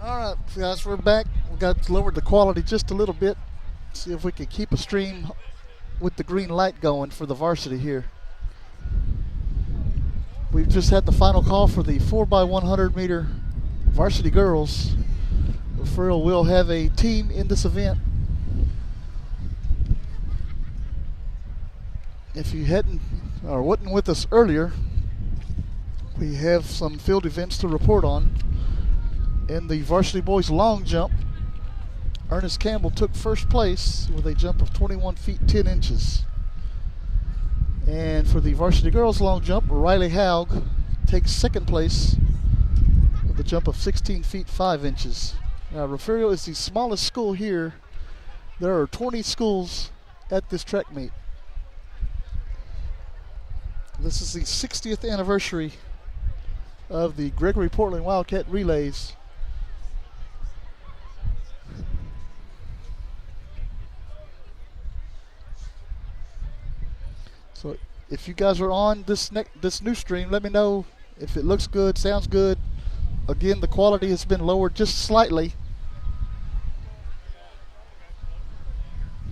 All right, guys, we're back. We got lowered the quality just a little bit. See if we can keep a stream with the green light going for the varsity here. We've just had the final call for the 4x100 meter varsity girls. Referral will have a team in this event. If you hadn't or wasn't with us earlier, we have some field events to report on. In the varsity boys long jump, Ernest Campbell took first place with a jump of 21 feet 10 inches. And for the varsity girls long jump, Riley Haug takes second place with a jump of 16 feet 5 inches. Now, Refugio is the smallest school here. There are 20 schools at this track meet. This is the 60th anniversary of the Gregory Portland Wildcat Relays. So if you guys are on this new stream, let me know if it looks good, sounds good. Again, the quality has been lowered just slightly.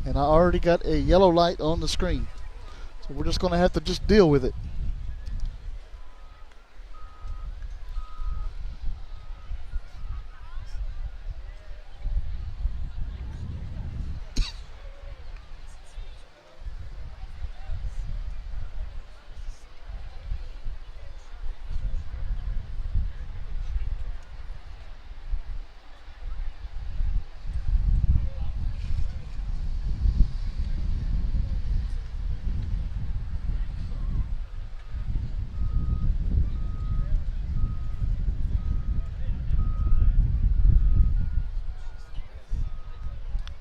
And I already got a yellow light on the screen. So we're just going to have to just deal with it.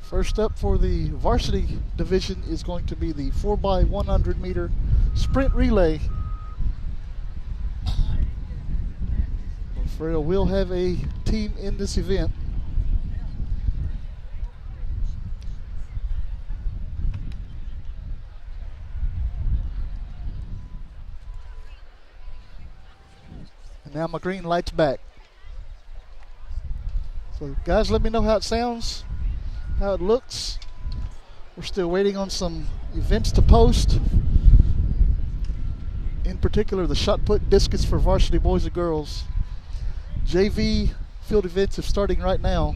First up for the varsity division is going to be the 4x100 meter sprint relay. Fredo will have a team in this event. And now my green light's back. So guys, let me know how it sounds, how it looks. We're still waiting on some events to post. In particular, the shot put discus for varsity boys and girls. JV field events are starting right now.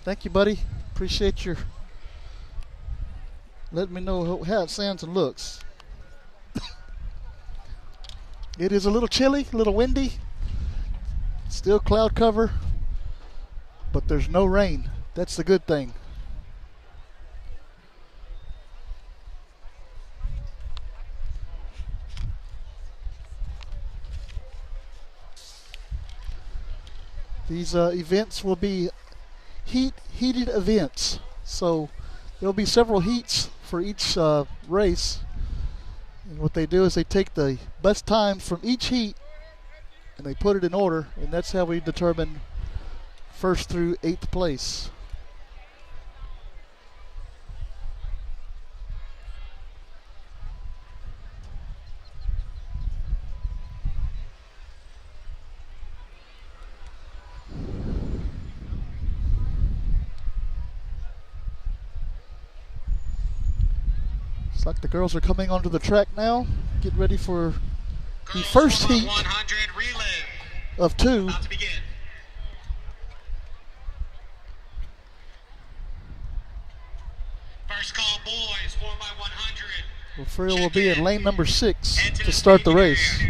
Thank you, buddy. Appreciate your letting me know how it sounds and looks. It is a little chilly, a little windy. Still cloud cover, but there's no rain. That's the good thing. These events will be heated events, so there'll be several heats for each race, and what they do is they take the best time from each heat and they put it in order, and that's how we determine first through 8th place. Looks like the girls are coming onto the track now. Get ready for the first heat of 2. First call, boys, 4x100. Fredo will be in lane number 6 to start the race.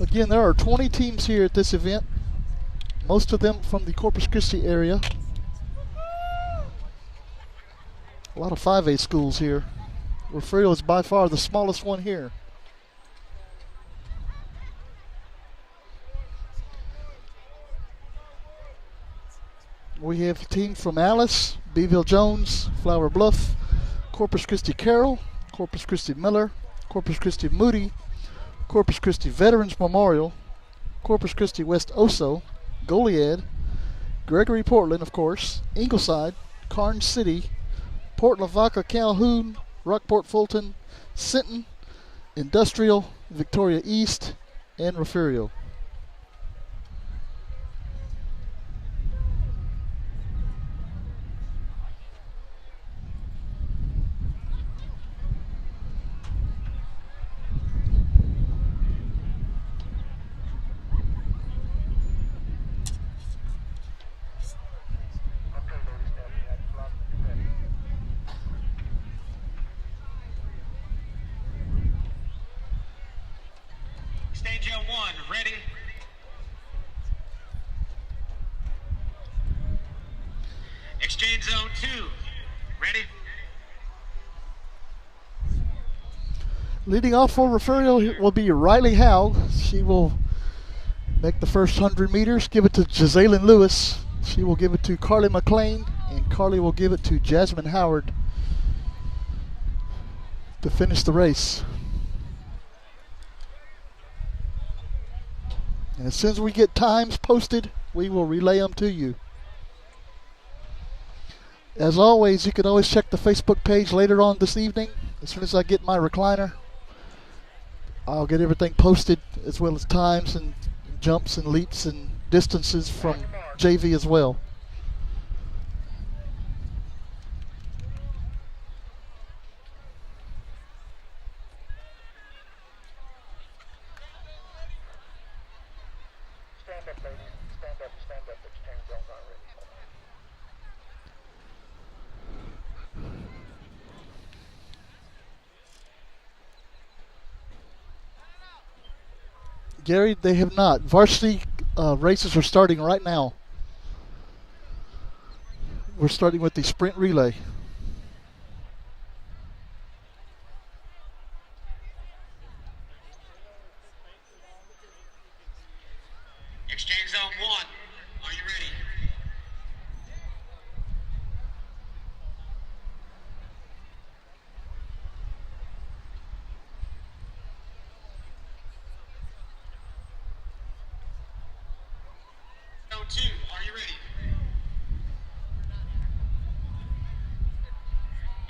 Again, there are 20 teams here at this event, most of them from the Corpus Christi area. A lot of 5A schools here. Refugio is by far the smallest one here. We have teams from Alice, Beeville Jones, Flower Bluff, Corpus Christi Carroll, Corpus Christi Miller, Corpus Christi Moody, Corpus Christi Veterans Memorial, Corpus Christi West Oso, Goliad, Gregory Portland, of course, Ingleside, Karnes City, Port Lavaca Calhoun, Rockport Fulton, Sinton, Industrial, Victoria East, and Refugio. Stage 1, ready? Exchange zone 2, ready? Leading off for Refugio will be Riley Howe. She will make the first 100 meters, give it to Gisellen Lewis. She will give it to Carly McLean, and Carly will give it to Jasmine Howard to finish the race. And as soon as we get times posted, we will relay them to you. As always, you can always check the Facebook page later on this evening. As soon as I get my recliner, I'll get everything posted, as well as times and jumps and leaps and distances from JV as well. Gary, they have not. Varsity races are starting right now. We're starting with the sprint relay. Exchange zone 1, are you ready? Zone 2, are you ready?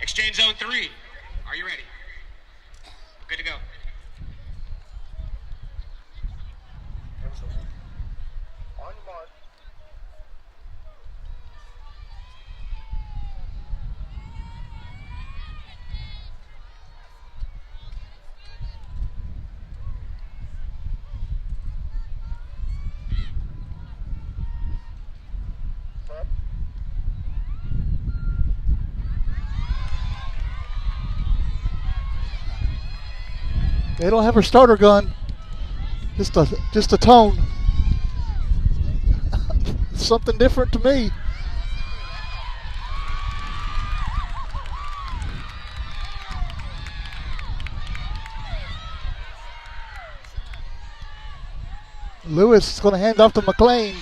Exchange zone 3, are you ready? Good to go. On your mark. They don't have her starter gun. Just a tone. Something different to me. Lewis is going to hand off to McLean.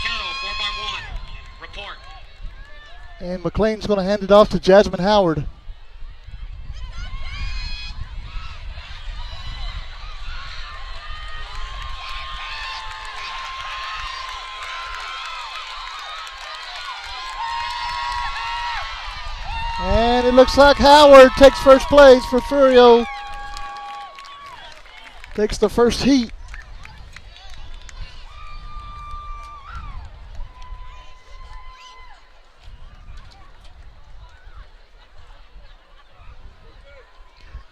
Carroll 4x1, report. And McLean's going to hand it off to Jasmine Howard. And it looks like Howard takes first place for Furio. Takes the first heat.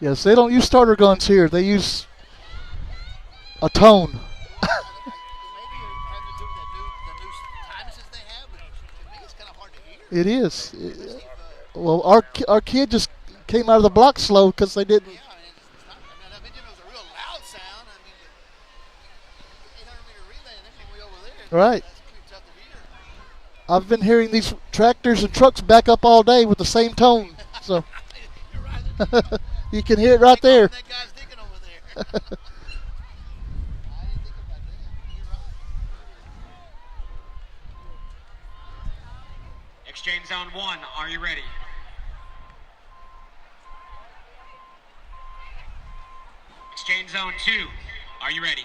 Yes, they don't use starter guns here. They use a tone. It is. Well, our kid just came out of the block slow because they didn't. Right. I've been hearing these tractors and trucks back up all day with the same tone. So you can hear it right there. That guy's digging over there. Exchange zone 1, are you ready? Exchange zone 2, are you ready?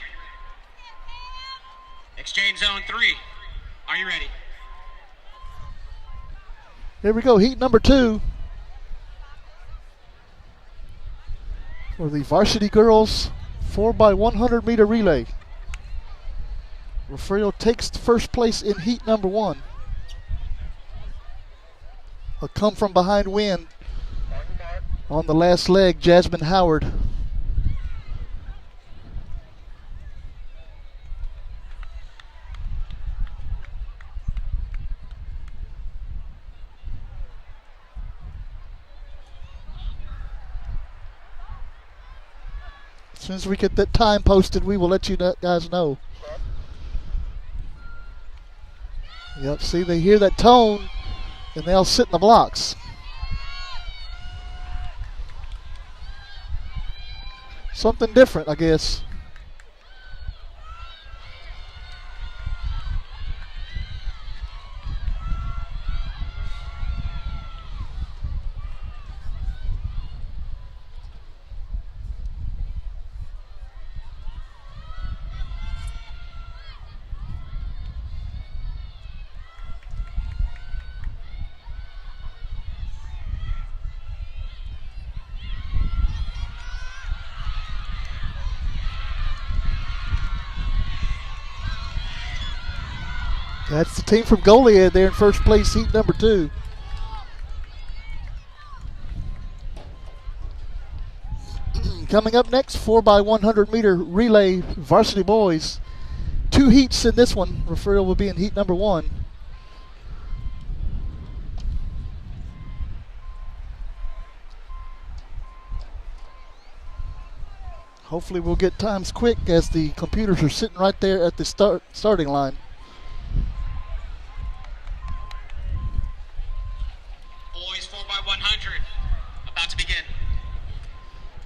Exchange zone 3, are you ready? Here we go, heat number 2 for the varsity girls 4x100 meter relay. Refugio takes first place in heat number 1. A come from behind win on the last leg, Jasmine Howard. As soon as we get that time posted, we will let you guys know. Yep, see, they hear that tone and they'll sit in the blocks. Something different, I guess. That's the team from Goliad there in first place, heat number 2. Coming up next, 4x100 meter relay varsity boys. 2 heats in this one. Refugio will be in heat number 1. Hopefully we'll get times quick as the computers are sitting right there at the starting line. Boys 4x100, about to begin.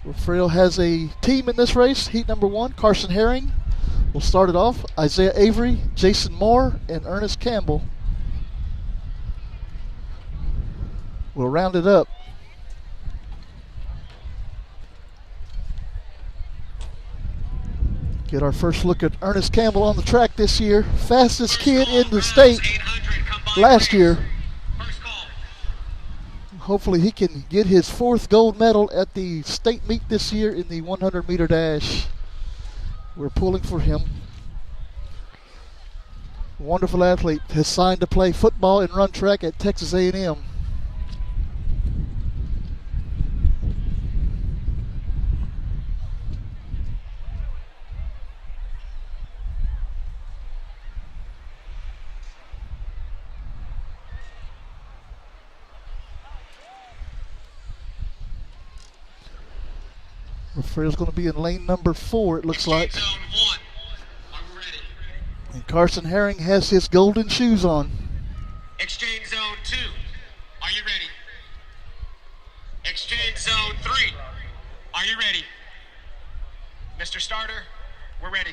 Refugio has a team in this race. Heat number 1, Carson Herring will start it off. Isaiah Avery, Jason Moore, and Ernest Campbell will round it up. Get our first look at Ernest Campbell on the track this year. Fastest kid in the state last year. Hopefully he can get his 4th gold medal at the state meet this year in the 100 meter dash. We're pulling for him. Wonderful athlete, has signed to play football and run track at Texas A&M. Refugio's going to be in lane number 4, it looks like. Zone 1, are we ready? And Carson Herring has his golden shoes on. Exchange zone 2, are you ready? Exchange zone 3, are you ready? Mr. Starter, we're ready.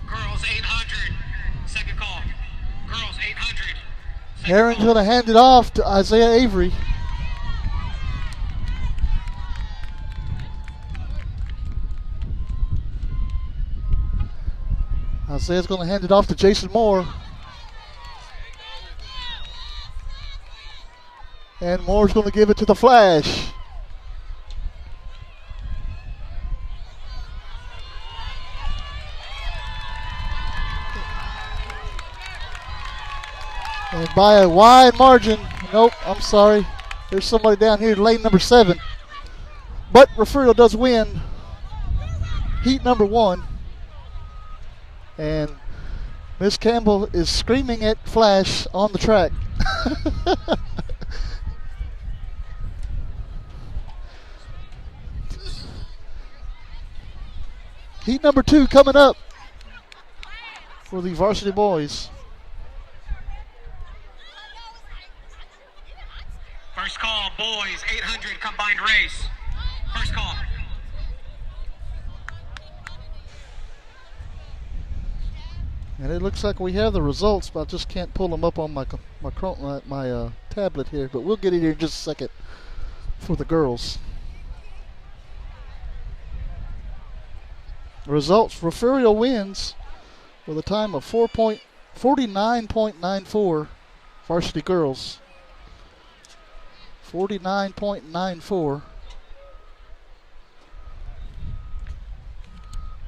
Girls 800, second call. Girls 800. Herring's going to hand it off to Isaiah Avery. Isaiah's going to hand it off to Jason Moore. And Moore's going to give it to the Flash. by a wide margin. Nope, I'm sorry. There's somebody down here, lane number 7. But Refugio does win heat number 1. And Miss Campbell is screaming at Flash on the track. Heat number 2 coming up for the varsity boys. First call, boys, 800 combined race. First call. And it looks like we have the results, but I just can't pull them up on my tablet here. But we'll get it here in just a second for the girls. The results: Refugio wins with a time of 49.94. Varsity girls 49.94.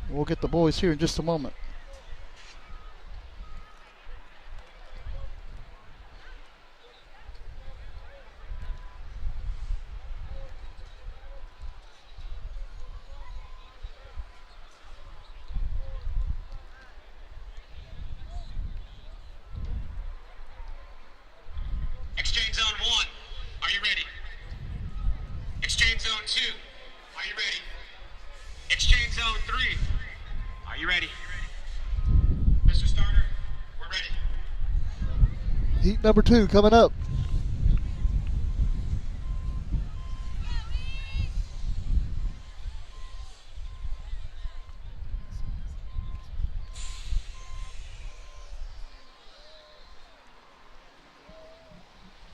We'll get the boys here in just a moment. Exchange zone 1, are you ready? Exchange zone 2, are you ready? Exchange zone 3, are you ready? Mr. Starter, we're ready. Heat number 2 coming up.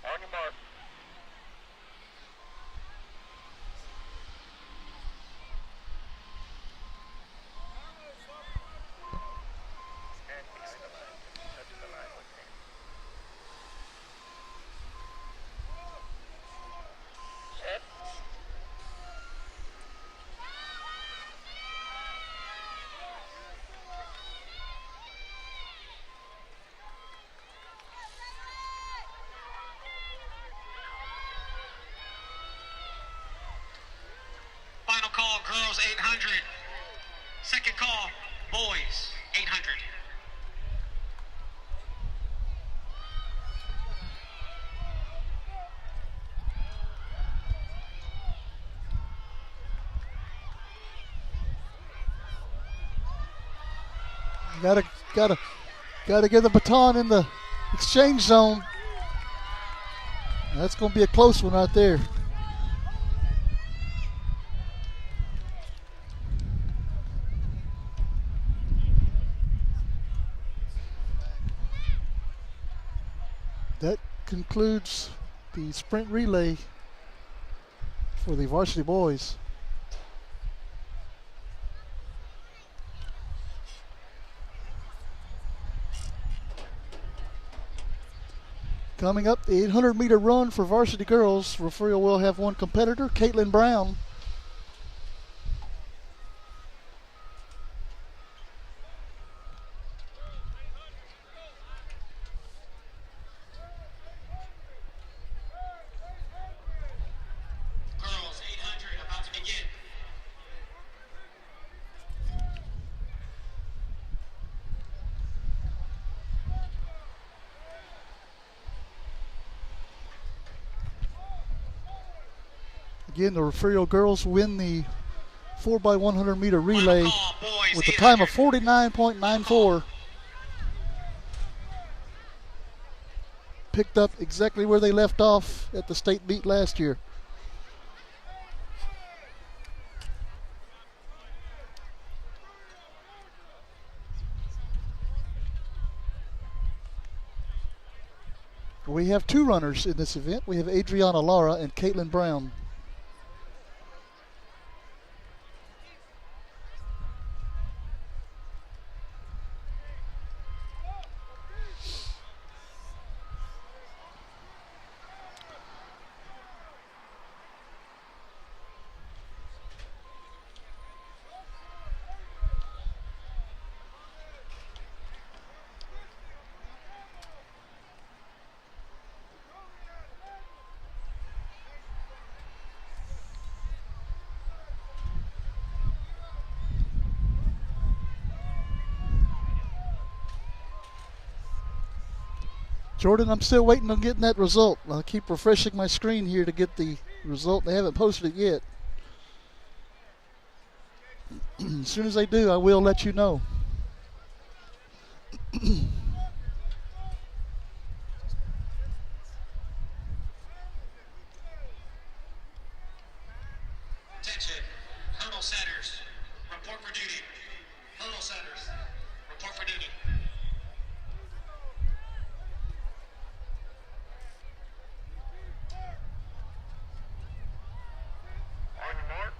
On your mark. And behind the line. Touch the line with me. Set. Final call, girls 800. Second call, boys 800. Gotta get the baton in the exchange zone. That's gonna be a close one right there. That concludes the sprint relay for the varsity boys. Coming up, the 800-meter run for varsity girls. Refugio will have one competitor, Caitlin Brown. Girls 800 about to begin. Again, the Refugio girls win the 4x100 meter relay Final call, boys with a time of 800. 49.94. Picked up exactly where they left off at the state meet last year. We have 2 runners in this event. We have Adriana Lara and Caitlin Brown. Jordan, I'm still waiting on getting that result. I'll keep refreshing my screen here to get the result. They haven't posted it yet. As soon as they do, I will let you know. Attention, hurdle setters, report for duty. Hurdle setters, report for duty. On your mark.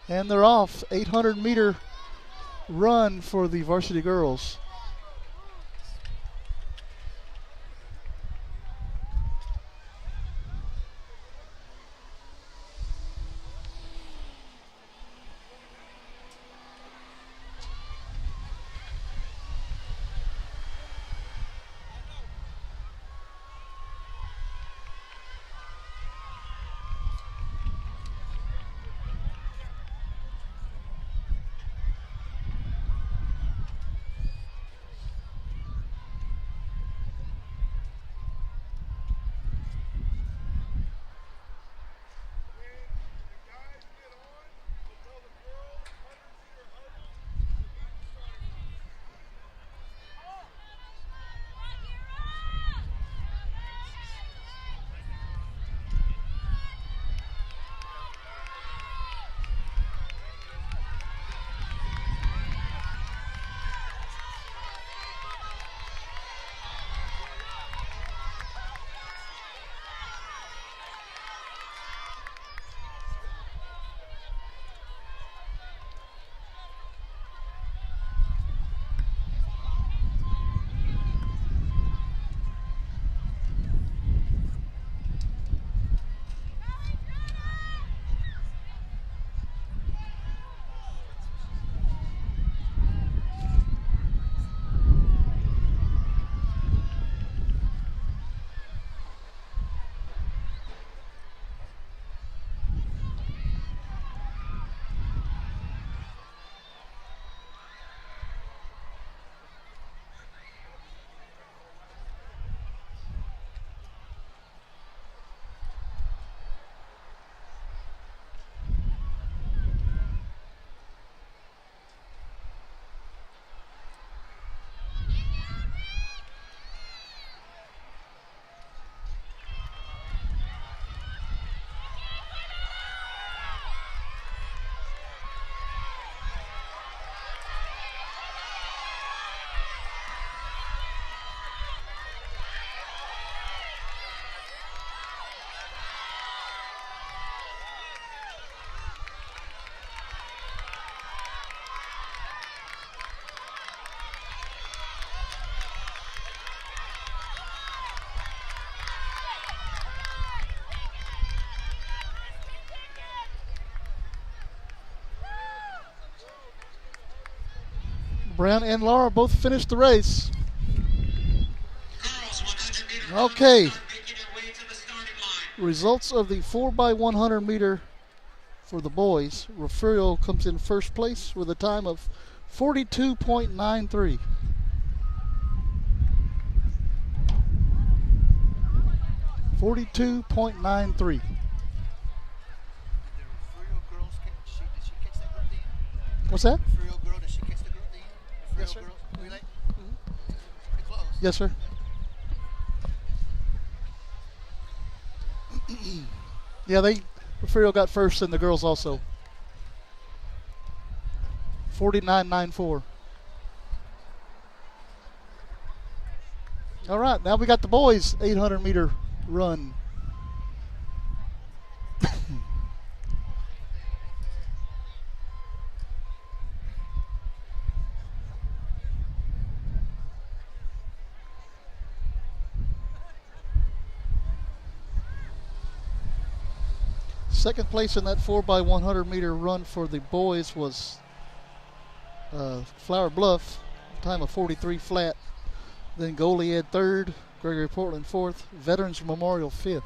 And they're off. 800-meter run for the varsity girls. Brown and Laura both finished the race. Girls 100 meter. Okay. Making their way to the starting line. Results of the 4x100 meter for the boys. Refugio comes in first place with a time of 42.93. .93. What's that? Yes, sir. Yes, sir. Yeah, Refugio got first and the girls also. 49.94. All right, now we got the boys 800 meter run. Second place in that 4x100 meter run for the boys was Flower Bluff, time of 43 flat. Then Goliad third, Gregory Portland fourth, Veterans Memorial fifth.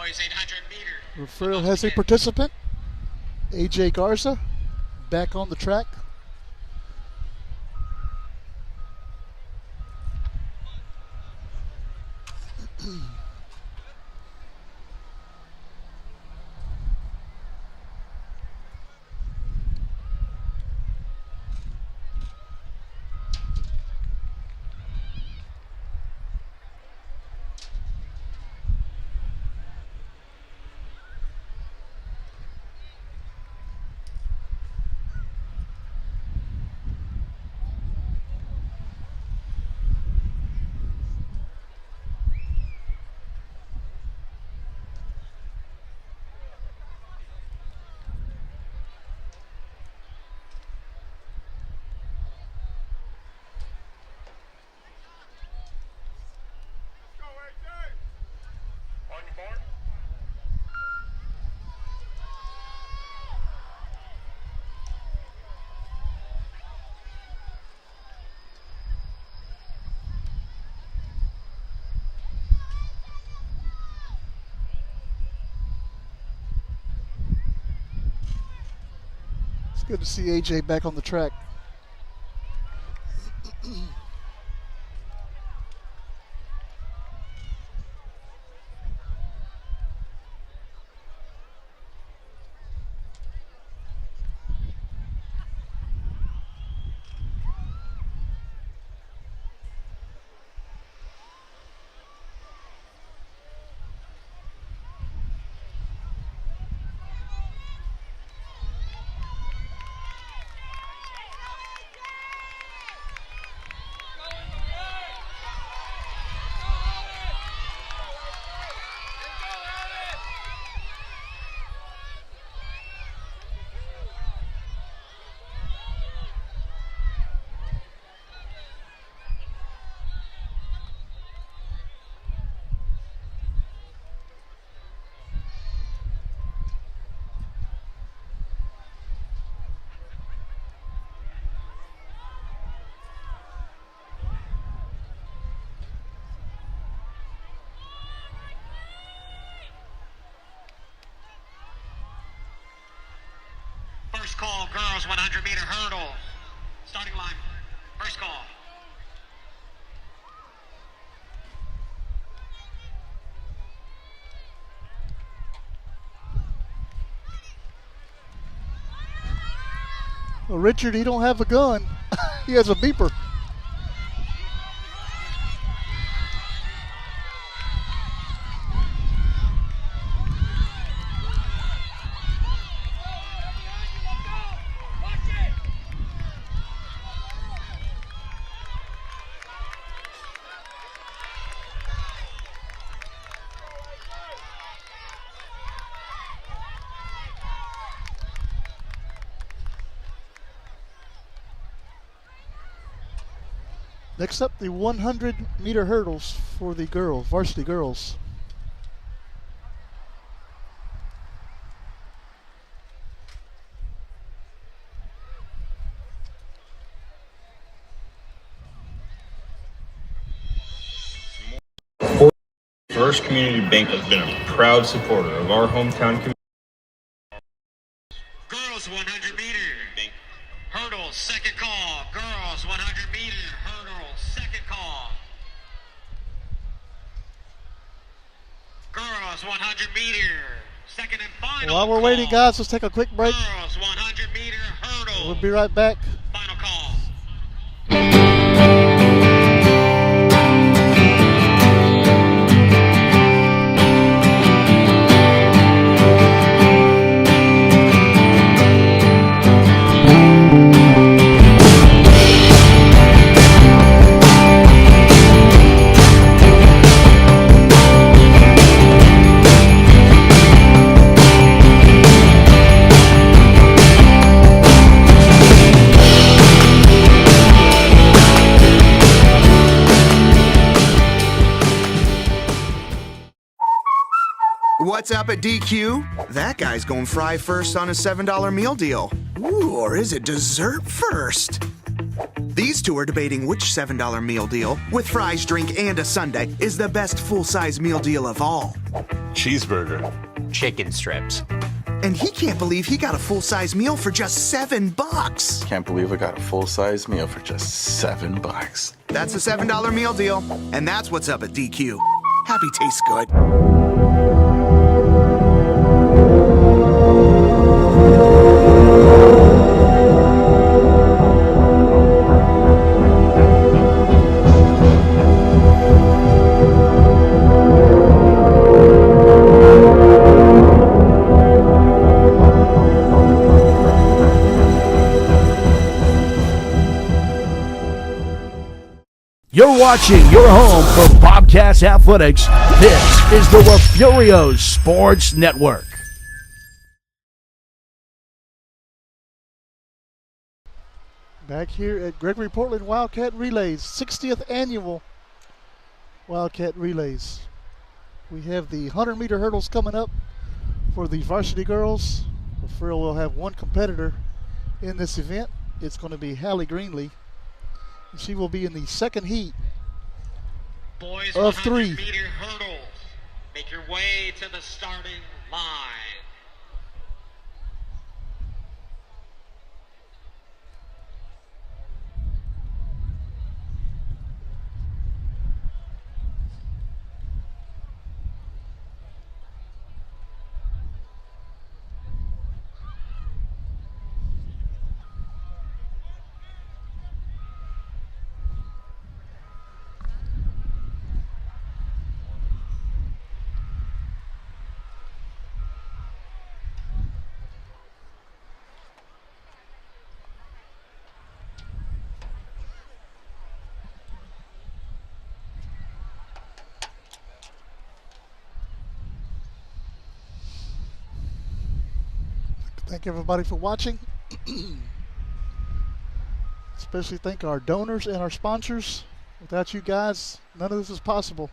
boys 800 meter. Referral has a participant, AJ Garza, back on the track. On your mark. It's good to see AJ back on the track. First call, girls 100 meter hurdle. Starting line. First call. Well, Richard, he don't have a gun. He has a beeper. Next up, the 100 meter hurdles for the girls, varsity girls. First Community Bank has been a proud supporter of our hometown community. Girls 100 meter hurdle, second call. Girls 100 meter hurdle, second call. Girls 100 meter, second and final. While we're waiting, guys, let's take a quick break. Girls 100 meter hurdle. We'll be right back. Final call. What's up at DQ? That guy's going fry first on a $7 meal deal. Ooh, or is it dessert first? These two are debating which $7 meal deal, with fries, drink, and a sundae, is the best full-size meal deal of all. Cheeseburger. Chicken strips. And he can't believe he got a full-size meal for just $7. Can't believe I got a full-size meal for just $7. That's a $7 meal deal, and that's what's up at DQ. Happy tastes good. You're watching your home for Bobcats Athletics. This is the Refugio Sports Network. Back here at Gregory Portland Wildcat Relays, 60th annual Wildcat Relays. We have the 100-meter hurdles coming up for the varsity girls. Refugio will have one competitor in this event. It's going to be Hallie Greenlee. She will be in the second heat Boys, of 3. 100-meter hurdles. Make your way to the starting line. Thank everybody for watching. Especially thank our donors and our sponsors. Without you guys, none of this is possible.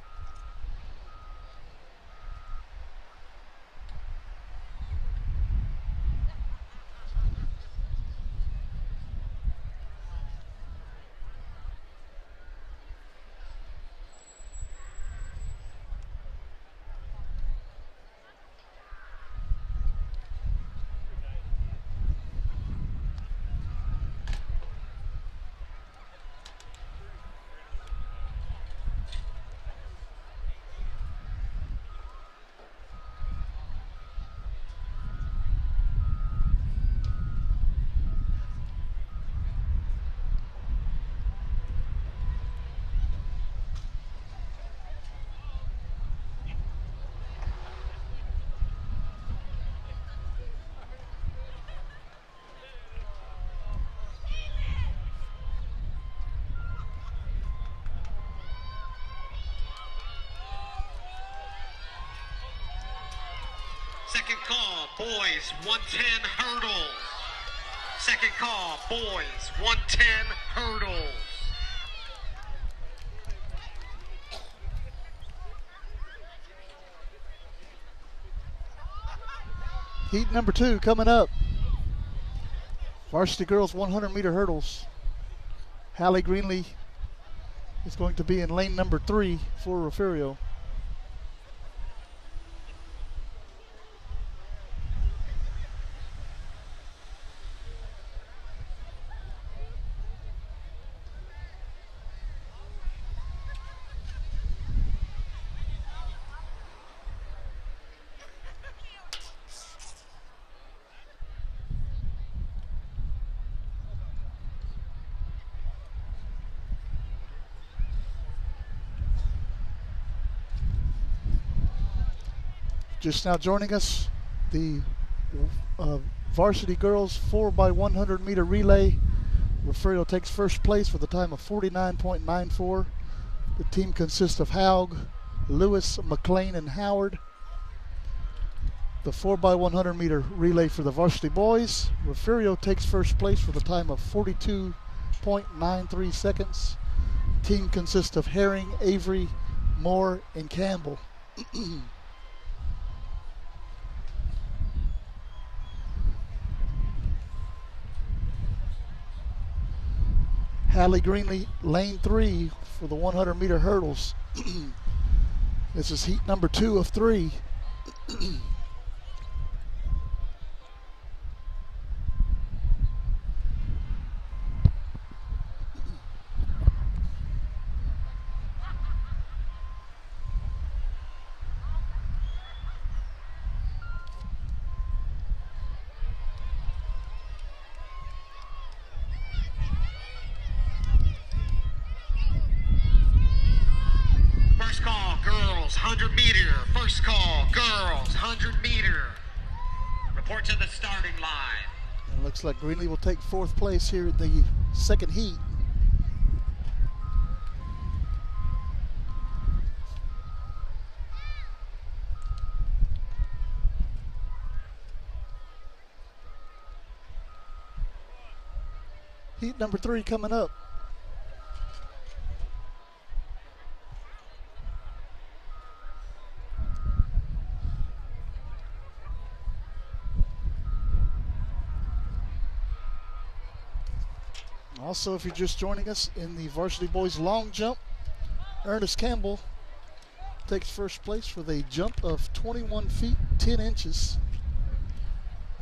Second call, boys, 110 hurdles. Second call, boys, 110 hurdles. Heat number 2 coming up. Varsity girls 100-meter hurdles. Hallie Greenlee is going to be in lane number 3 for Refugio. Just now joining us, the varsity girls 4x100-meter relay. Refugio takes first place with a time of 49.94. The team consists of Haug, Lewis, McLean, and Howard. The 4x100-meter relay for the varsity boys. Refugio takes first place with a time of 42.93 seconds. Team consists of Herring, Avery, Moore, and Campbell. Hallie Greenlee, lane 3 for the 100-meter hurdles. This is heat number 2 of 3. First call, girls, 100 meter. First call, girls, 100 meter. Report to the starting line. It looks like Greenlee will take 4th place here in the second heat. Heat number 3 coming up. Also, if you're just joining us in the varsity boys long jump, Ernest Campbell takes first place with a jump of 21 feet 10 inches.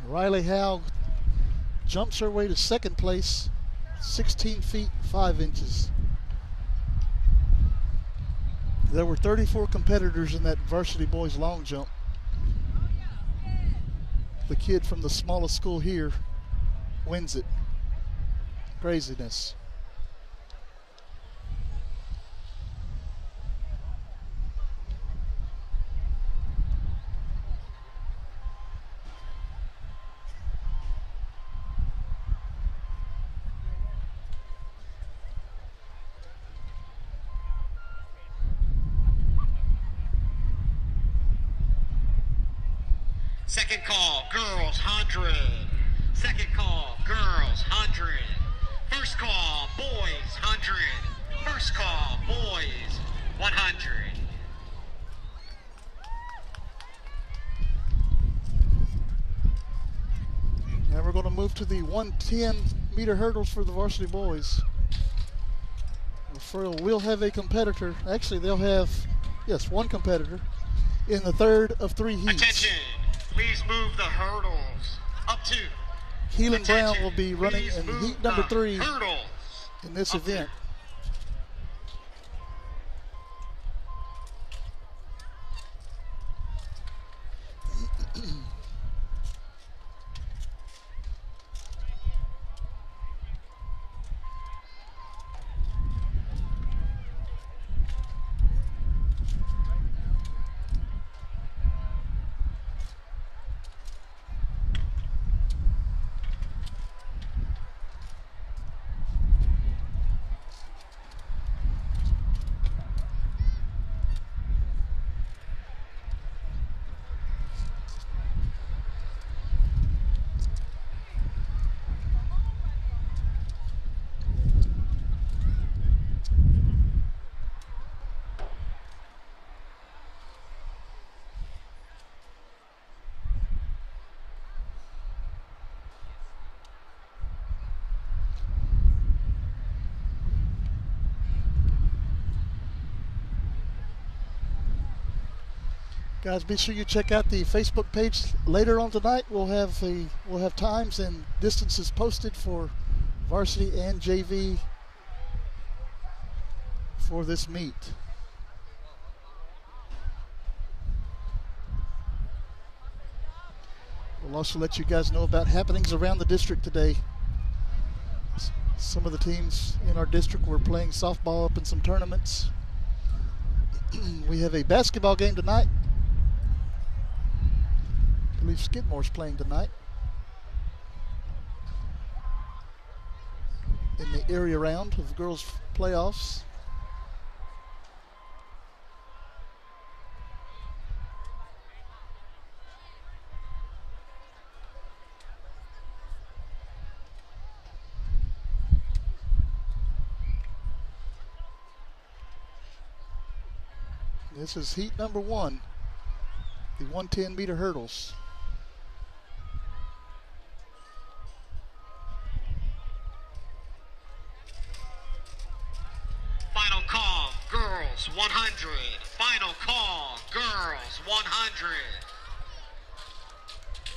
Riley Howe jumps her way to second place, 16 feet 5 inches. There were 34 competitors in that varsity boys long jump. The kid from the smallest school here wins it. Craziness. Second call, girls, 100. Second call, girls, 100. First call, boys, 100. First call, boys, 100. Now we're going to move to the 110-meter hurdles for the varsity boys. We'll have a competitor. Actually, they'll have, yes, one competitor in the third of 3 heats. Attention, please move the hurdles up to. Keelan Brown Attention, will be running please in move heat number the 3 hurdles in this up to. event. Guys, be sure you check out the Facebook page later on tonight. We'll have times and distances posted for varsity and JV for this meet. We'll also let you guys know about happenings around the district today. Some of the teams in our district were playing softball up in some tournaments. We have a basketball game tonight. I believe Skidmore's playing tonight in the area round of girls playoffs. This is heat number 1, the 110-meter hurdles. girls 100. Final call, girls 100.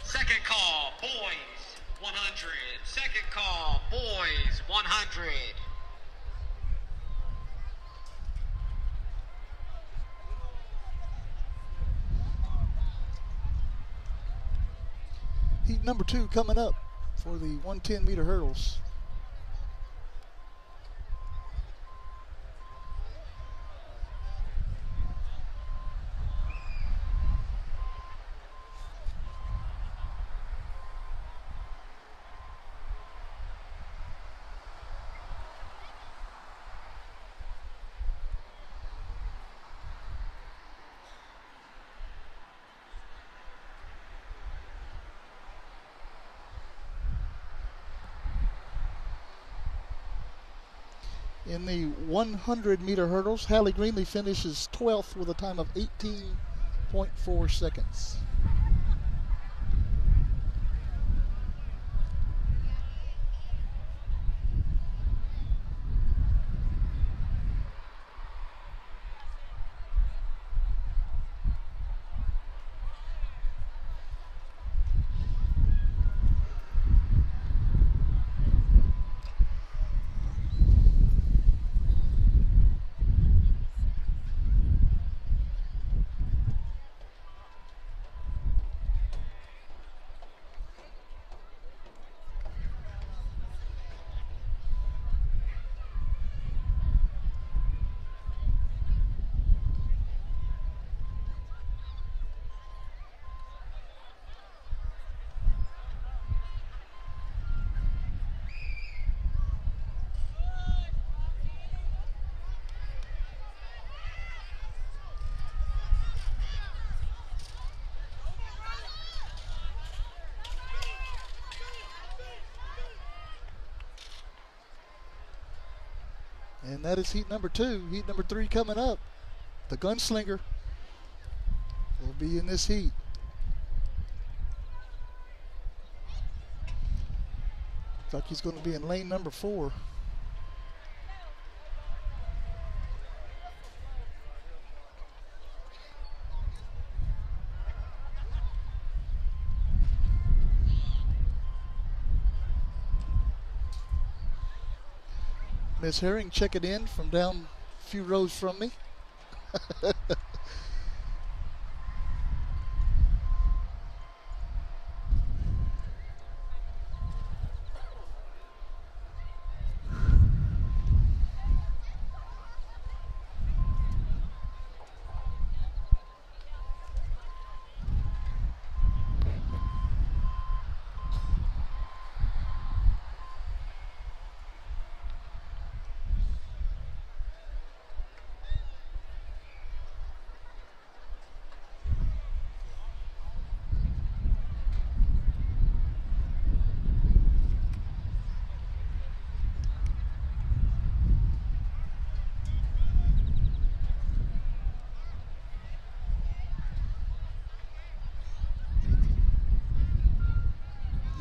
Second call, boys 100. Second call, boys 100. Heat number 2 coming up for the 110-meter hurdles. In the 100-meter hurdles, Hallie Greenlee finishes 12th with a time of 18.4 seconds. And that is heat number 2. Heat number 3 coming up. The Gunslinger will be in this heat. Looks like he's going to be in lane number 4. Miss Herring checking in from down a few rows from me.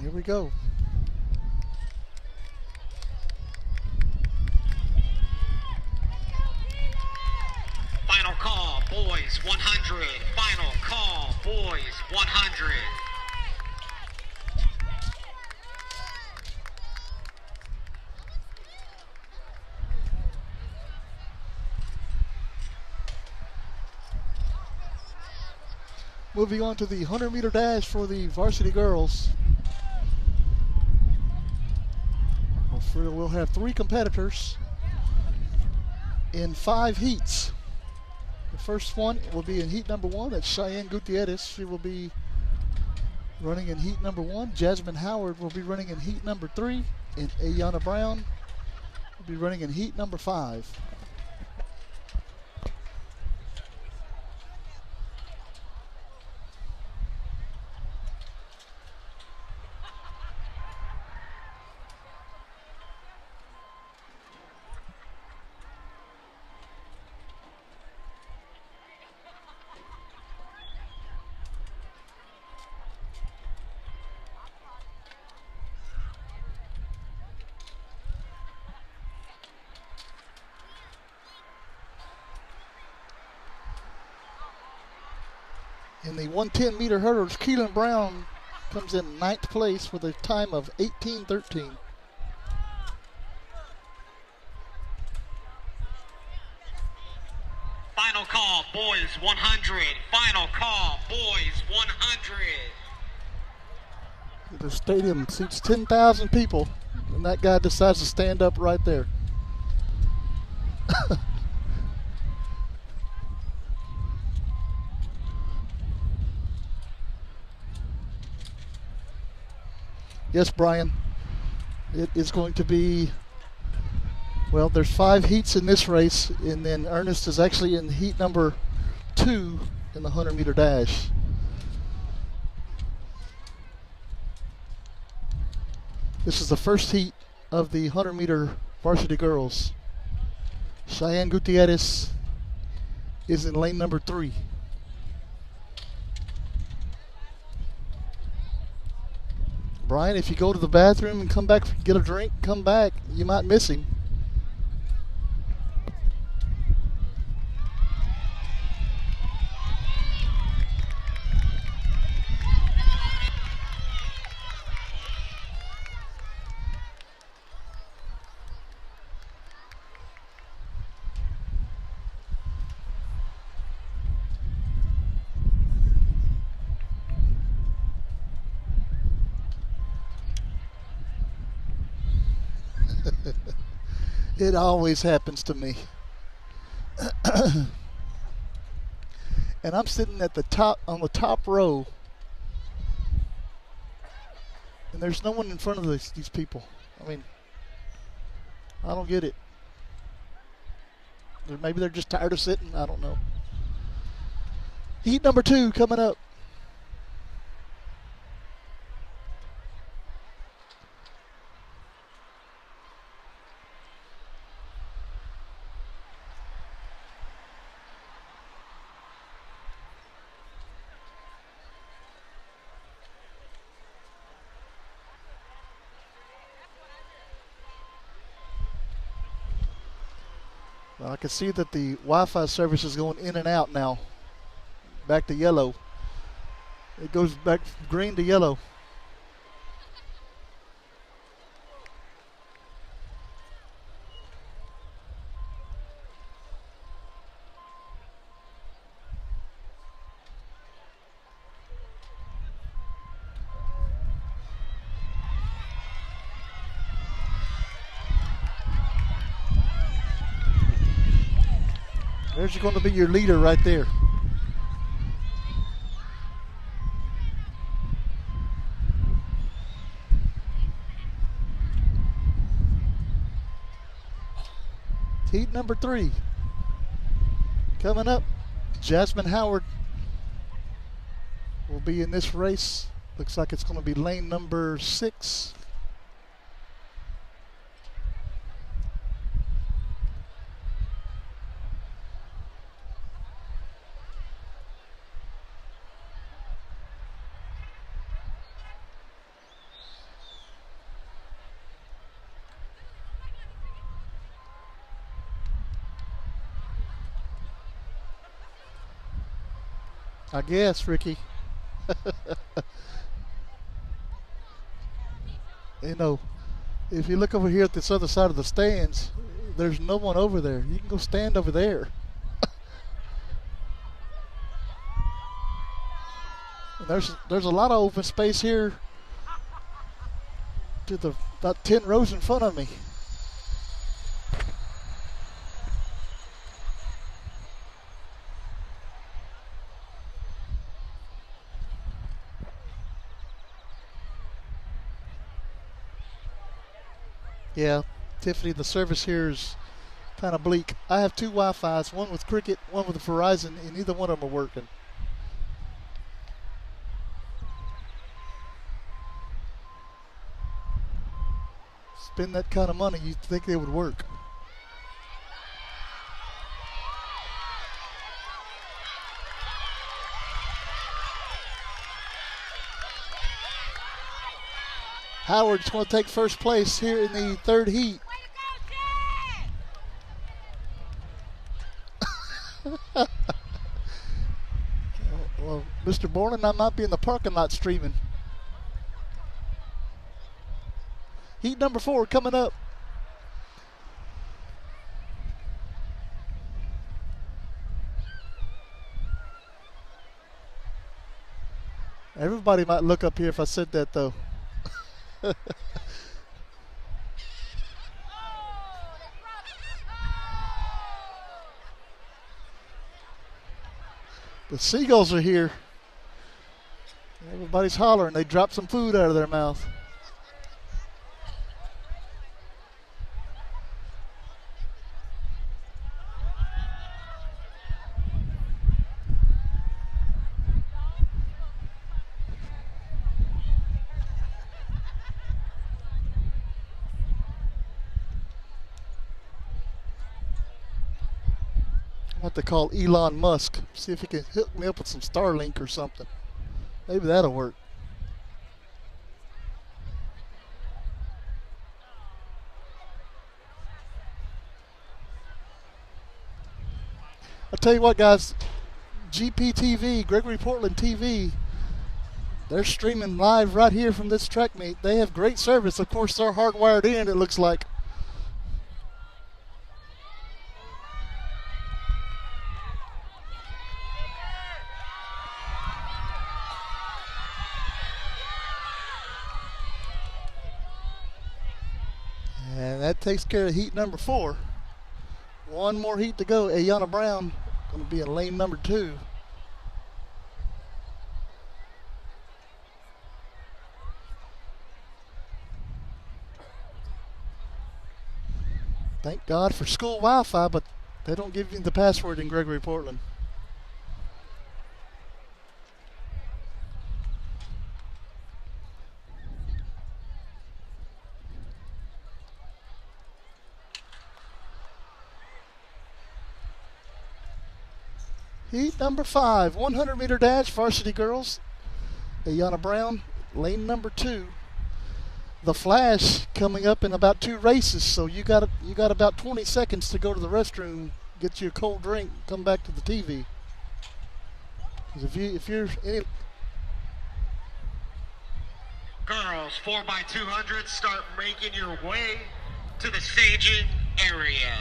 Here we go. Final call, boys 100. Final call, boys 100. Moving on to the 100-meter dash for the varsity girls. We'll have 3 competitors in 5 heats. The first one will be in heat number 1. That's Cheyenne Gutierrez. She will be running in heat number 1. Jasmine Howard will be running in heat number 3. And Ayana Brown will be running in heat number 5. In the 110-meter hurdles, Keelan Brown comes in ninth place with a time of 18:13. Final call, boys 100. Final call, boys 100. The stadium seats 10,000 people, and that guy decides to stand up right there. Yes, Brian, it is going to be, well, there's 5 heats in this race, and then Ernest is actually in heat number 2 in the 100-meter dash. This is the first heat of the 100-meter varsity girls. Cheyenne Gutierrez is in lane number 3. Brian, if you go to the bathroom and come back, get a drink, come back, you might miss him. It always happens to me. And I'm sitting at the top, on the top row, and there's no one in front of these people. I mean, I don't get it. Maybe they're just tired of sitting. I don't know. Heat number 2 coming up. Well, I can see that the Wi-Fi service is going in and out now. Back to yellow. It goes back green to yellow. There's going to be your leader right there. Heat number 3. Coming up, Jasmine Howard will be in this race. Looks like it's going to be lane number 6. I guess, Ricky. You know, if you look over here at this other side of the stands, there's no one over there. You can go stand over there. And there's a lot of open space here to the about 10 rows in front of me. Yeah, Tiffany, the service here is kind of bleak. I have 2 Wi-Fis, one with Cricket, one with Verizon, and neither one of them are working. Spend that kind of money, you'd think they would work. Howard's going to take first place here in the 3rd heat. Well, Mr. Mr. Borland. I might be in the parking lot streaming. Heat number 4 coming up. Everybody might look up here if I said that, though. The Seagulls are here. Everybody's hollering. They dropped some food out of their mouth. I'll have to call Elon Musk, see if he can hook me up with some Starlink or something. Maybe that'll work. I'll tell you what, guys, GPTV, Gregory Portland TV, they're streaming live right here from this track meet. They have great service. Of course, they're hardwired in, it looks like. And that takes care of heat number 4. One more heat to go. Ayana Brown going to be in lane number 2. Thank God for school Wi-Fi, but they don't give you the password in Gregory Portland. Heat number 5, 100-meter dash, varsity girls. Ayana Brown, lane number 2. The Flash coming up in about 2 races, so you got about 20 seconds to go to the restroom, get you a cold drink, come back to the TV. 'Cause if you're Girls 4x200, start making your way to the staging area.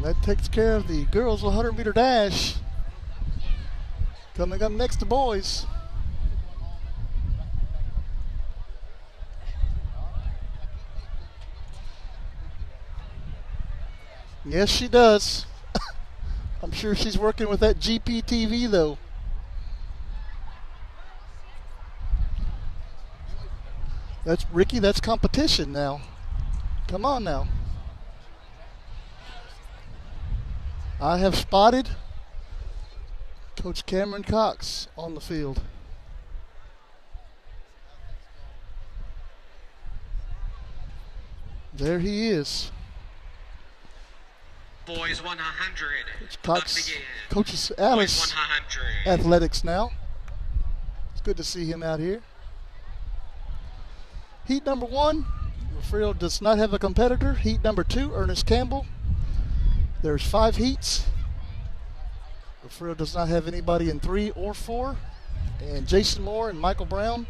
That takes care of the girls 100-meter dash. Coming up next to boys. Yes, she does. I'm sure she's working with that GPTV though. That's Ricky, that's competition now. Come on now. I have spotted Coach Cameron Cox on the field. There he is. Boys 100. Coach Cox coaches Alice Athletics now. It's good to see him out here. Heat number 1, Refrio does not have a competitor. Heat number 2, Ernest Campbell. There's 5 heats. Refrio does not have anybody in 3 or 4. And Jason Moore and Michael Brown,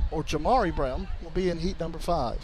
or Jamari Brown, will be in heat number 5.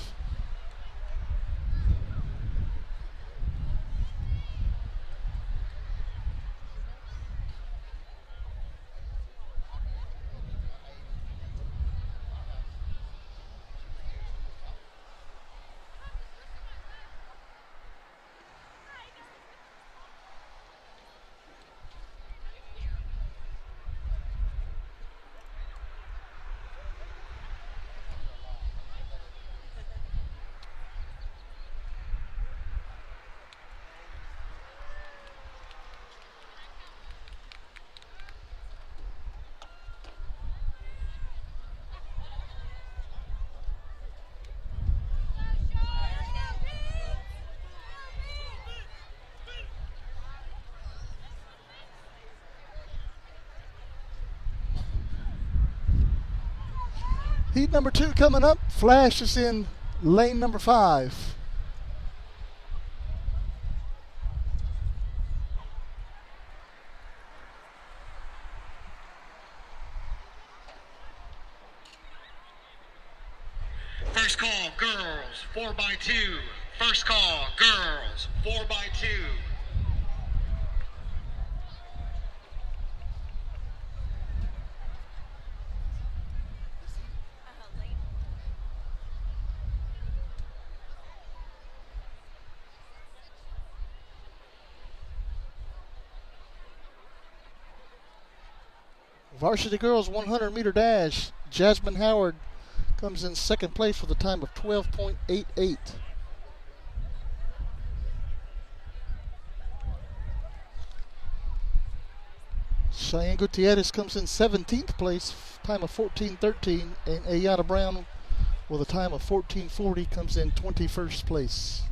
Heat number 2 coming up. Flash is in lane number 5. First call, girls, 4x2. First call, girls, 4x2. Varsity girls 100-meter dash. Jasmine Howard comes in second place with a time of 12.88. Cheyenne Gutierrez comes in 17th place, time of 14.13, and Ayana Brown with a time of 14.40 comes in 21st place.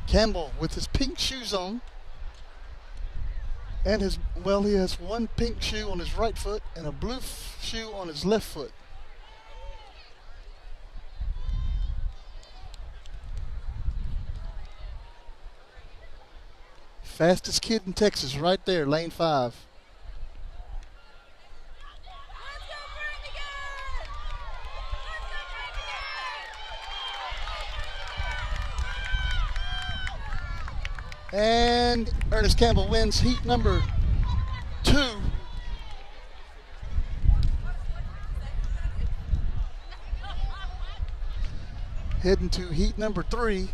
Campbell with his pink shoes on, and he has one pink shoe on his right foot and a blue shoe on his left foot. Fastest kid in Texas right there, lane 5. And Ernest Campbell wins heat number 2. Heading to heat number 3.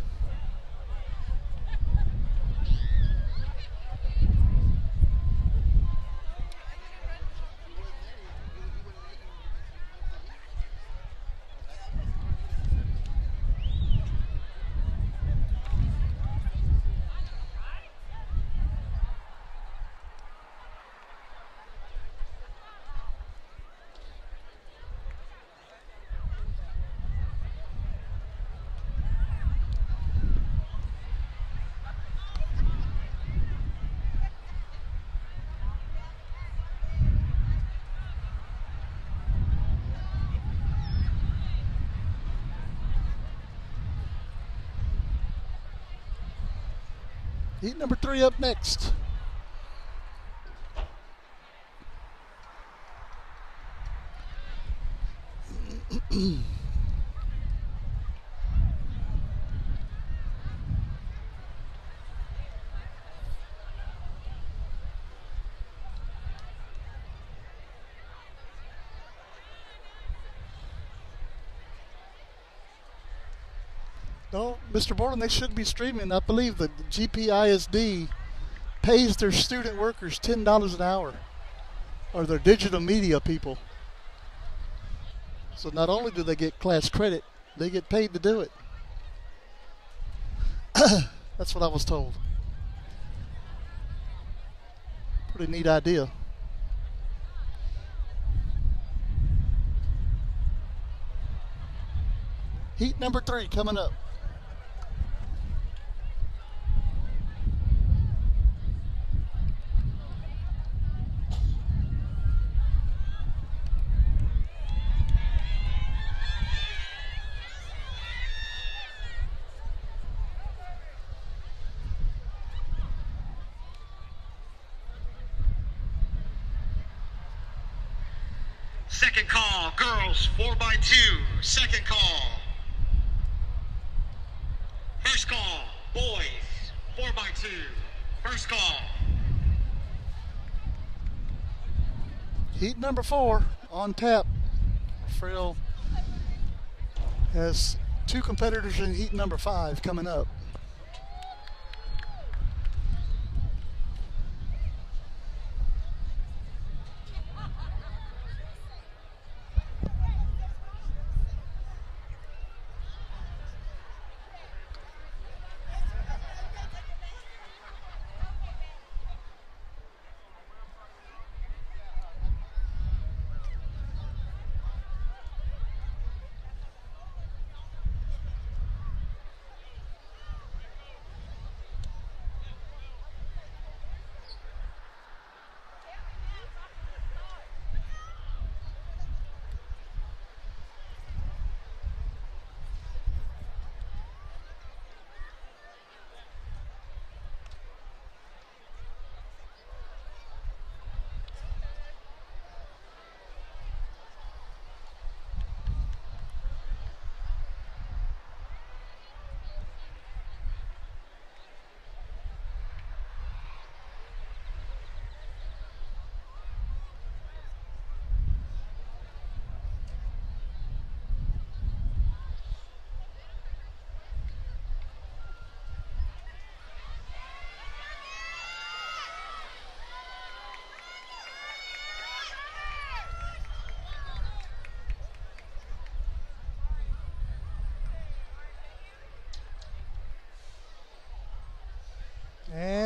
Heat number 3 up next. No, Mr. Borland, they should be streaming. I believe the GPISD pays their student workers $10 an hour, or their digital media people. So not only do they get class credit, they get paid to do it. That's what I was told. Pretty neat idea. Heat number 3 coming up. Second call, girls, 4x2. Second call. First call, boys, 4x2. First call. Heat number 4 on tap. Frill has 2 competitors in heat number 5 coming up.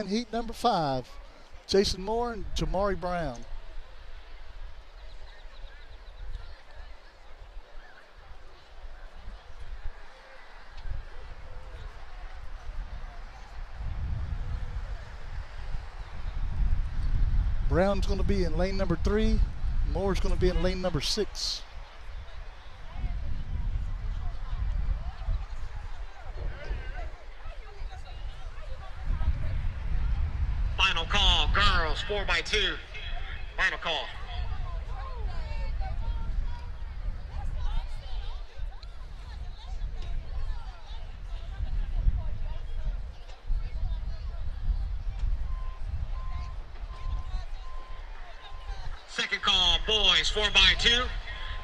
heat number 5. Jason Moore and Jamari Brown. Brown's going to be in lane number 3. Moore's going to be in lane number 6. Final call, girls, 4x2. Final call. Second call, boys, 4x2.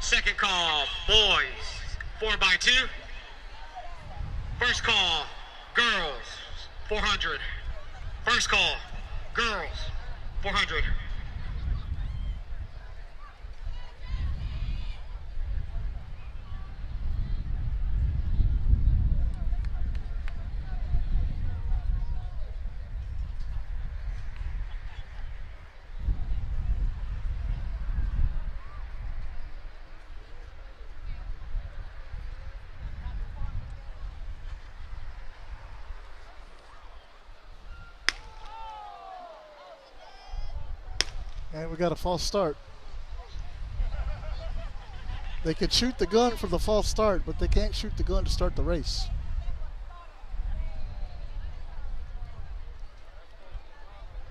Second call, boys, 4x2. First call, girls, 400. First call, girls, 400. And we got a false start. They can shoot the gun for the false start, but they can't shoot the gun to start the race.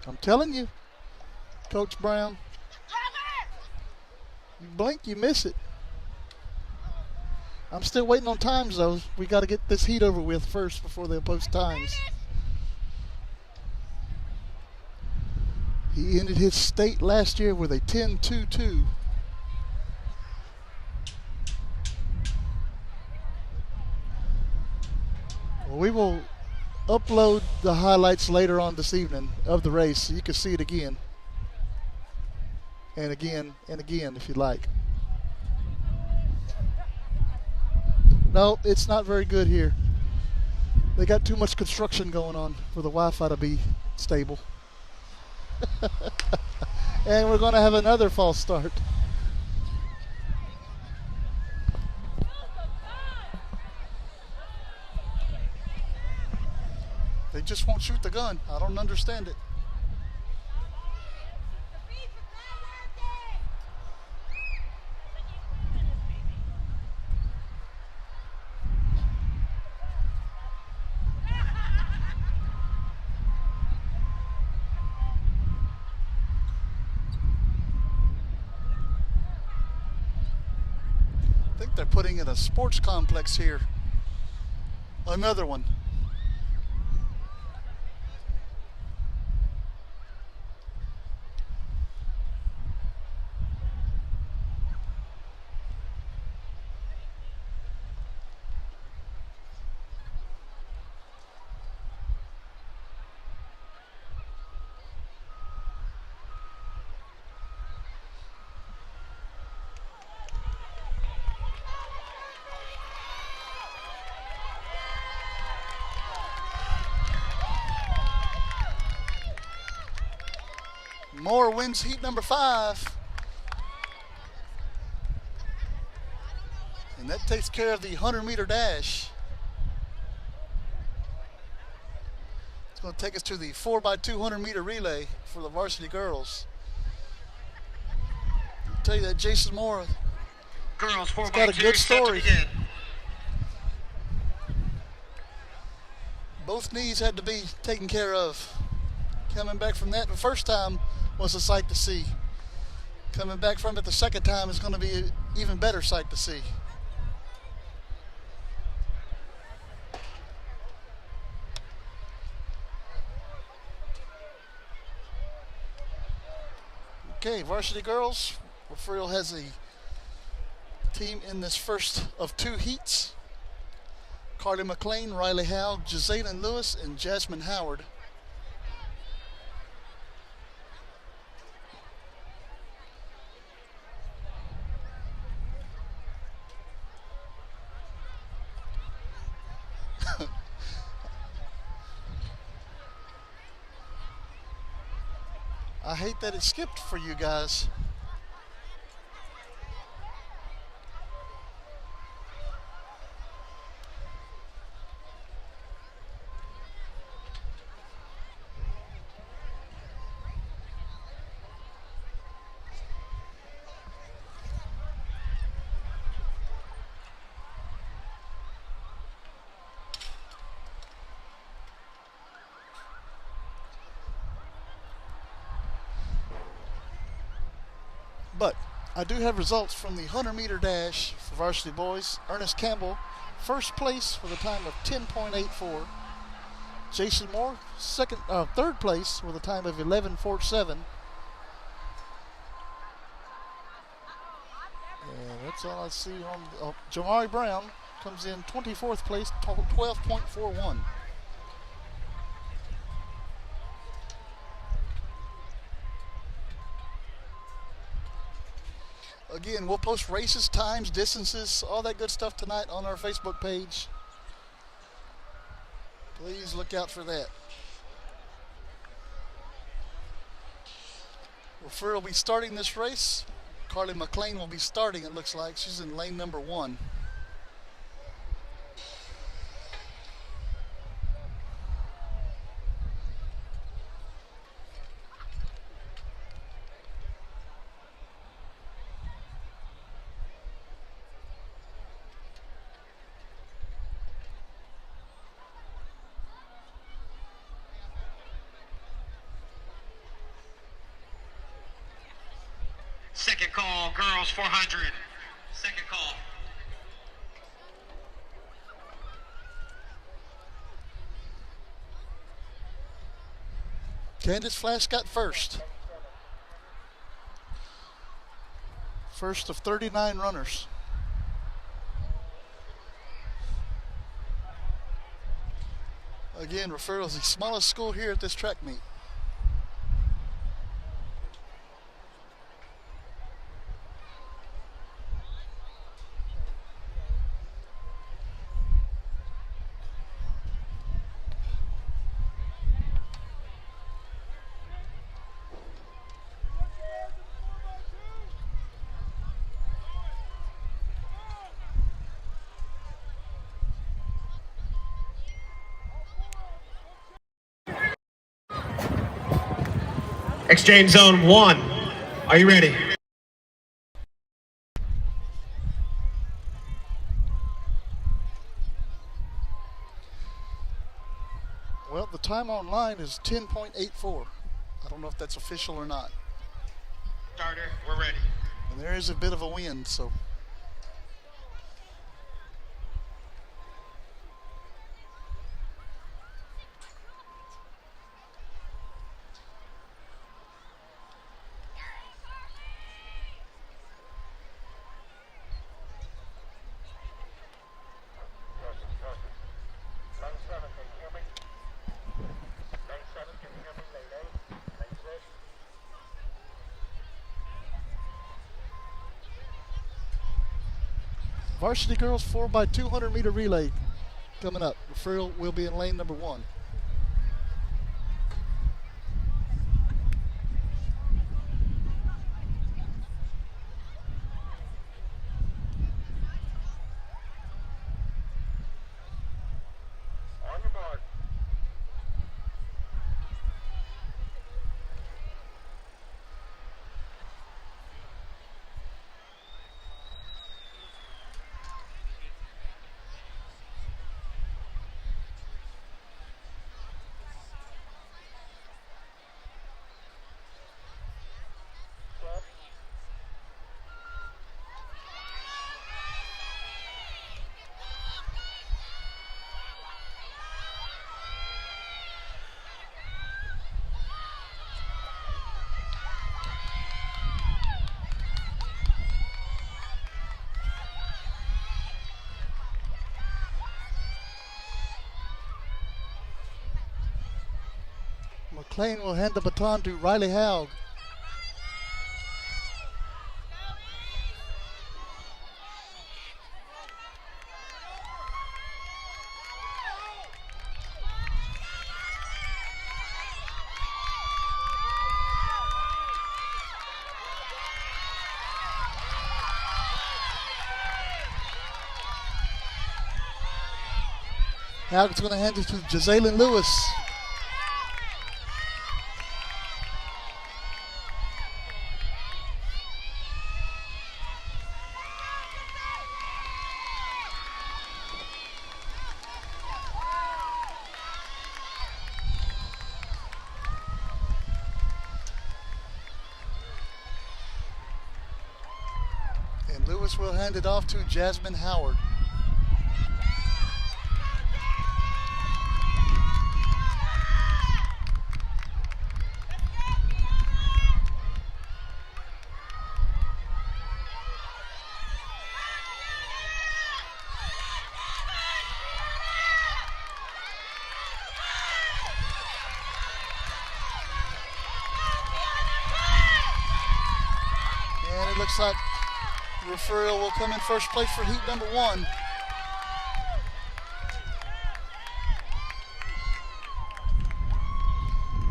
I'm telling you, Coach Brown, you blink, you miss it. I'm still waiting on times, though. We got to get this heat over with first before they post times. He ended his state last year with a 10.22. Well, we will upload the highlights later on this evening of the race so you can see it again. And again and again if you like. No, it's not very good here. They got too much construction going on for the Wi-Fi to be stable. And we're going to have another false start. They just won't shoot the gun. I don't understand it. They're putting in a sports complex here. Another one. Moore wins heat number 5. And that takes care of the 100-meter dash. It's going to take us to the 4x200-meter relay for the varsity girls. I'll tell you that Jason Moore Girls, 4x2. got a good story. Both knees had to be taken care of. Coming back from that the first time was a sight to see. Coming back from it the second time is going to be an even better sight to see. Okay, varsity girls, Friel has a team in this first of 2 heats. Carly McLean, Riley Howe, Jazalyn Lewis, and Jasmine Howard. I hate that it skipped for you guys. But I do have results from the 100-meter dash for varsity boys. Ernest Campbell, first place with a time of 10.84. Jason Moore, third place with a time of 11.47. And that's all I see on Jamari Brown comes in 24th place, 12.41. Again, we'll post races, times, distances, all that good stuff tonight on our Facebook page. Please look out for that. Refer will be starting this race. Carly McLean will be starting, it looks like. She's in lane number 1. Second call, girls 400. Second call. Candace Flash got first. First of 39 runners. Again, Referral is the smallest school here at this track meet. Exchange zone 1. Are you ready? Well, the time online is 10.84. I don't know if that's official or not. Starter, we're ready. And there is a bit of a wind, so. Varsity girls 4x200 meter relay coming up. Referral will be in lane number 1. On your mark. McLean will hand the baton to Riley Haug. Hallett's going to hand it to Jazalyn Lewis. And Lewis will hand it off to Jasmine Howard. And it looks like referral will come in first place for heat number 1.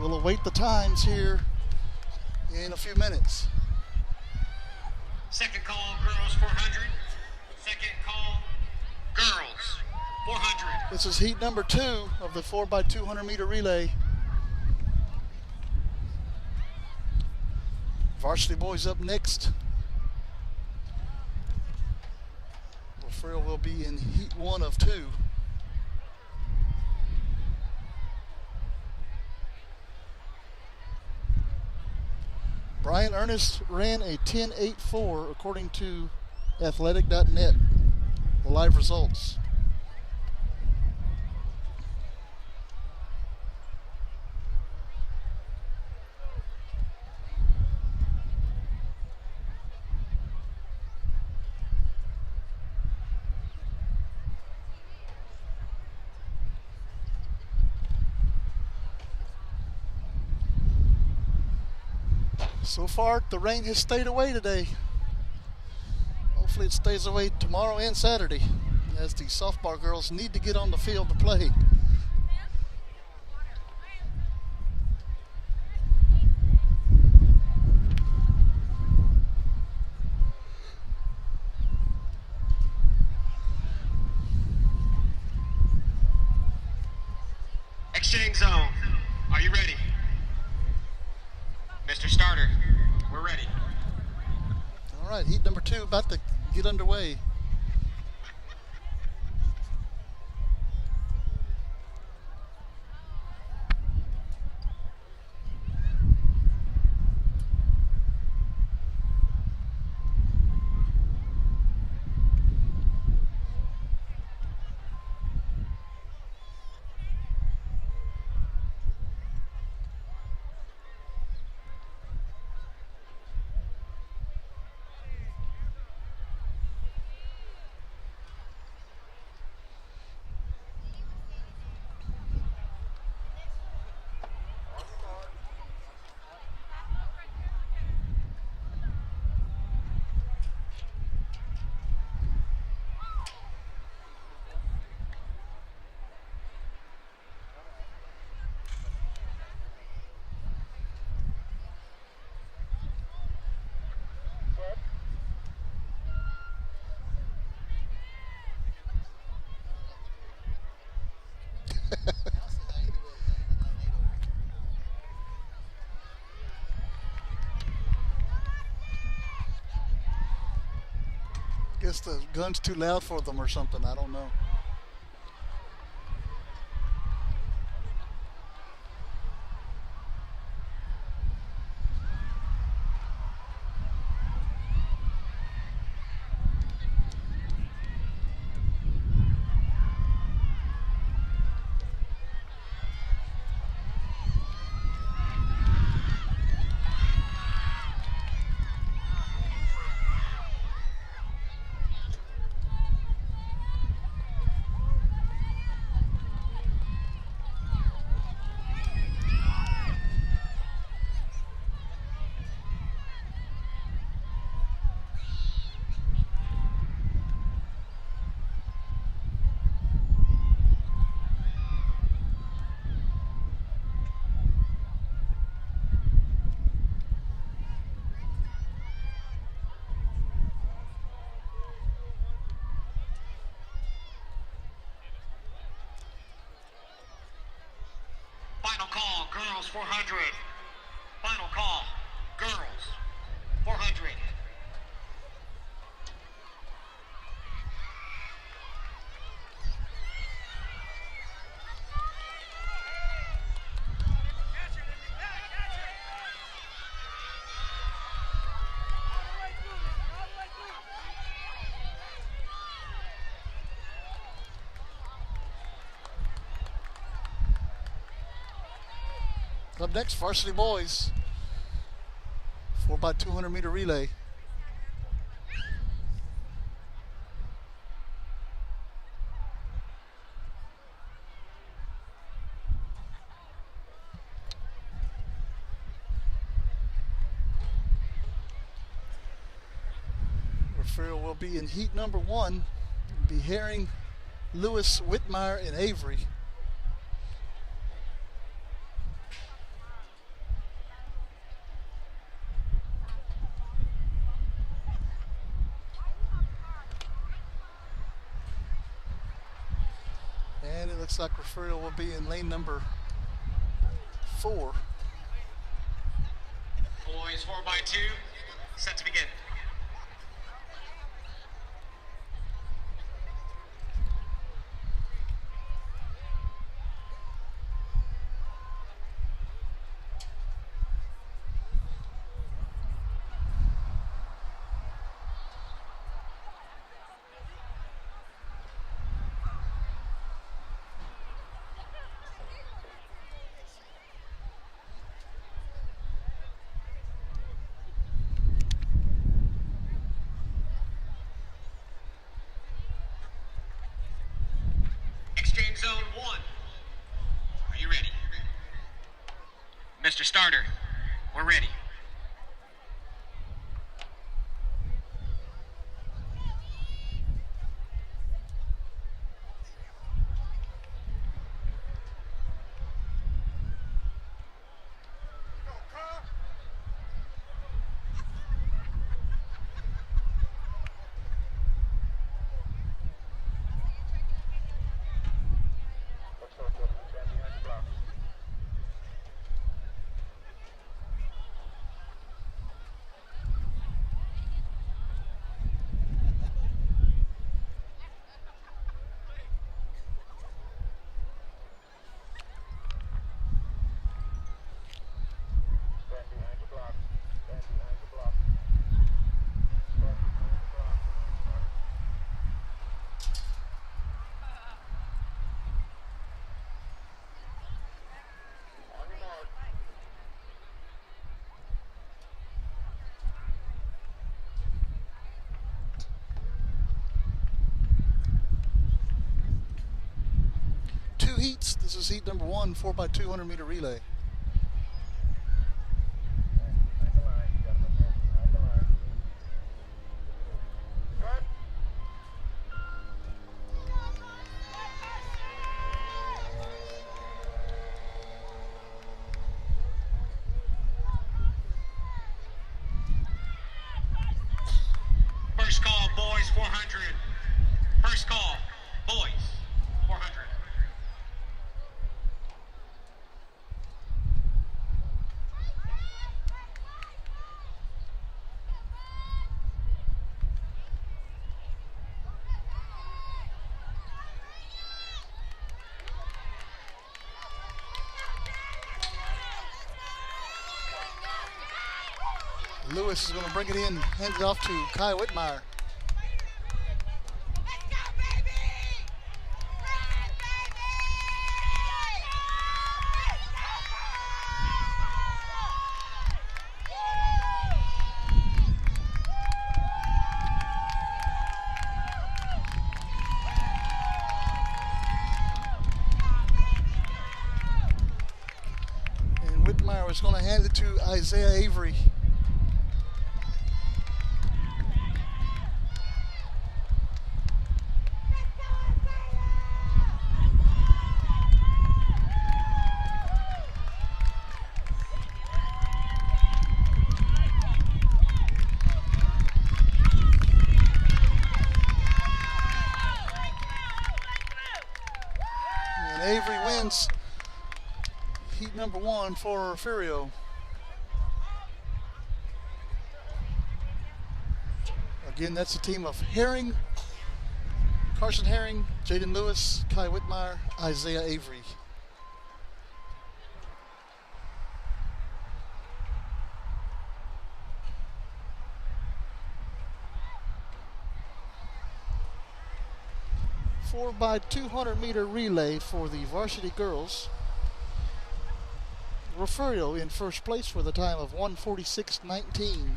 We'll await the times here in a few minutes. Second call, girls 400. Second call, girls 400. This is heat number 2 of the 4x200 meter relay. Varsity boys up next. Referral will be in heat 1 of 2. Brian Ernest ran a 10.84 according to athletic.net, the live results. So far, the rain has stayed away today. Hopefully it stays away tomorrow and Saturday, as the softball girls need to get on the field to play. Exchange zone. Are you ready? Mr. Starter, we're ready. All right, heat number 2 about to get underway. Guess the gun's too loud for them or something, I don't know. call, girls 400. Final call, girls 400. Up next, varsity boys, 4x200 meter relay. Referral will be in heat number 1. It'll be Herring, Lewis, Whitmire, and Avery. And it looks like referral will be in lane number 4. Boys 4x2, set to begin. Exchange zone 1. Are you ready? Mr. Starter, we're ready. Heats. This is heat number 1, 4x200 meter relay. First call, boys 400. First call, boys 400. Lewis is going to bring it in, hand it off to Kai Whitmire. And Whitmire is going to hand it to Isaiah Avery. number 1 for Furio. Again, that's a team of Herring, Carson Herring, Jaden Lewis, Kai Whitmire, Isaiah Avery. Four by 200 meter relay for the varsity girls. Refugio in first place with a time of 1:46.19.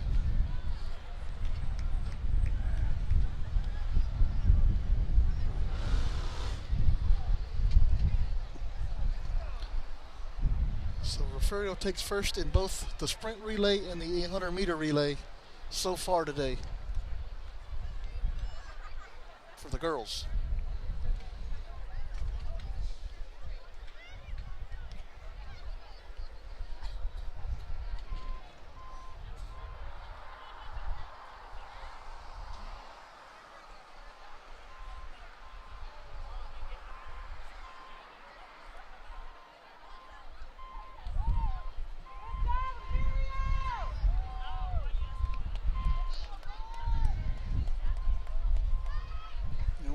So Refugio takes first in both the sprint relay and the 800 meter relay so far today for the girls.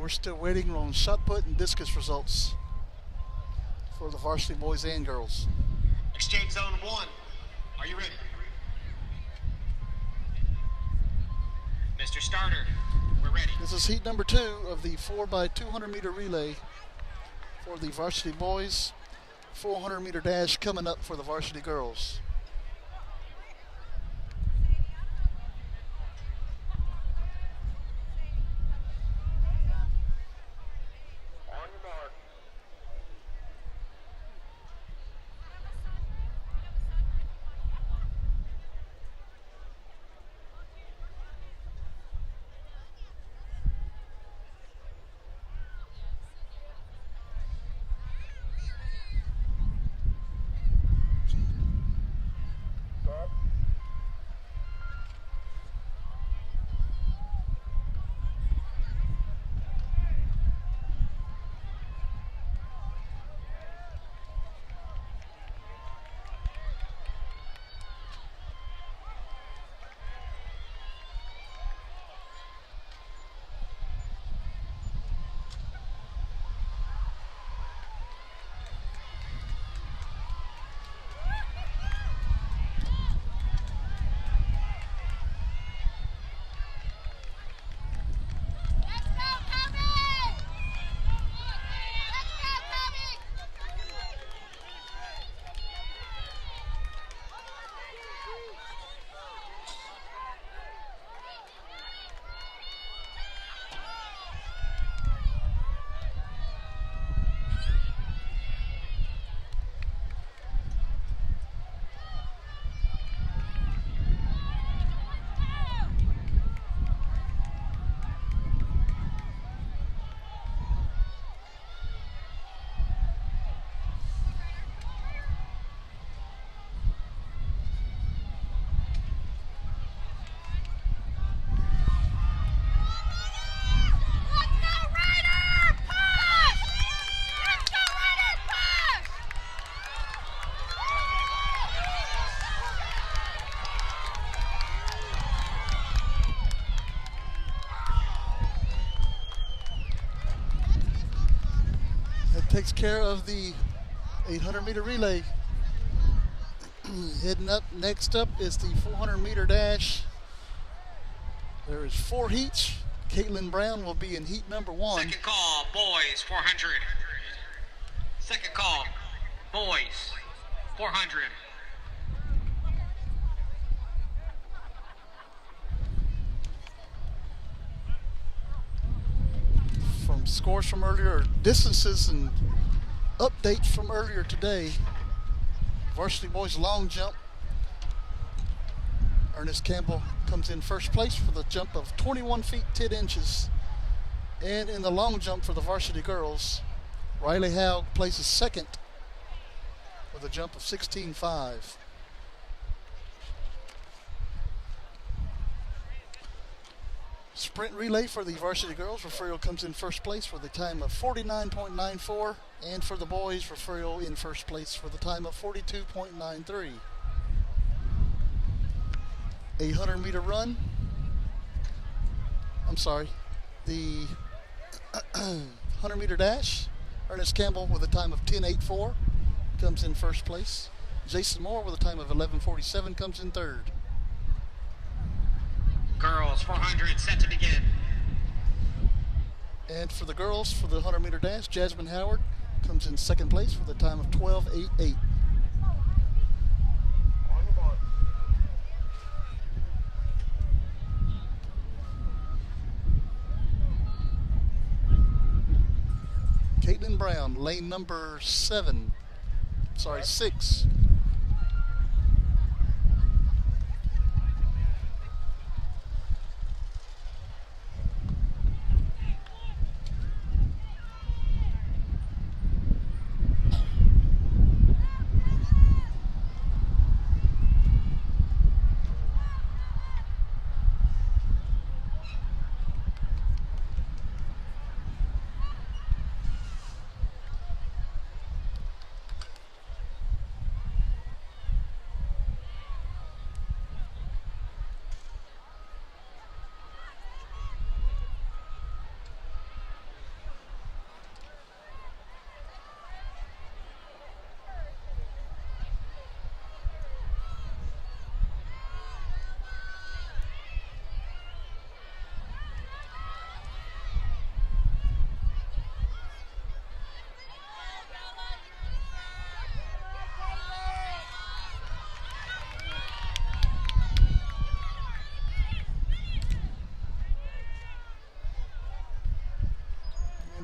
We're still waiting on shot put and discus results for the varsity boys and girls. Exchange zone 1. Are you ready? Mr. Starter, we're ready. This is heat number 2 of the 4 by 200 meter relay for the varsity boys. 400 meter dash coming up for the varsity girls. Takes care of the 800 meter relay. Heading up, next up is the 400 meter dash. There is 4 heats. Caitlin Brown will be in heat number 1. Second call, boys, 400. Second call, boys, 400. From scores from earlier, distances and updates from earlier today. Varsity boys long jump. Ernest Campbell comes in first place for the jump of 21 feet 10 inches. And in the long jump for the varsity girls, Riley Howe places second with a jump of 16.5. sprint relay for the varsity girls, Refugio comes in first place with a time of 49.94, and for the boys, Refugio in first place for the time of 42.93. A 100-meter run. I'm sorry, the 100-meter dash. Ernest Campbell with a time of 10.84 comes in first place. Jason Moore with a time of 11.47 comes in third. Girls 400 set to begin. And for the girls, for the 100-meter dash, Jasmine Howard comes in second place with a time of 12.88. Caitlin Brown, lane number 6.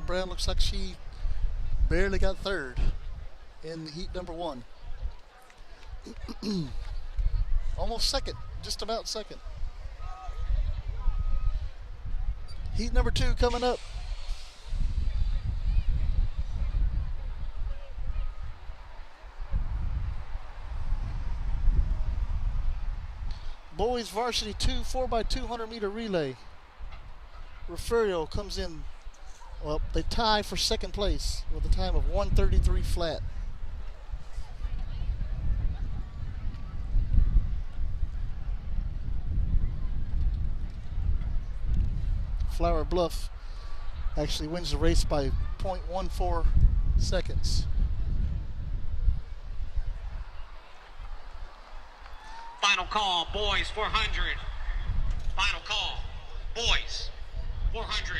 Brown looks like she barely got third in heat number 1. Almost second, just about second. Heat number 2 coming up. Boys varsity 2 4x200 meter relay. Refugio comes in. Well, they tie for second place with a time of 1:33 flat. Flower Bluff actually wins the race by 0.14 seconds. Final call, boys 400. Final call, boys 400.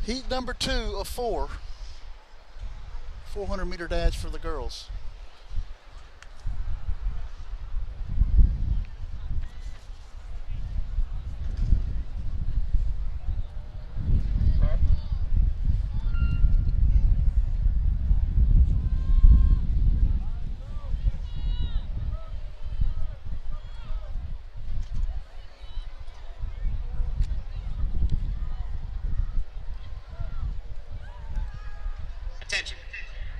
Heat number 2 of 4. 400 meter dash for the girls. Attention,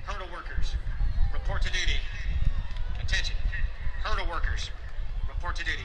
hurdle workers, report to duty. Attention, hurdle workers, report to duty.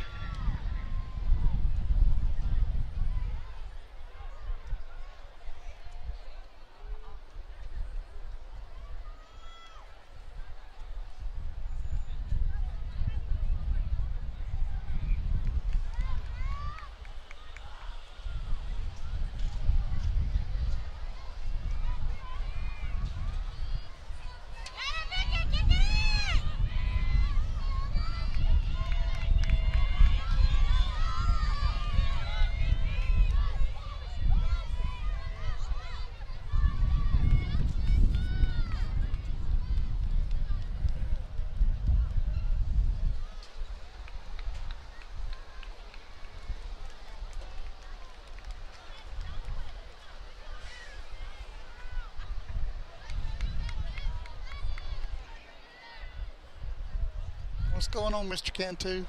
What's going on, Mr. Cantu?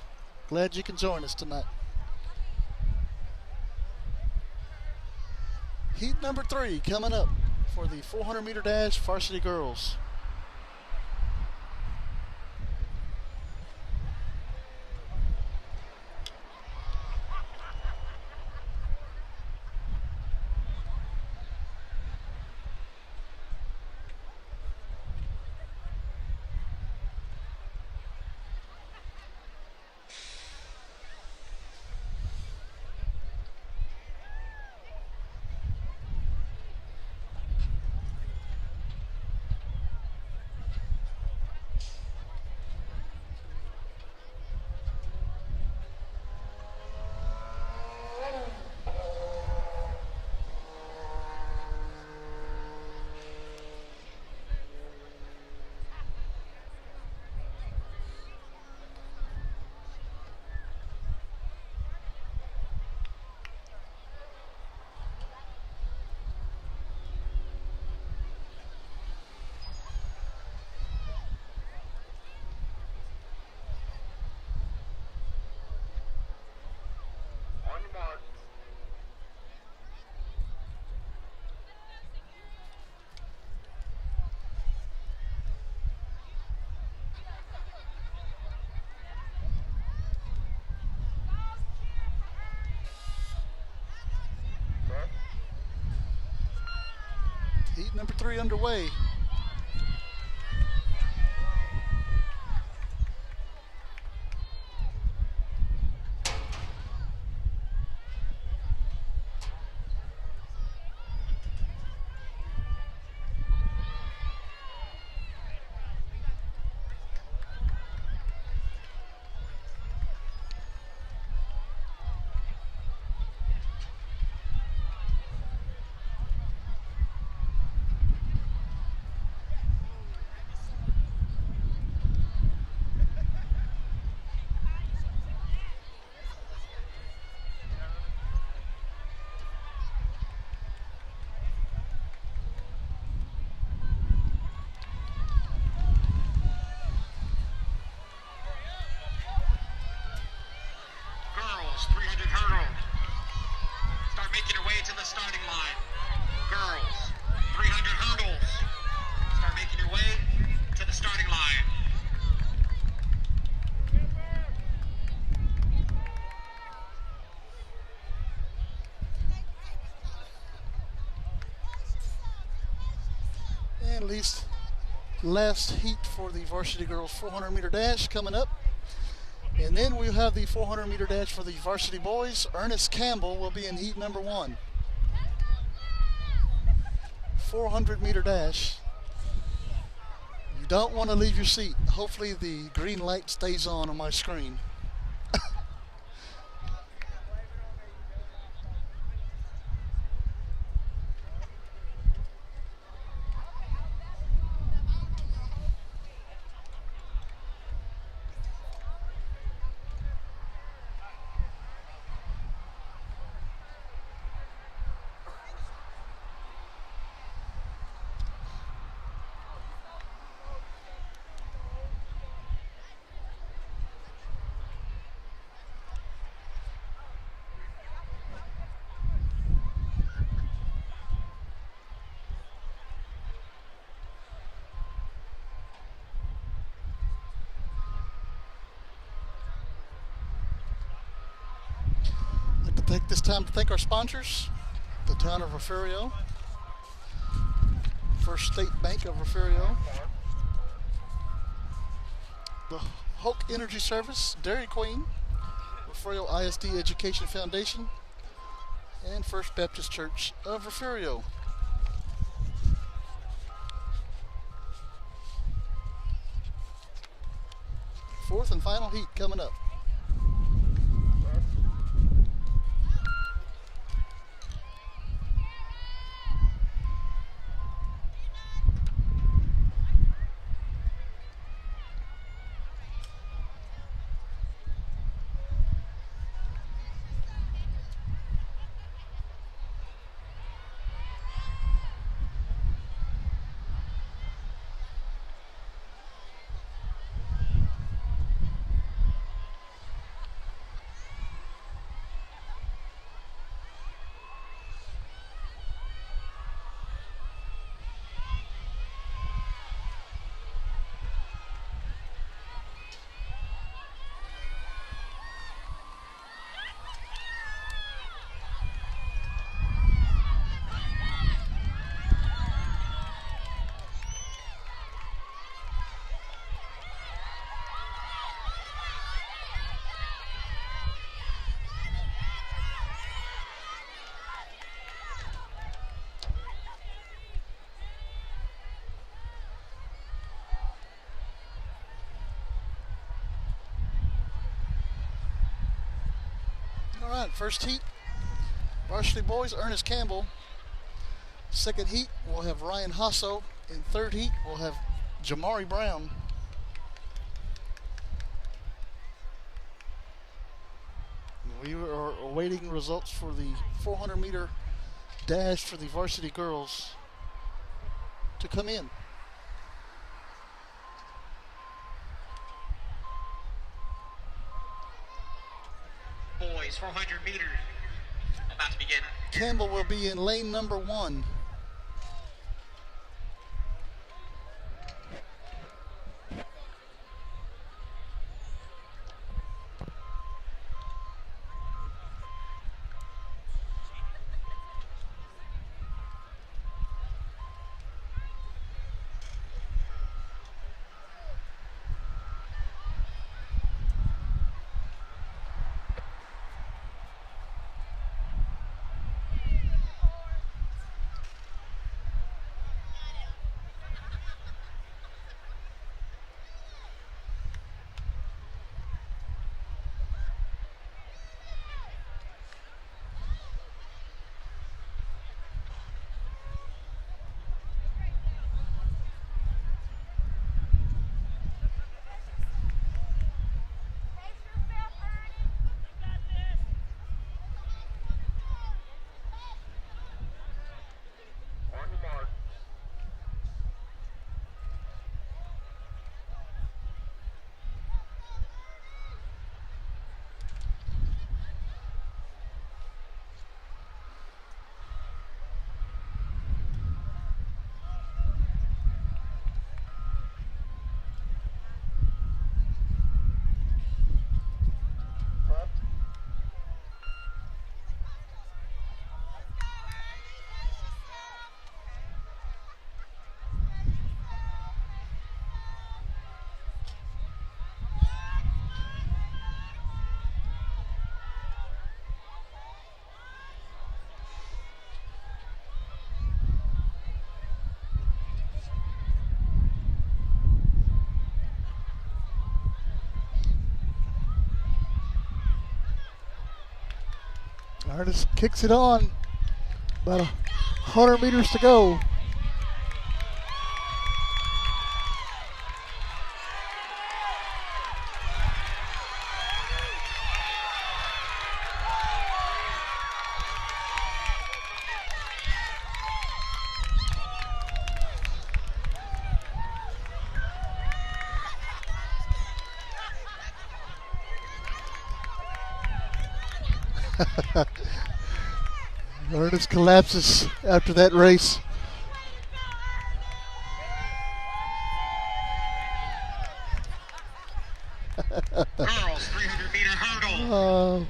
Glad you can join us tonight. Heat number 3 coming up for the 400-meter dash varsity girls. Heat number 3 underway. Girls, 300 hurdle. Start making your way to the starting line. Girls, 300 hurdles. Start making your way to the starting line. And last heat for the varsity girls 400-meter dash coming up. And then we'll have the 400-meter dash for the varsity boys. Ernest Campbell will be in heat number 1. 400-meter dash. You don't want to leave your seat. Hopefully the green light stays on my screen. Take this time to thank our sponsors, the town of Refugio, First State Bank of Refugio, the Hoke Energy Service, Dairy Queen, Refugio ISD Education Foundation, and First Baptist Church of Refugio. Fourth and final heat coming up. right, first heat, varsity boys, Ernest Campbell. Second heat, we'll have Ryan Hasso. In third heat, we'll have Jamari Brown. We are awaiting results for the 400-meter dash for the varsity girls to come in. Boys, 400 meters about to begin. Campbell will be in lane number 1. Ernest kicks it on. About 100 meters to go. Ernest collapses after that race. Girls, 300-meter hurdle.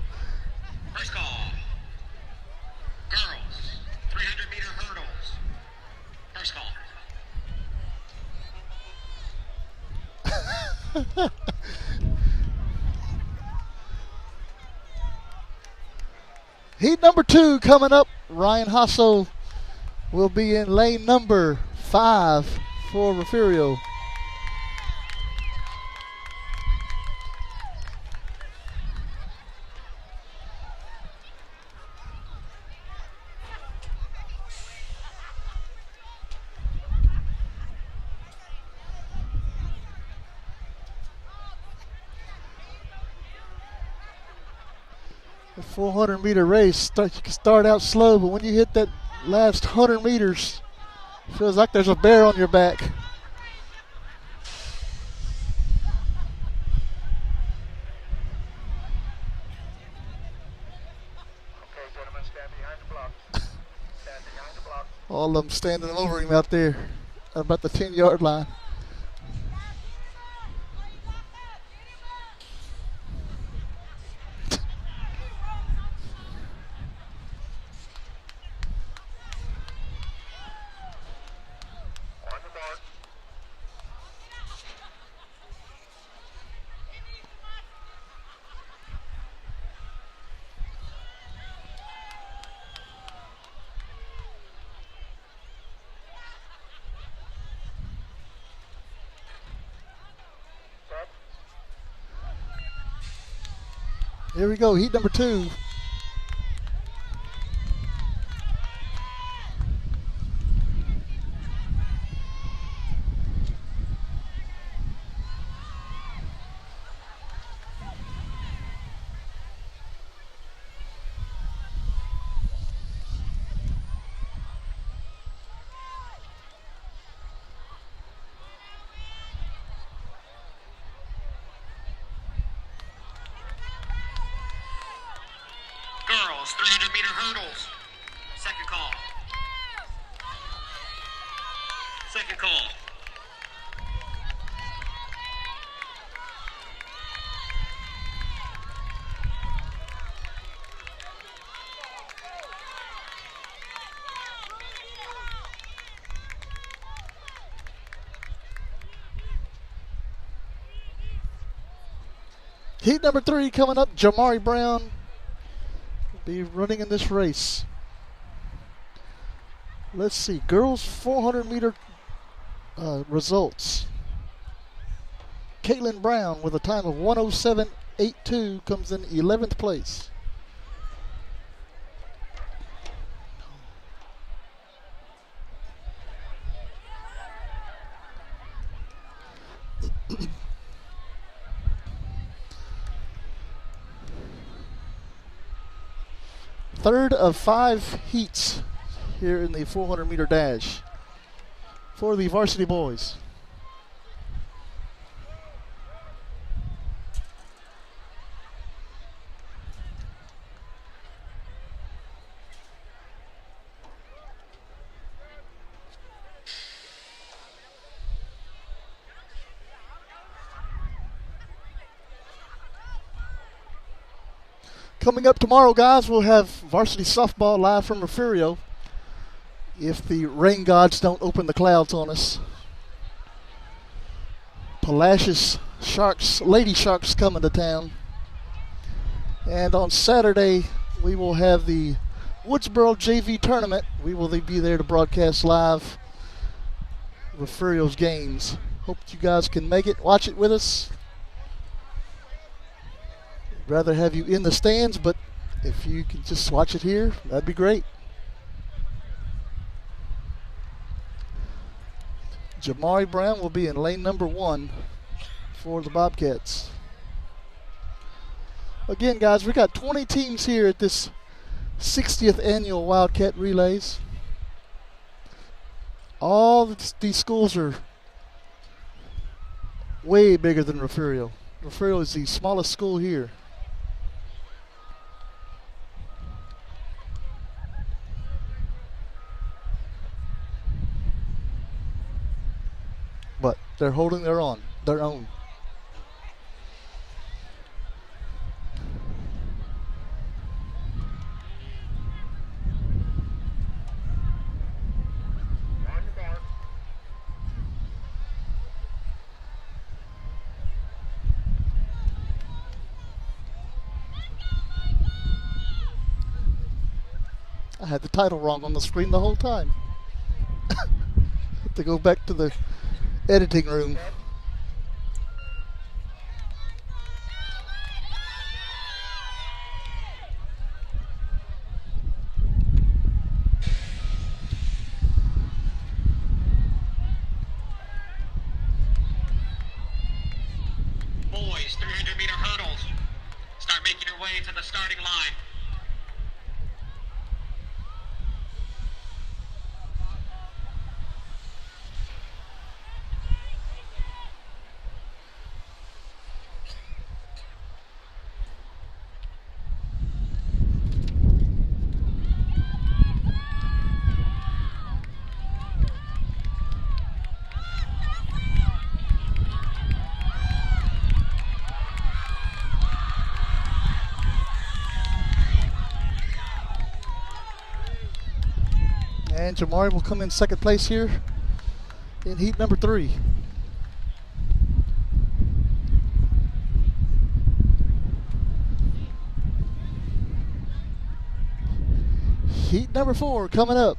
First call. Girls, 300-meter hurdles. First call. Heat number 2 coming up. Ryan Hasso will be in lane number 5 for Refugio. The 400-meter race, you can start out slow, but when you hit that last 100 meters, it feels like there's a bear on your back. Okay, gentlemen, stand behind the blocks. Stand behind the blocks. All of them standing over him out there at about the 10-yard line. Here we go, heat number 2. calls. 300-meter hurdles. Second call. Second call. Heat number 3 coming up. Jamari Brown will be running in this race. Let's see. Girls 400-meter results. Caitlin Brown with a time of 1:07.82 comes in 11th place. Third of 5 heats here in the 400-meter dash for the varsity boys. Coming up tomorrow, guys, we'll have varsity softball live from Refugio if the rain gods don't open the clouds on us. Palacios Sharks, Lady Sharks coming to town. And on Saturday, we will have the Woodsboro JV tournament. We will be there to broadcast live Refugio's games. Hope you guys can make it, watch it with us. Rather have you in the stands, but if you can just watch it here, that'd be great. Jamari Brown will be in lane number 1 for the Bobcats. Again, guys, we got 20 teams here at this 60th annual Wildcat Relays. All these schools are way bigger than Refugio. Refugio is the smallest school here. But they're holding their own. I had the title wrong on the screen the whole time. Have to go back to the editing room. Boys, 300-meter hurdles. Start making your way to the starting line. And Jamari will come in second place here in heat number 3. Heat number 4 coming up.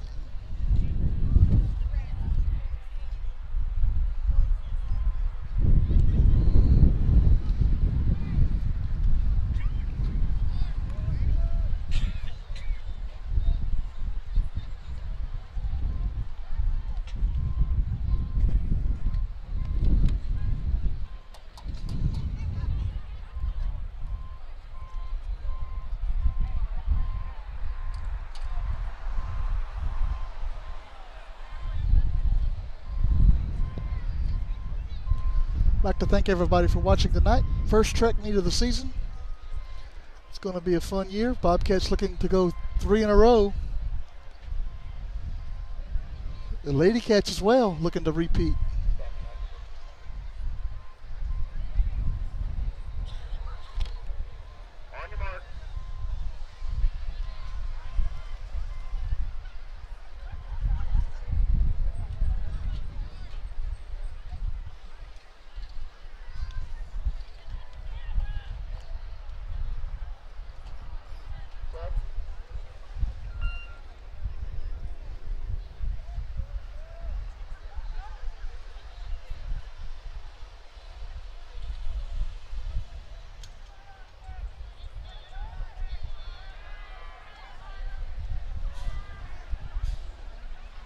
I'd like to thank everybody for watching tonight. First track meet of the season. It's going to be a fun year. Bobcats looking to go 3 in a row. The Lady Cats as well looking to repeat. On your mark.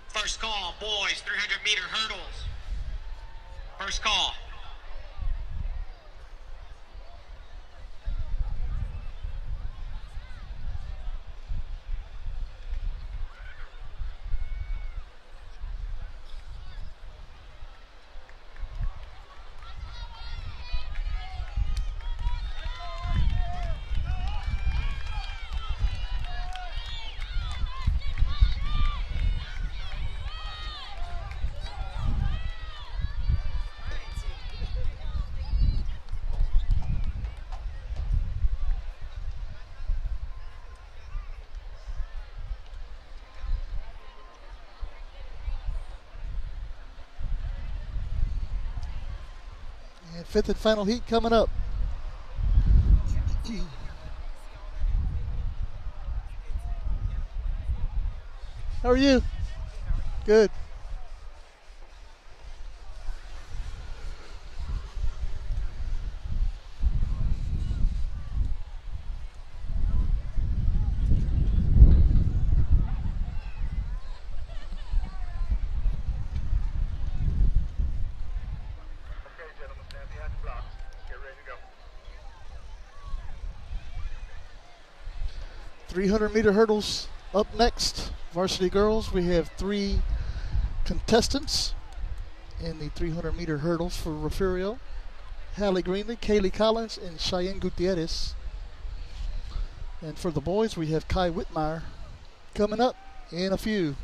First call, boys, 300-meter hurdles. First call. And fifth and final heat coming up. How are you? Good. Okay, gentlemen, stand behind the blocks. Get ready to go. 300-meter hurdles up next. Varsity girls, we have 3 contestants in the 300-meter hurdles for Refugio. Hallie Greenlee, Kaylee Collins, and Cheyenne Gutierrez. And for the boys, we have Kai Whitmire coming up in a few.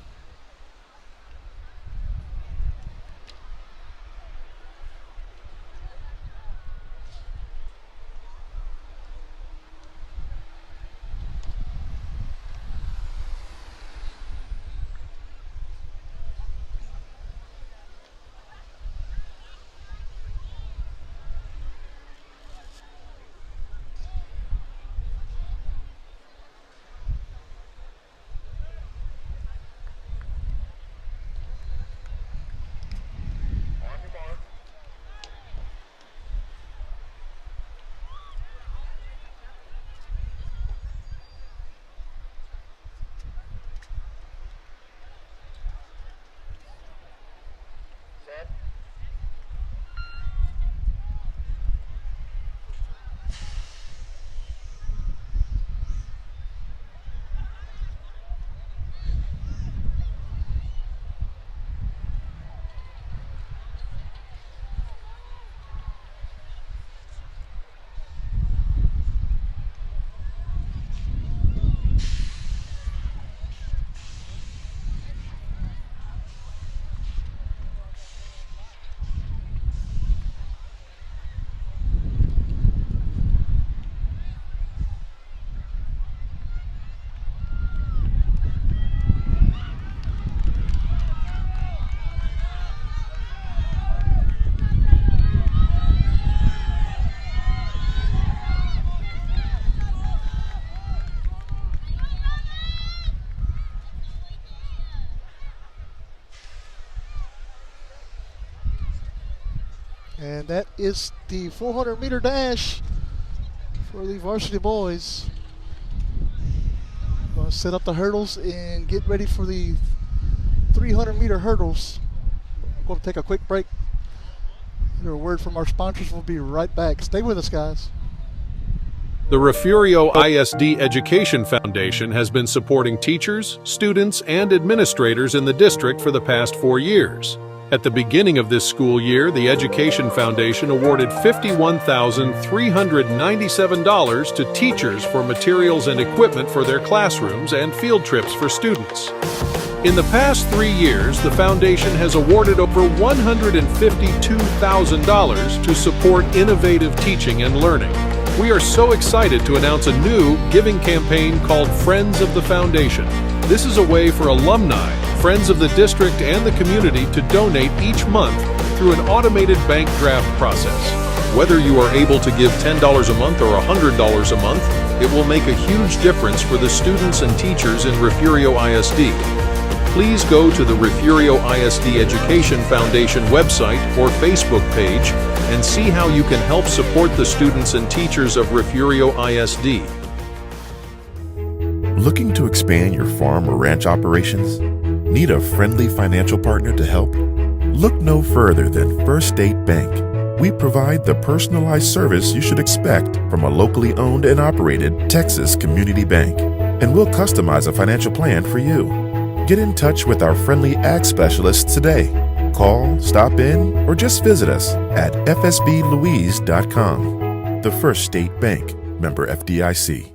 On your mark. Set. And that is the 400-meter dash for the varsity boys. Going to set up the hurdles and get ready for the 300-meter hurdles. We're going to take a quick break. Hear a word from our sponsors. We'll be right back. Stay with us, guys. The Refugio ISD Education Foundation has been supporting teachers, students, and administrators in the district for the past 4 years. At the beginning of this school year, the Education Foundation awarded $51,397 to teachers for materials and equipment for their classrooms and field trips for students. In the past 3 years, the foundation has awarded over $152,000 to support innovative teaching and learning. We are so excited to announce a new giving campaign called Friends of the Foundation. This is a way for alumni, friends of the district, and the community to donate each month through an automated bank draft process. Whether you are able to give $10 a month or $100 a month, it will make a huge difference for the students and teachers in Refugio ISD. Please go to the Refugio ISD Education Foundation website or Facebook page and see how you can help support the students and teachers of Refugio ISD. Looking to expand your farm or ranch operations? Need a friendly financial partner to help? Look no further than First State Bank. We provide the personalized service you should expect from a locally owned and operated Texas community bank, and we'll customize a financial plan for you. Get in touch with our friendly ag specialists today. Call, stop in, or just visit us at fsblouise.com. The First State Bank, member FDIC.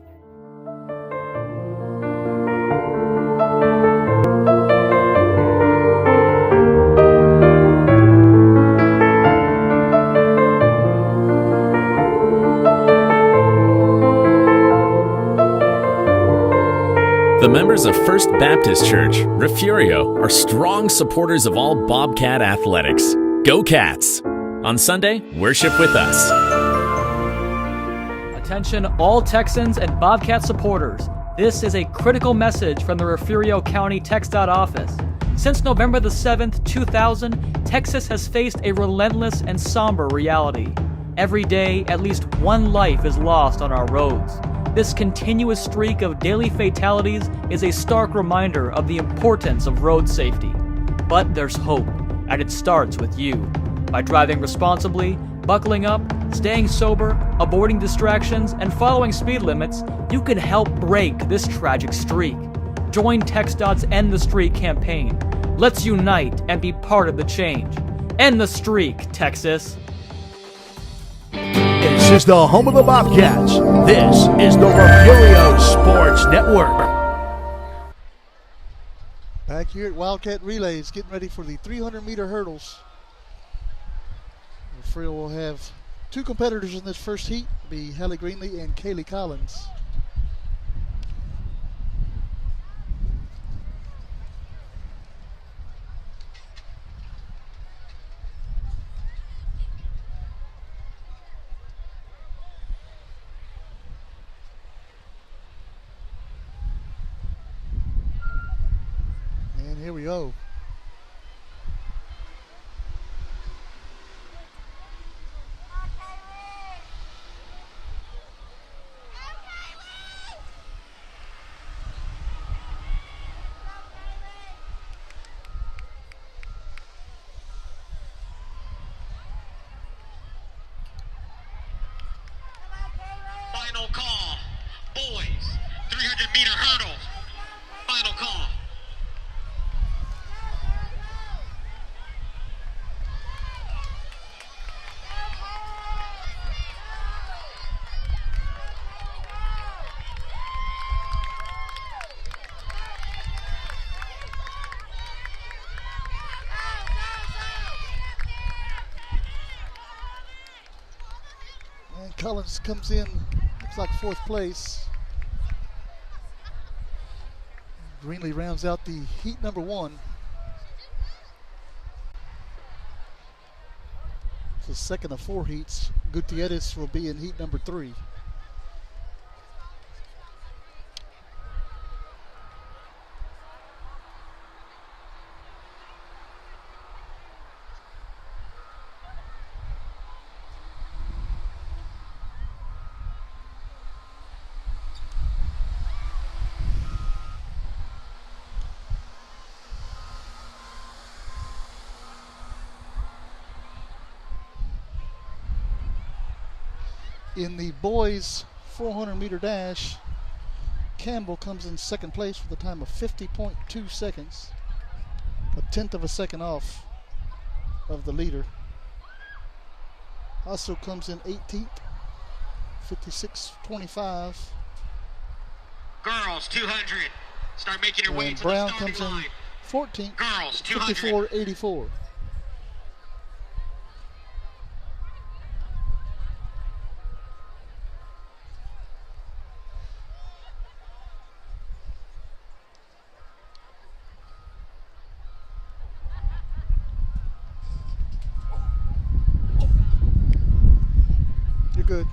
The members of First Baptist Church, Refugio, are strong supporters of all Bobcat athletics. Go Cats! On Sunday, worship with us. Attention all Texans and Bobcat supporters. This is a critical message from the Refugio County TxDOT office. Since November the 7th, 2000, Texas has faced a relentless and somber reality. Every day, at least one life is lost on our roads. This continuous streak of daily fatalities is a stark reminder of the importance of road safety. But there's hope, and it starts with you. By driving responsibly, buckling up, staying sober, avoiding distractions, and following speed limits, you can help break this tragic streak. Join TxDOT's End the Streak campaign. Let's unite and be part of the change. End the streak, Texas. This is the home of the Bobcats. This is the Refugio Sports Network. Back here at Wildcat Relays, getting ready for the 300-meter hurdles. Refugio will have two competitors in this first heat, be Hallie Greenlee and Kaylee Collins. And here we go. Final call. Boys, 300-meter hurdle. Final call. And Collins comes in, looks like fourth place. Greenlee rounds out the heat number one. It's the second of four heats. Gutierrez will be in heat number three. In the boys 400-meter dash, Campbell comes in second place with a time of 50.2 seconds, a tenth of a second off of the leader. Also comes in 18th, 56.25. Girls 200. Start making your way And to Brown the starting comes in line. 14th, Girls 200. 54.84. You're good.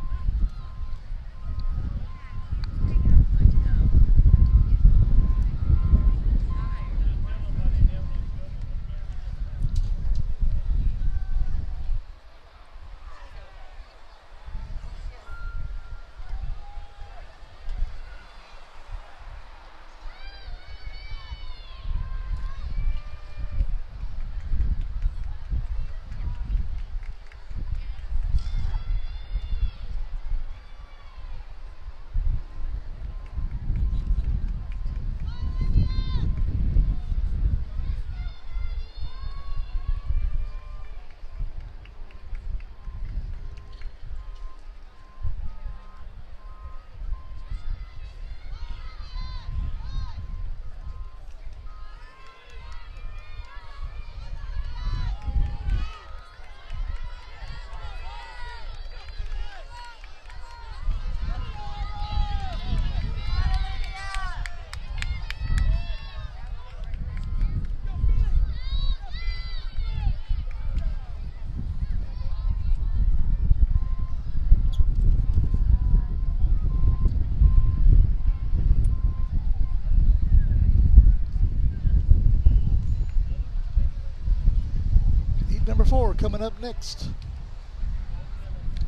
Number 4 coming up next.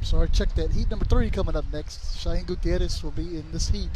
Sorry, check that. Heat number 3 coming up next. Cheyenne Gutierrez will be in this heat.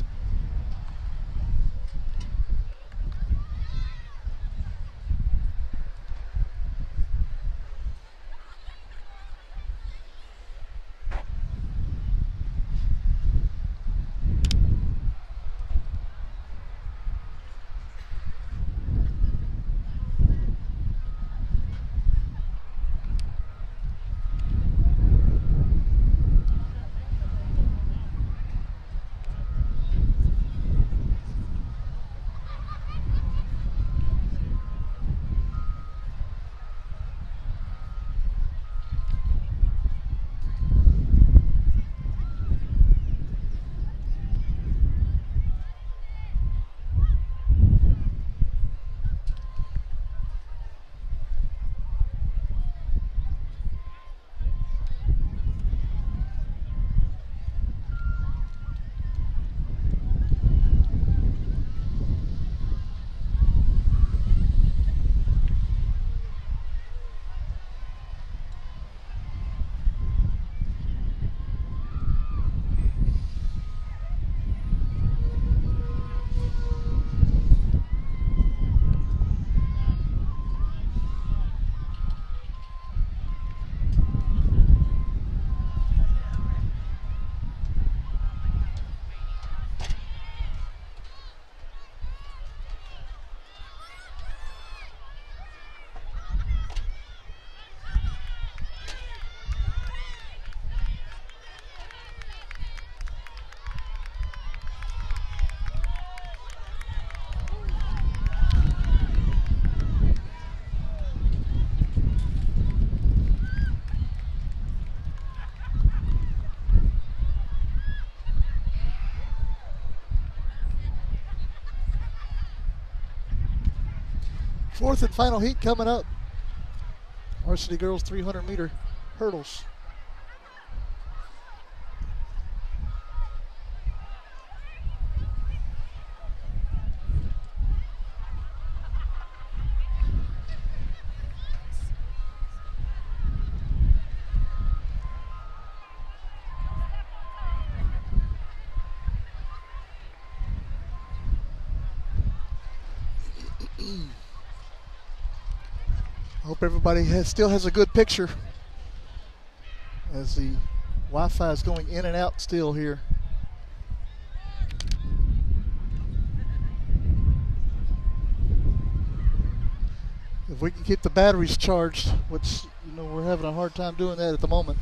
Fourth and final heat coming up. Varsity girls 300-meter hurdles. Hope everybody still has a good picture as the Wi-Fi is going in and out still here. If we can keep the batteries charged, which We're having a hard time doing that at the moment.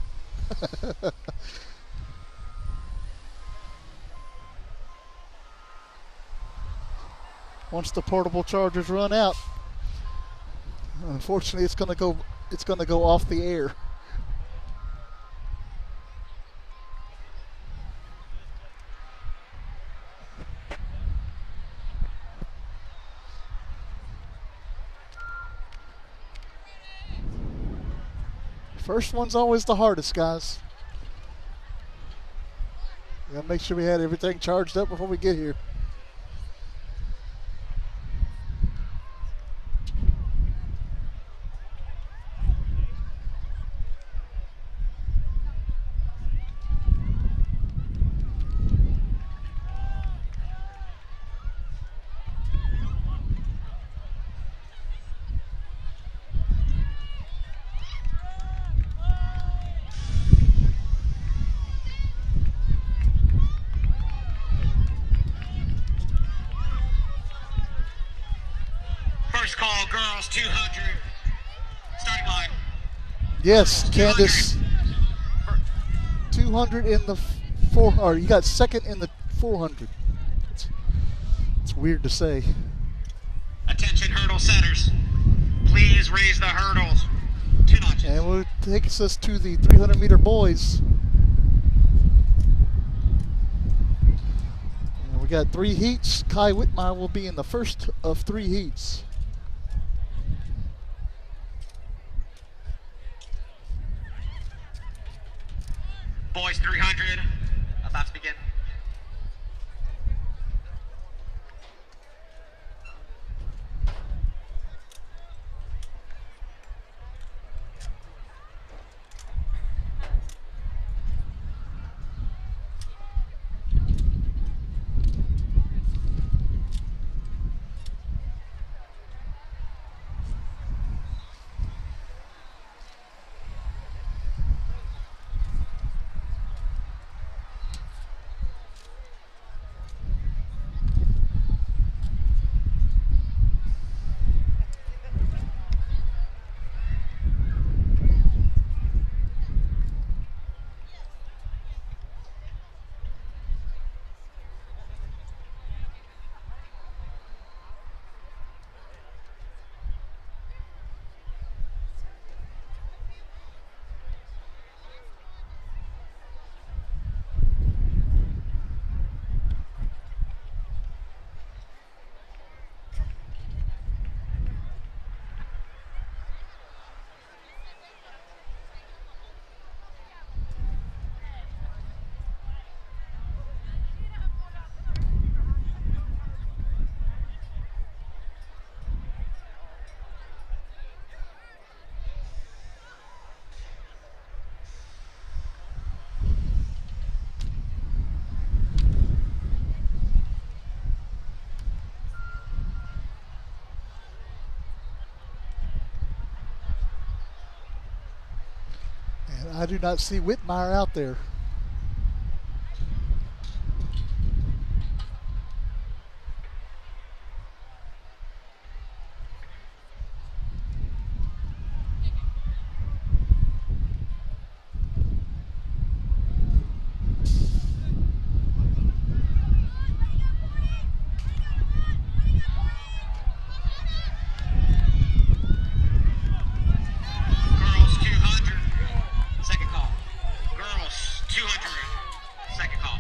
Once the portable chargers run out, unfortunately, it's going to go off the air. First one's always the hardest, guys. We gotta make sure we had everything charged up before we get here. First call, girls 200. Starting line. Yes, Candace. 200 in the or you got second in the 400. It's weird to say. Attention hurdle setters. Please raise the hurdles 2 notches. And it takes us to the 300-meter boys. And we got 3 heats. Kai Whitmire will be in the first of 3 heats. Boys 300, about to begin. I do not see Whitmire out there. Girls 200, second call. Girls 200, second call.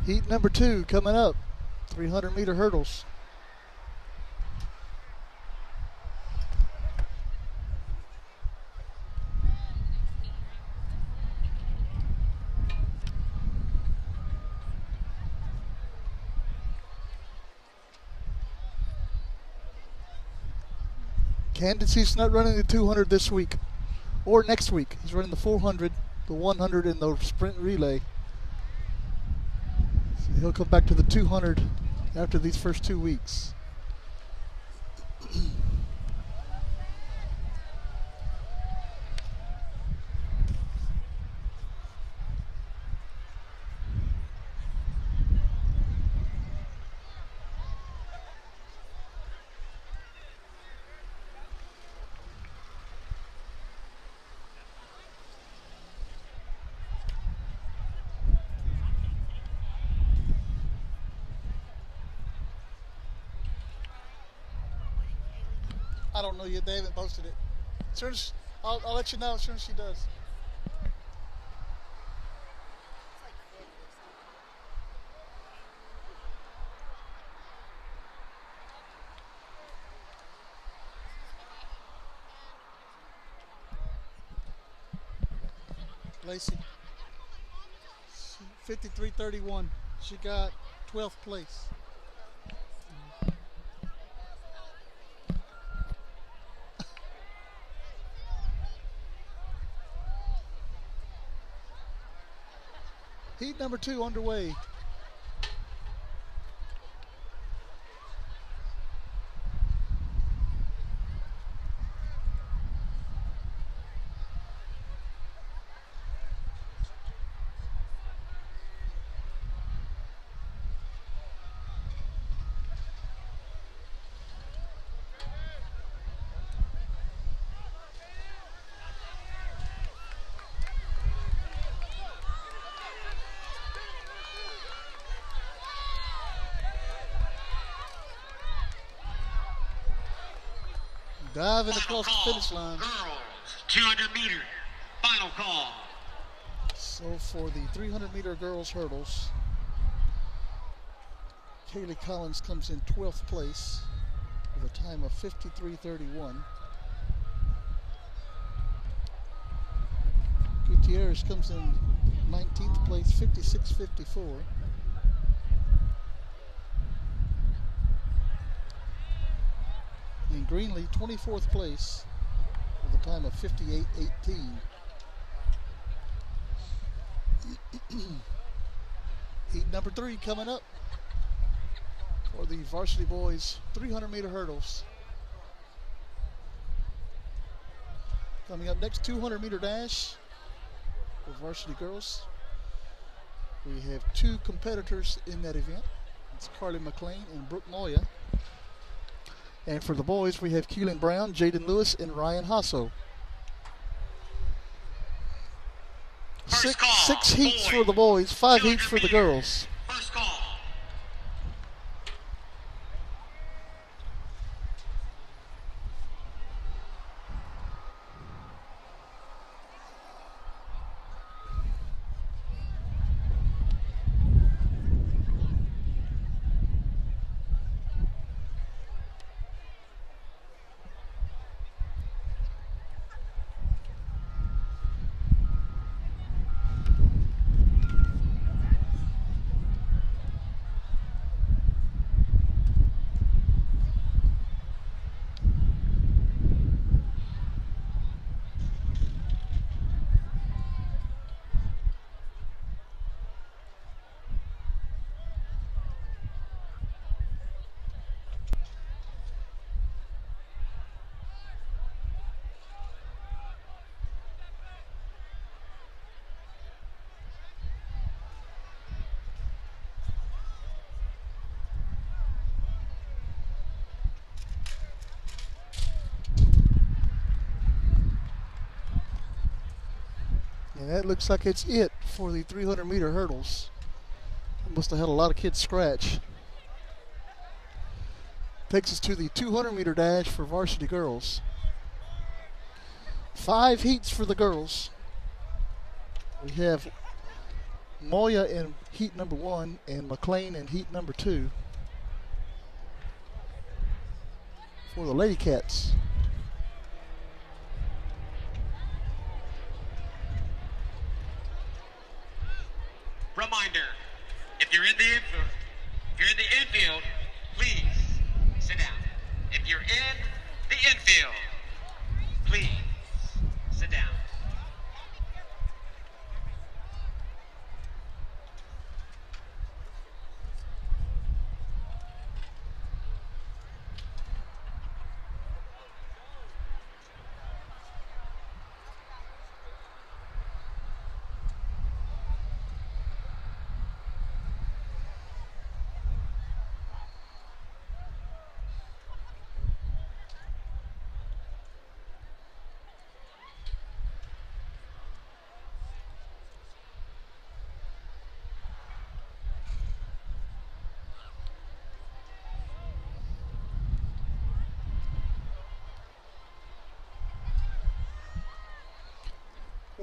Heat number 2 coming up. 300-meter hurdles. Candace's not running the 200 this week or next week. He's running the 400, the 100, and the sprint relay. So he'll come back to the 200 after these first 2 weeks. I don't know yet. They haven't posted it. As soon as I'll let you know as soon as she does. Lacey, 53:31. She got 12th place. Heat number 2 underway. Diving across the finish line. Girls, 200 meter, final call. So for the 300-meter girls hurdles, Kaylee Collins comes in 12th place with a time of 53:31. Gutierrez comes in 19th place, 56:54. And Greenlee, 24th place with a time of 58:18. Heat number 3 coming up for the varsity boys 300-meter hurdles. Coming up next, 200-meter dash for varsity girls. We have 2 competitors in that event. It's Carly McLean and Brooke Moya. And for the boys, we have Keelan Brown, Jaden Lewis, and Ryan Hasso. Six heats for the boys, 5 heats for the girls. First call. And that looks like it's it for the 300-meter hurdles. Must have had a lot of kids scratch. Takes us to the 200-meter dash for varsity girls. 5 heats for the girls. We have Moya in heat number 1 and McLean in heat number 2. For the Lady Cats. Reminder, if you're in the infield, please sit down. If you're in the infield, please sit down.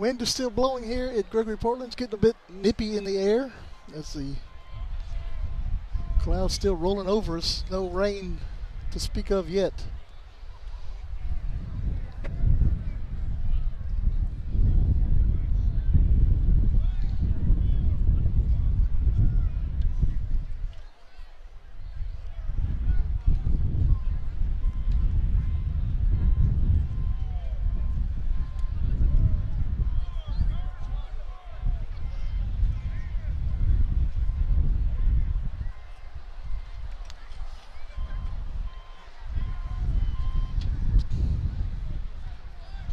Wind is still blowing here at Gregory, Portland. It's getting a bit nippy in the air as the clouds still rolling over us. No rain to speak of yet.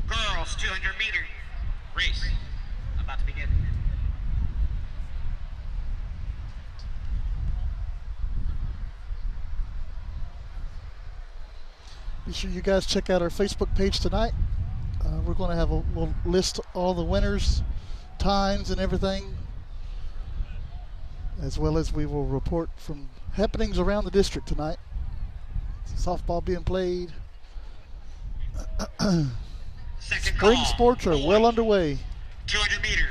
Girls 200-meter race about to begin. Be sure you guys check out our Facebook page tonight. We're going to have we'll list all the winners, times, and everything, as well as we will report from happenings around the district tonight. Softball being played. Spring sports are well underway. 200 meter.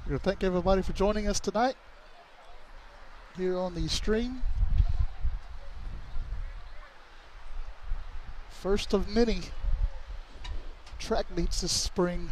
We're going to thank everybody for joining us tonight here on the stream. First of many track meets this spring.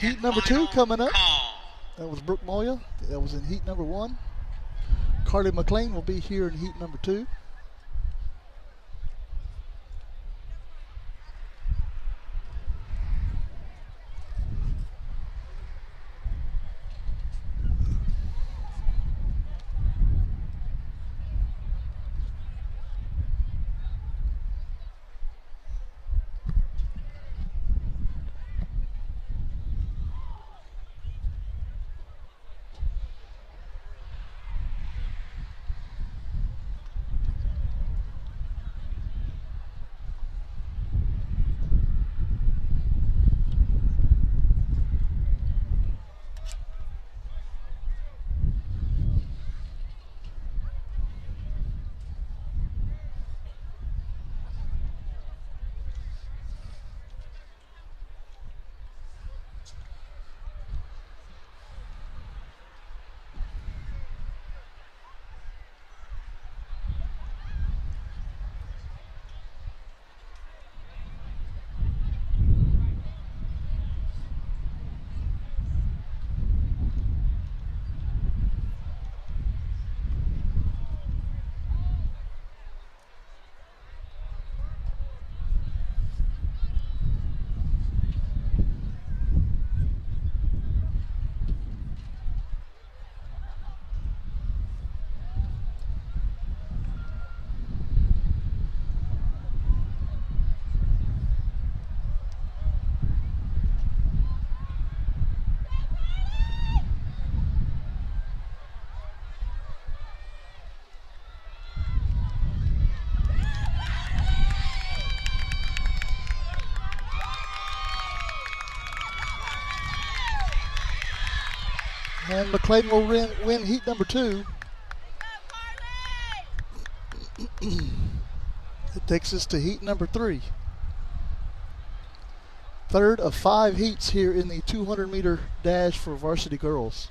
Heat number 2 coming up. That was Brooke Moya. That was in heat number 1. Carly McLean will be here in heat number 2. And McClain will win heat number 2. It takes us to heat number 3. Third of 5 heats here in the 200-meter dash for varsity girls.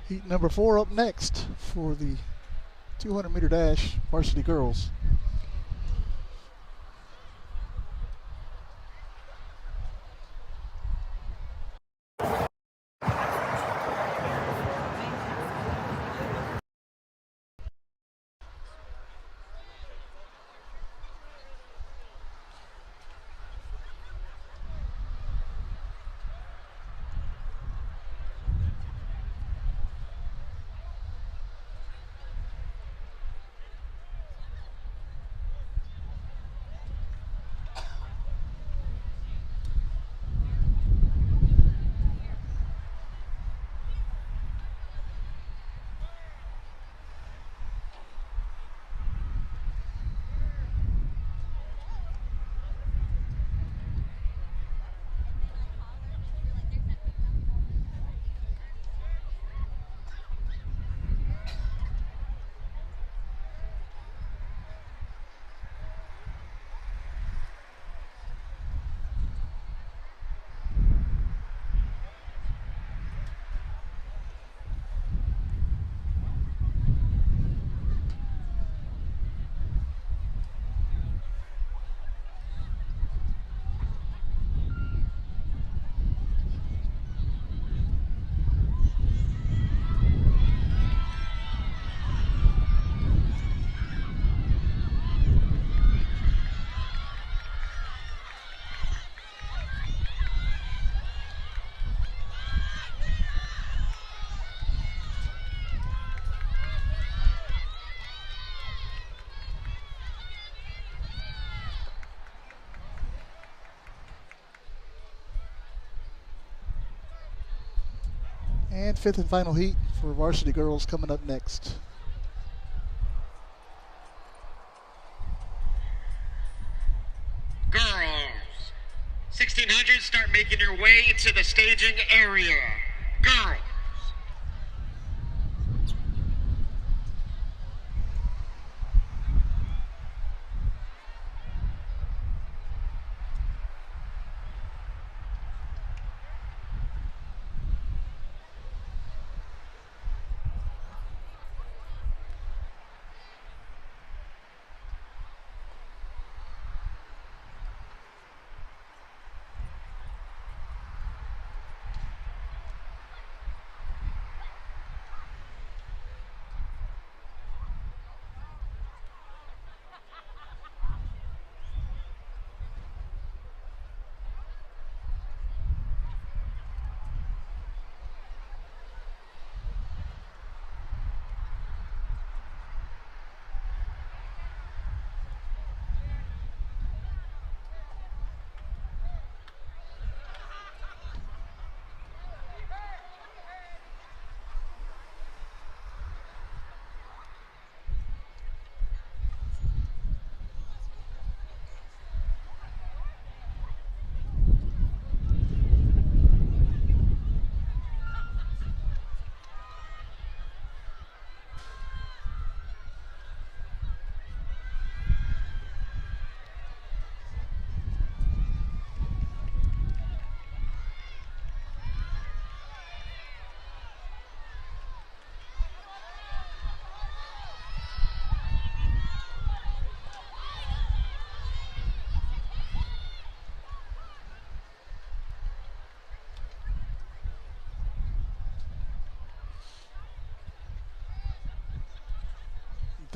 Heat number 4 up next for the 200-meter dash varsity girls. And 5th and final heat for varsity girls coming up next. Girls, 1600, start making your way to the staging area. Girls.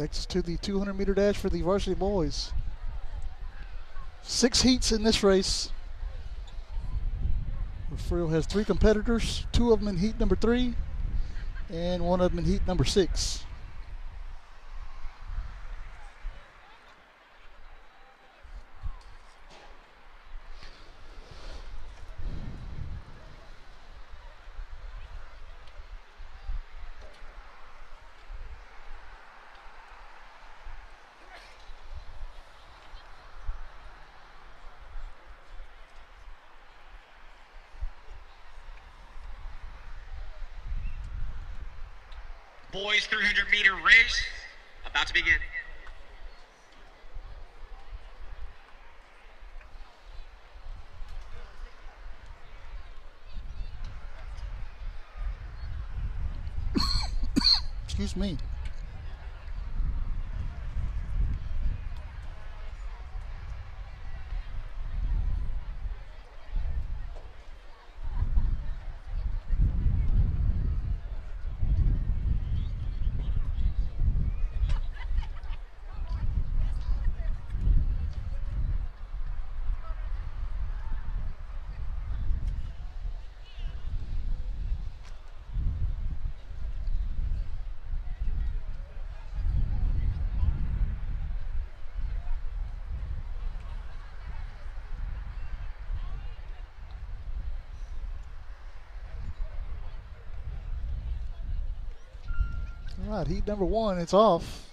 Takes us to the 200-meter dash for the varsity boys. 6 heats in this race. Refugio has 3 competitors, 2 of them in heat number 3, and 1 of them in heat number 6. Boys 300-meter race about to begin. Excuse me. All right, heat number 1, it's off.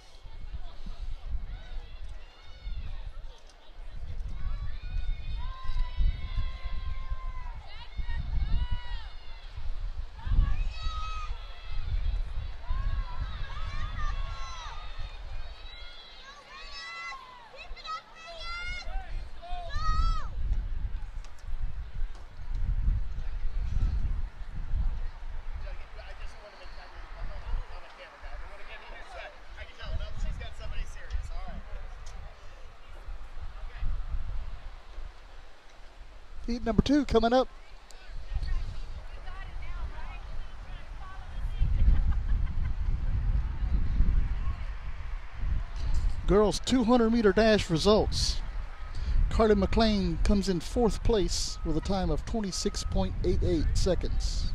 Heat number 2 coming up. Girls 200-meter dash results. Carly McLean comes in 4th place with a time of 26.88 seconds.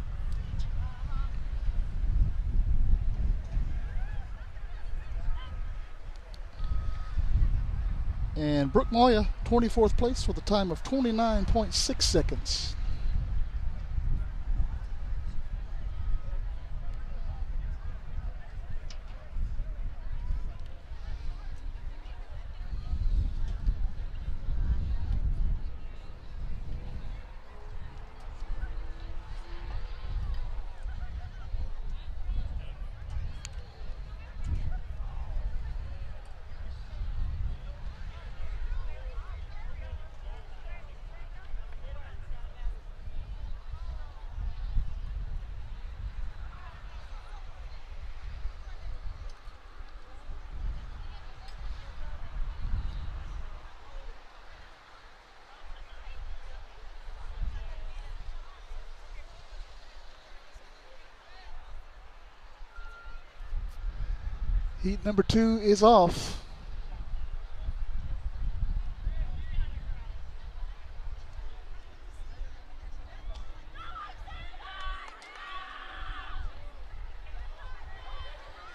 And Brooke Moya, 24th place with a time of 29.6 seconds. Heat number 2 is off.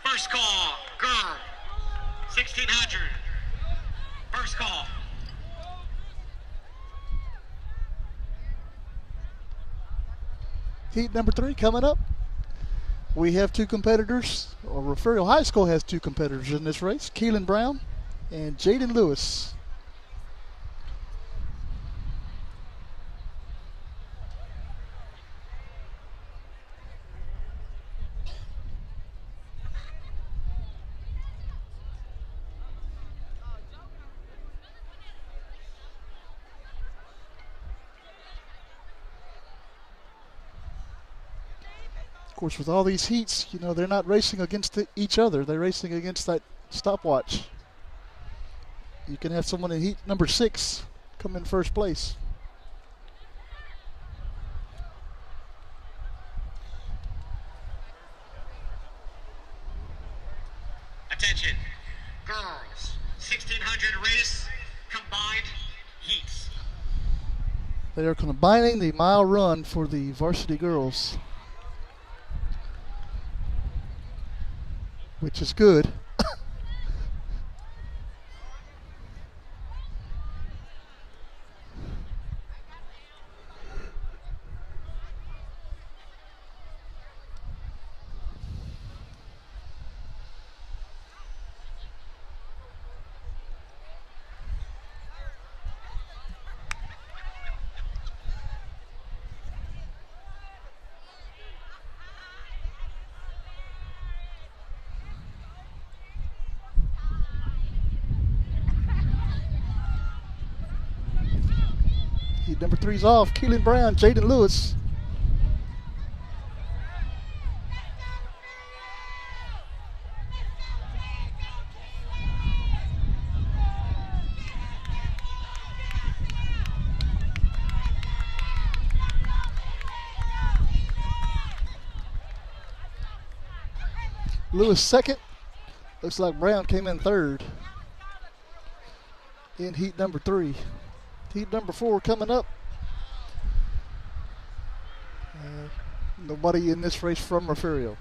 First call, girl, 1600. First call. Heat number 3 coming up. We have 2 competitors, or Refugio High School has 2 competitors in this race, Keelan Brown and Jaden Lewis. Of course, with all these heats, you know, they're not racing against each other. They're racing against that stopwatch. You can have someone in heat number 6 come in first place. Attention. girls 1600 race combined heats. They are combining the mile run for the varsity girls, which is good. Number 3's off. Keelan Brown, Jaden Lewis. Lewis second. Looks like Brown came in third in heat number 3. Heat number 4 coming up. Nobody in this race from Refugio.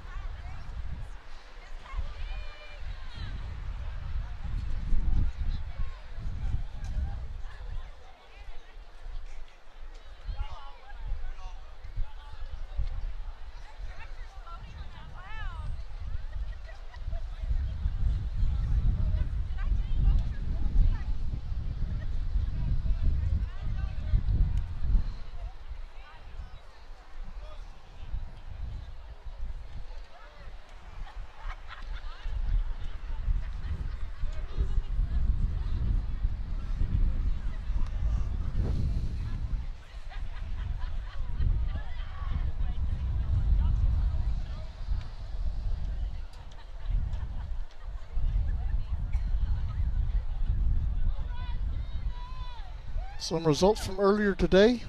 Some results from earlier today.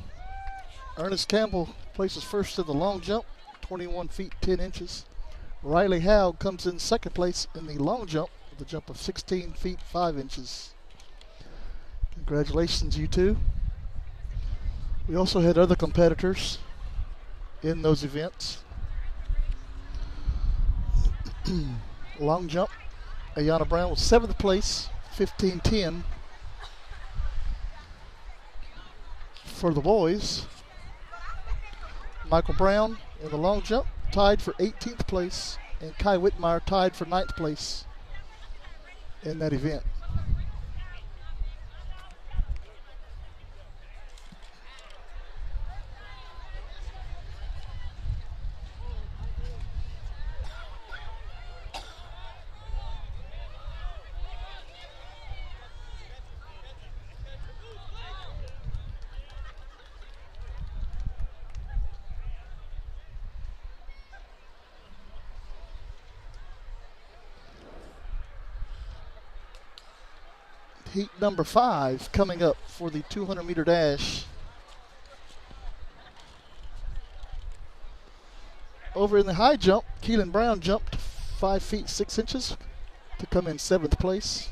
Ernest Campbell places first in the long jump, 21 feet 10 inches. Riley Howe comes in second place in the long jump with a jump of 16 feet 5 inches. Congratulations, you two. We also had other competitors in those events. Long jump, Ayana Brown was 7th place, 15:10. For the boys, Michael Brown in the long jump tied for 18th place, and Kai Whitmire tied for 9th place in that event. Heat number 5 coming up for the 200-meter dash. Over in the high jump, Keelan Brown jumped 5 feet 6 inches to come in 7th place.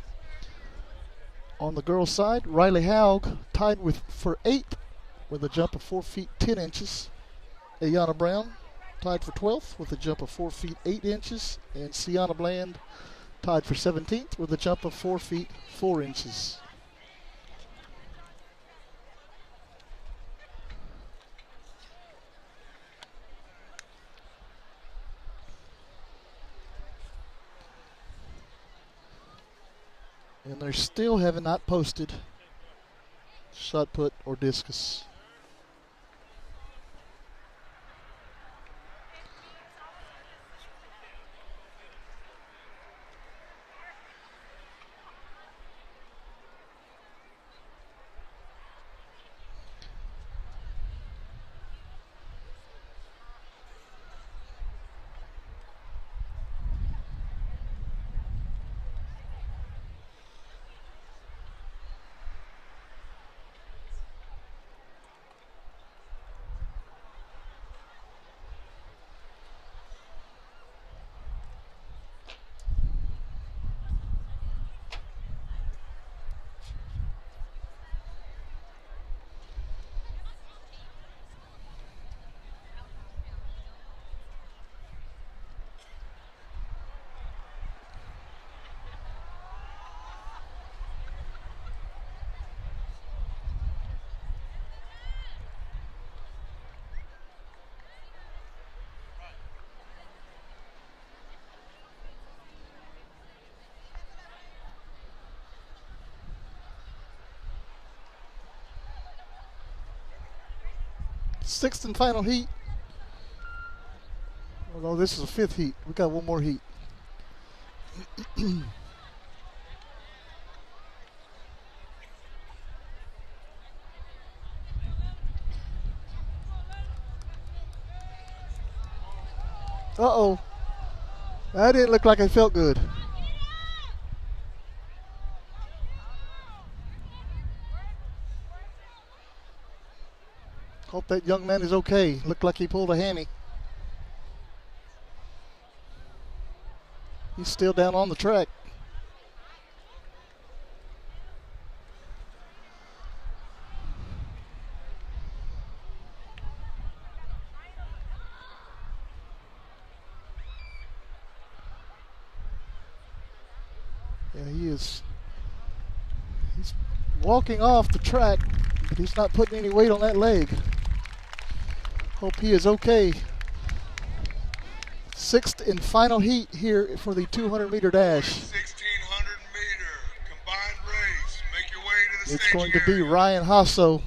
On the girls' side, Riley Haug tied for 8th with a jump of 4 feet 10 inches. Ayana Brown tied for 12th with a jump of 4 feet 8 inches. And Sienna Bland tied for 17th with a jump of 4 feet 4 inches. And they still have not posted shot put or discus. sixth and final heat. Although this is a fifth heat. We got one more heat. Uh-oh. That didn't look like it felt good. Hope that young man is okay. Looked like he pulled a hammy. He's still down on the track. Yeah, he is. He's walking off the track, but he's not putting any weight on that leg. Hope he is okay. Sixth and final heat here for the 200-meter dash. 1,600-meter combined race. Make your way to the It's going to be Ryan Hasso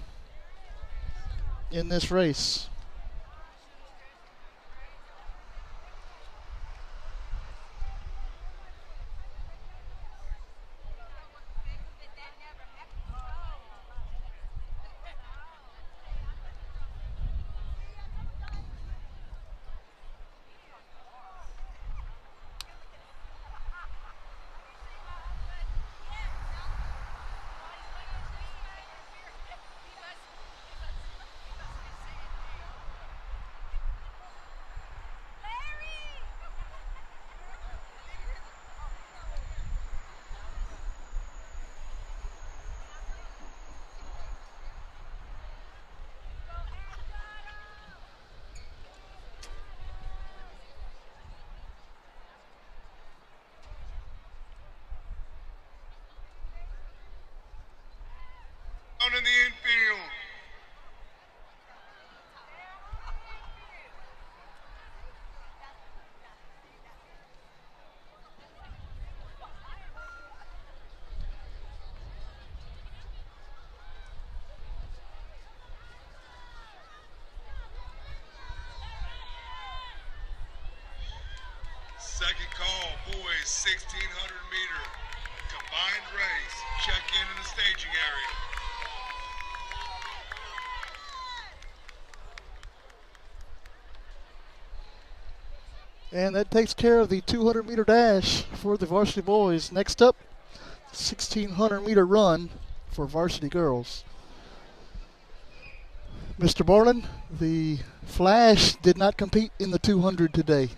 in this race. In the infield. Second call, boys, 1,600-meter combined race. Check in the staging area. And that takes care of the 200-meter dash for the varsity boys. Next up, 1,600-meter run for varsity girls. Mr. Borland, the Flash did not compete in the 200 today.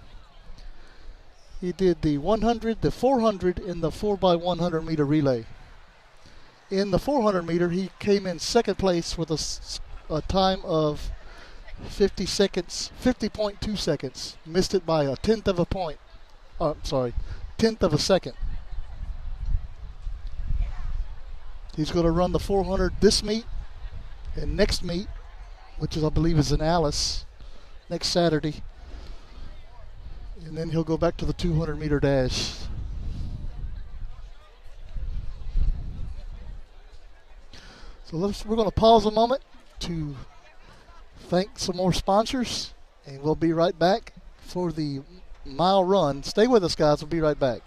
He did the 100, the 400, and the 4x100-meter relay. In the 400-meter, he came in second place with a time of 50 seconds, 50.2 seconds. Missed it by a tenth of a point. Tenth of a second. He's going to run the 400 this meet and next meet, which is, I believe, is in Alice next Saturday. And then he'll go back to the 200-meter dash. So we're going to pause a moment to thank some more sponsors, and we'll be right back for the mile run. Stay with us, guys. We'll be right back.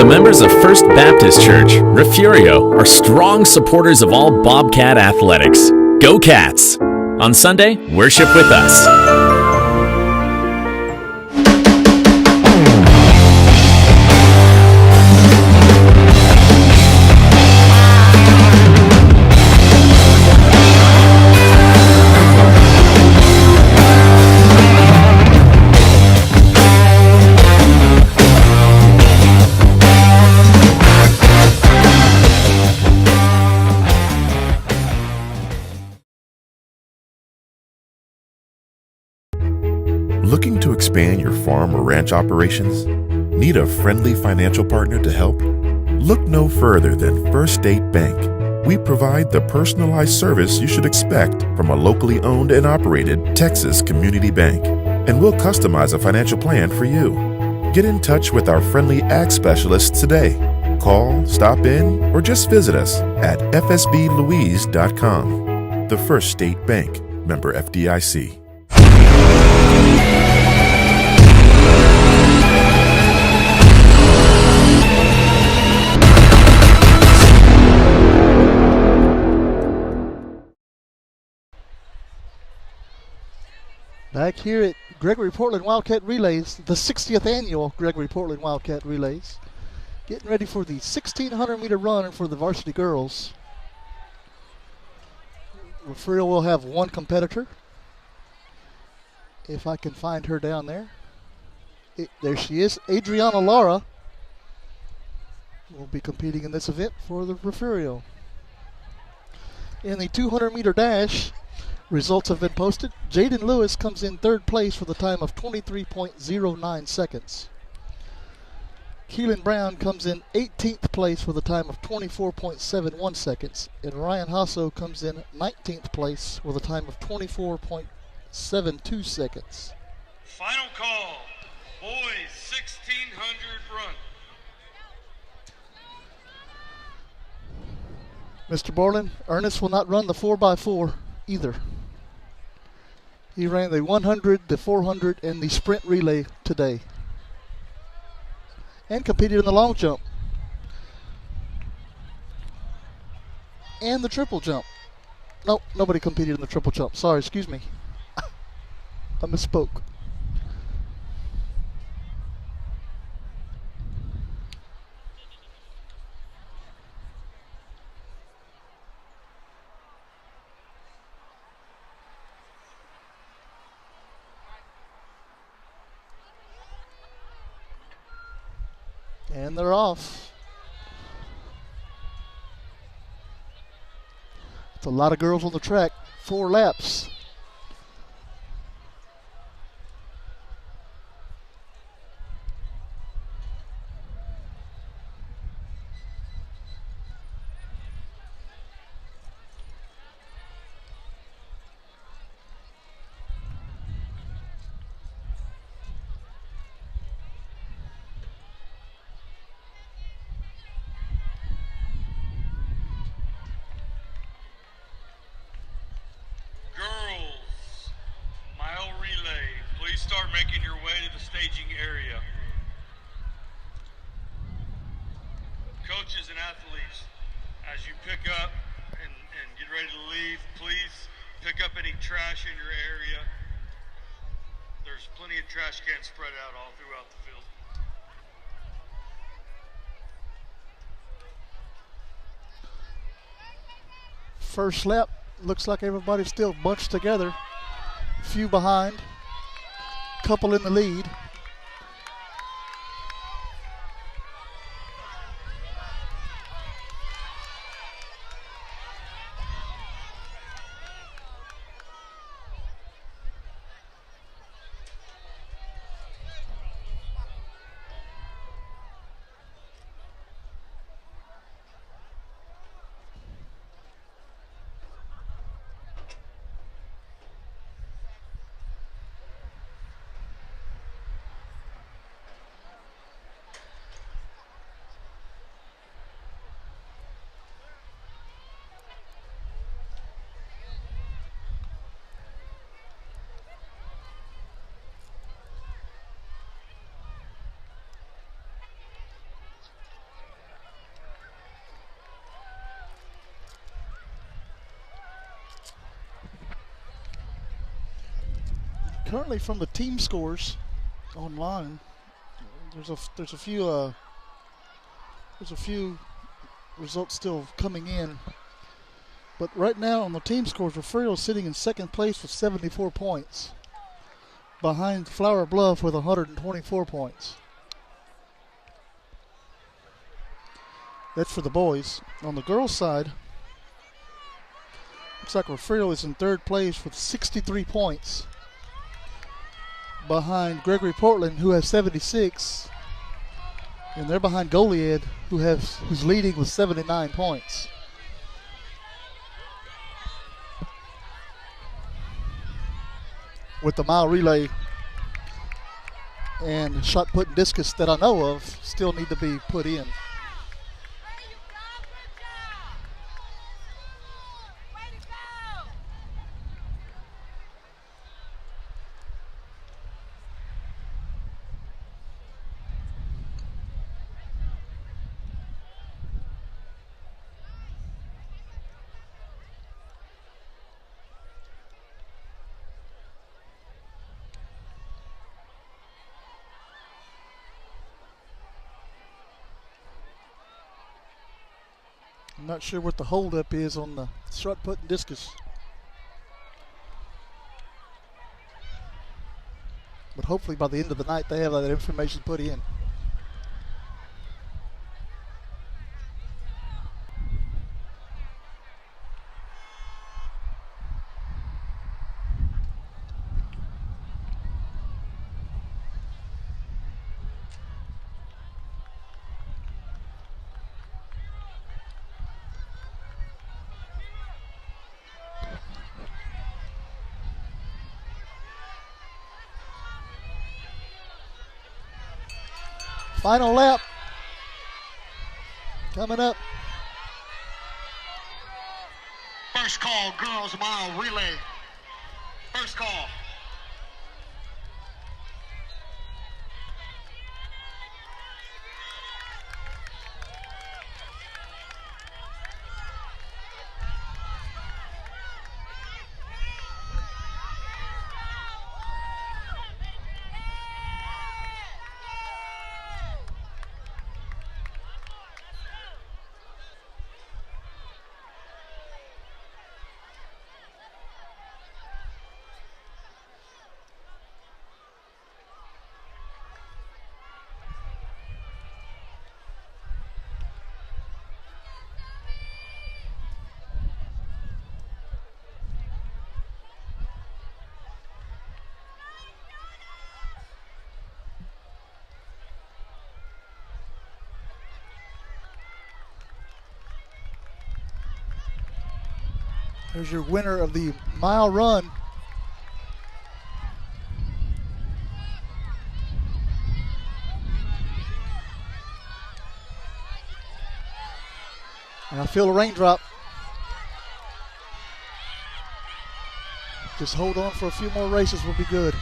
Members of First Baptist Church, Refugio, are strong supporters of all Bobcat athletics. Go Cats! On Sunday, worship with us. expand your farm or ranch operations? Need a friendly financial partner to help? Look no further than First State Bank. We provide the personalized service you should expect from a locally owned and operated Texas community bank. And we'll customize a financial plan for you. Get in touch with our friendly ag specialists today. Call, stop in, or just visit us at fsblouise.com. The First State Bank, member FDIC. Back here at Gregory Portland Wildcat Relays, the 60th annual Gregory Portland Wildcat Relays. Getting ready for the 1,600-meter run for the varsity girls. Refugio will have one competitor. If I can find her down there. There she is. Adriana Lara will be competing in this event for the Refugio. In the 200-meter dash, results have been posted. Jaden Lewis comes in third place with a time of 23.09 seconds. Keelan Brown comes in 18th place with a time of 24.71 seconds. And Ryan Hasso comes in 19th place with a time of 24.72 seconds. Final call, boys 1,600 run. Mr. Borland, Ernest will not run the 4x4 either. He ran the 100, the 400, and the sprint relay today. And competed in the long jump. And the triple jump. Nope, nobody competed in the triple jump. Sorry, excuse me. I misspoke. And they're off. It's a lot of girls on the track. 4 laps. Start making your way to the staging area. Coaches and athletes, as you pick up and get ready to leave, please pick up any trash in your area. There's plenty of trash cans spread out all throughout the field. First lap, looks like everybody's still bunched together. Few behind. Couple in the lead. Currently, from the team scores online, there's a few results still coming in. But right now on the team scores, Refugio is sitting in second place with 74 points, behind Flower Bluff with 124 points. That's for the boys. On the girls' side, looks like Refugio is in third place with 63 points, behind Gregory Portland, who has 76. And they're behind Goliad, who's leading with 79 points. With the mile relay and shot put and discus that I know of still need to be put in. I'm not sure what the holdup is on the shot put and discus. But hopefully by the end of the night they have that information put in. Final lap coming up. First call, girls mile relay. First call. There's your winner of the mile run. And I feel a raindrop. Just hold on for a few more races, we'll be good.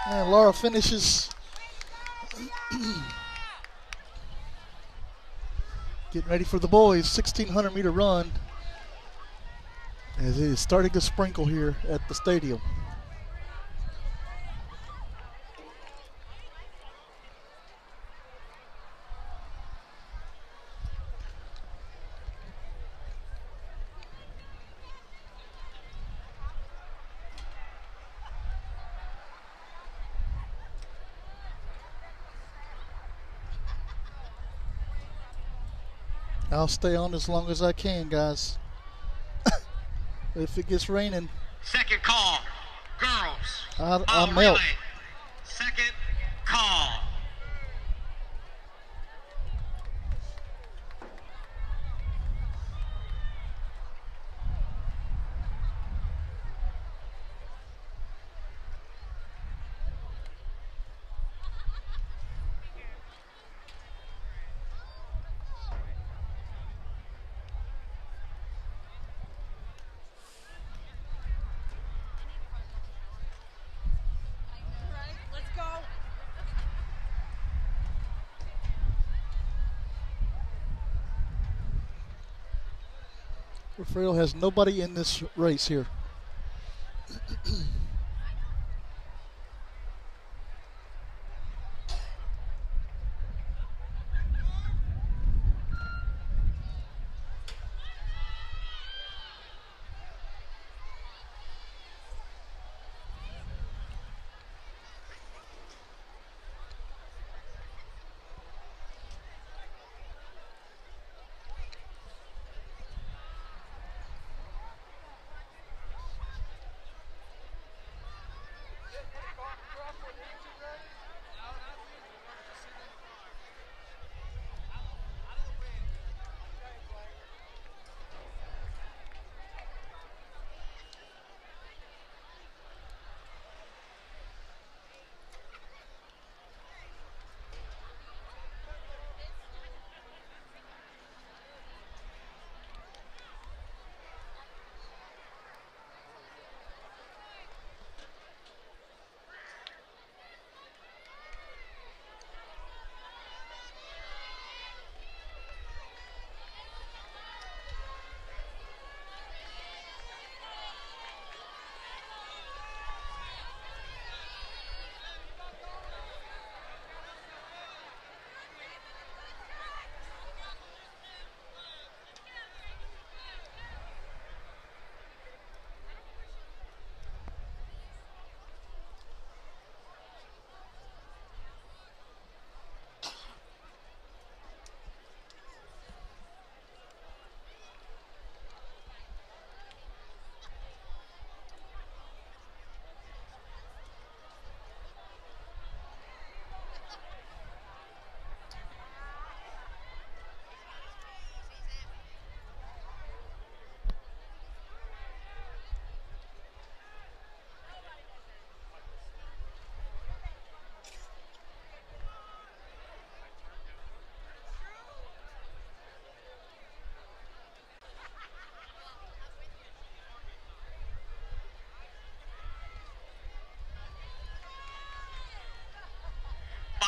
And Laura finishes getting ready for the boys' 1,600 meter run as it is starting to sprinkle here at the stadium. I'll stay on as long as I can, guys. If it gets raining, Second call, girls. I'll melt. Relay. Second call. Refugio has nobody in this race here.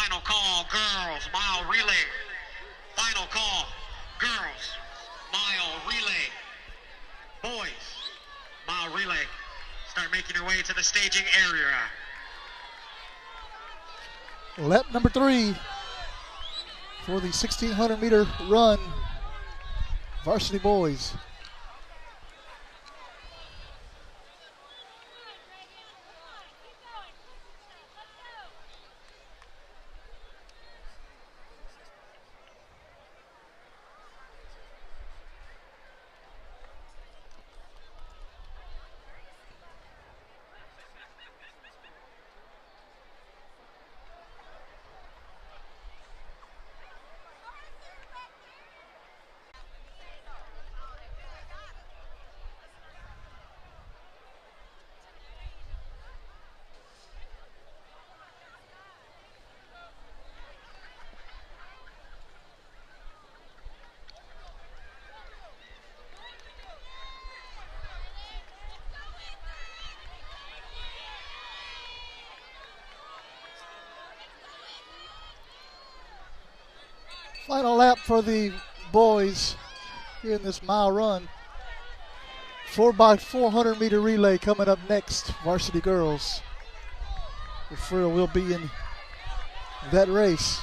Final call, girls, mile relay. Final call, girls, mile relay. Boys, mile relay. Start making your way to the staging area. Lap number 3 for the 1,600 meter run, varsity boys. Final lap for the boys here in this mile run. 4x400 meter relay coming up next, varsity girls. Refugio will be in that race.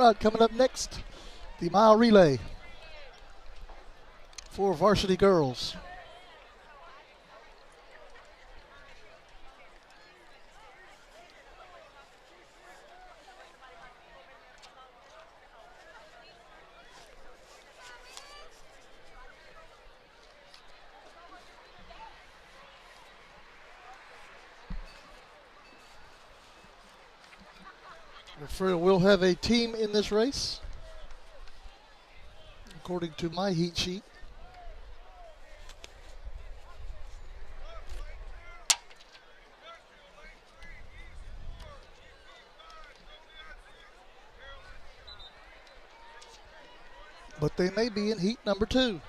right, coming up next, the mile relay for varsity girls. We'll have a team in this race, according to my heat sheet. But they may be in heat number 2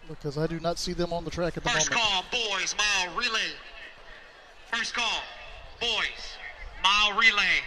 because I do not see them on the track at the moment. First call, boys, mile relay. First call, boys, mile relay.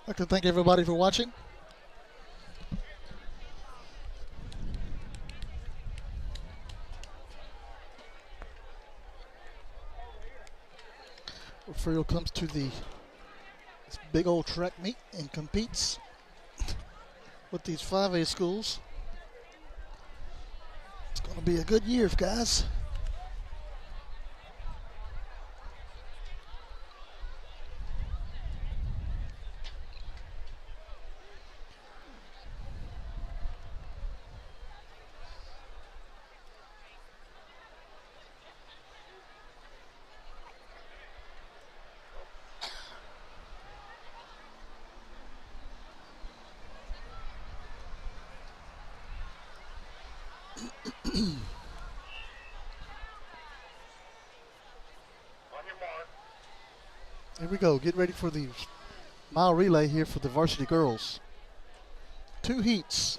I'd like to thank everybody for watching. Referial comes to this big old track meet and competes with these 5A schools. It's going to be a good year, guys. Here we go. Get ready for the mile relay here for the varsity girls. 2 heats.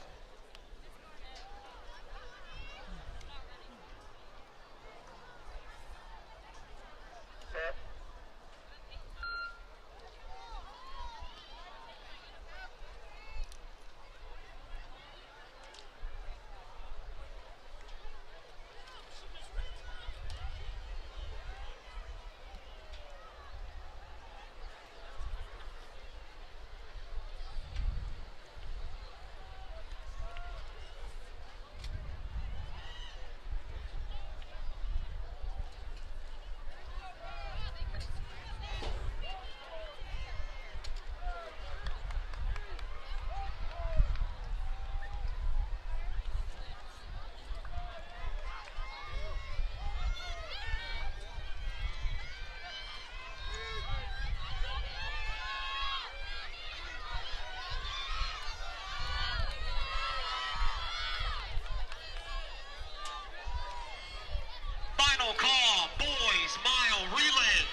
Final call, boys, mile relay.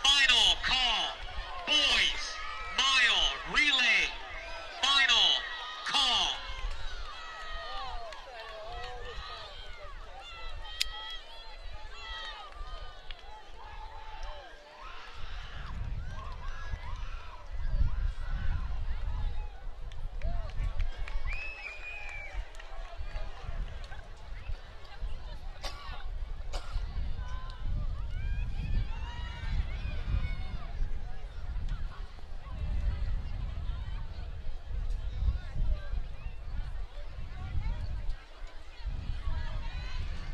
Final call, boys, mile relay. Final call.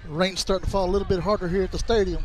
Rain's starting to fall a little bit harder here at the stadium.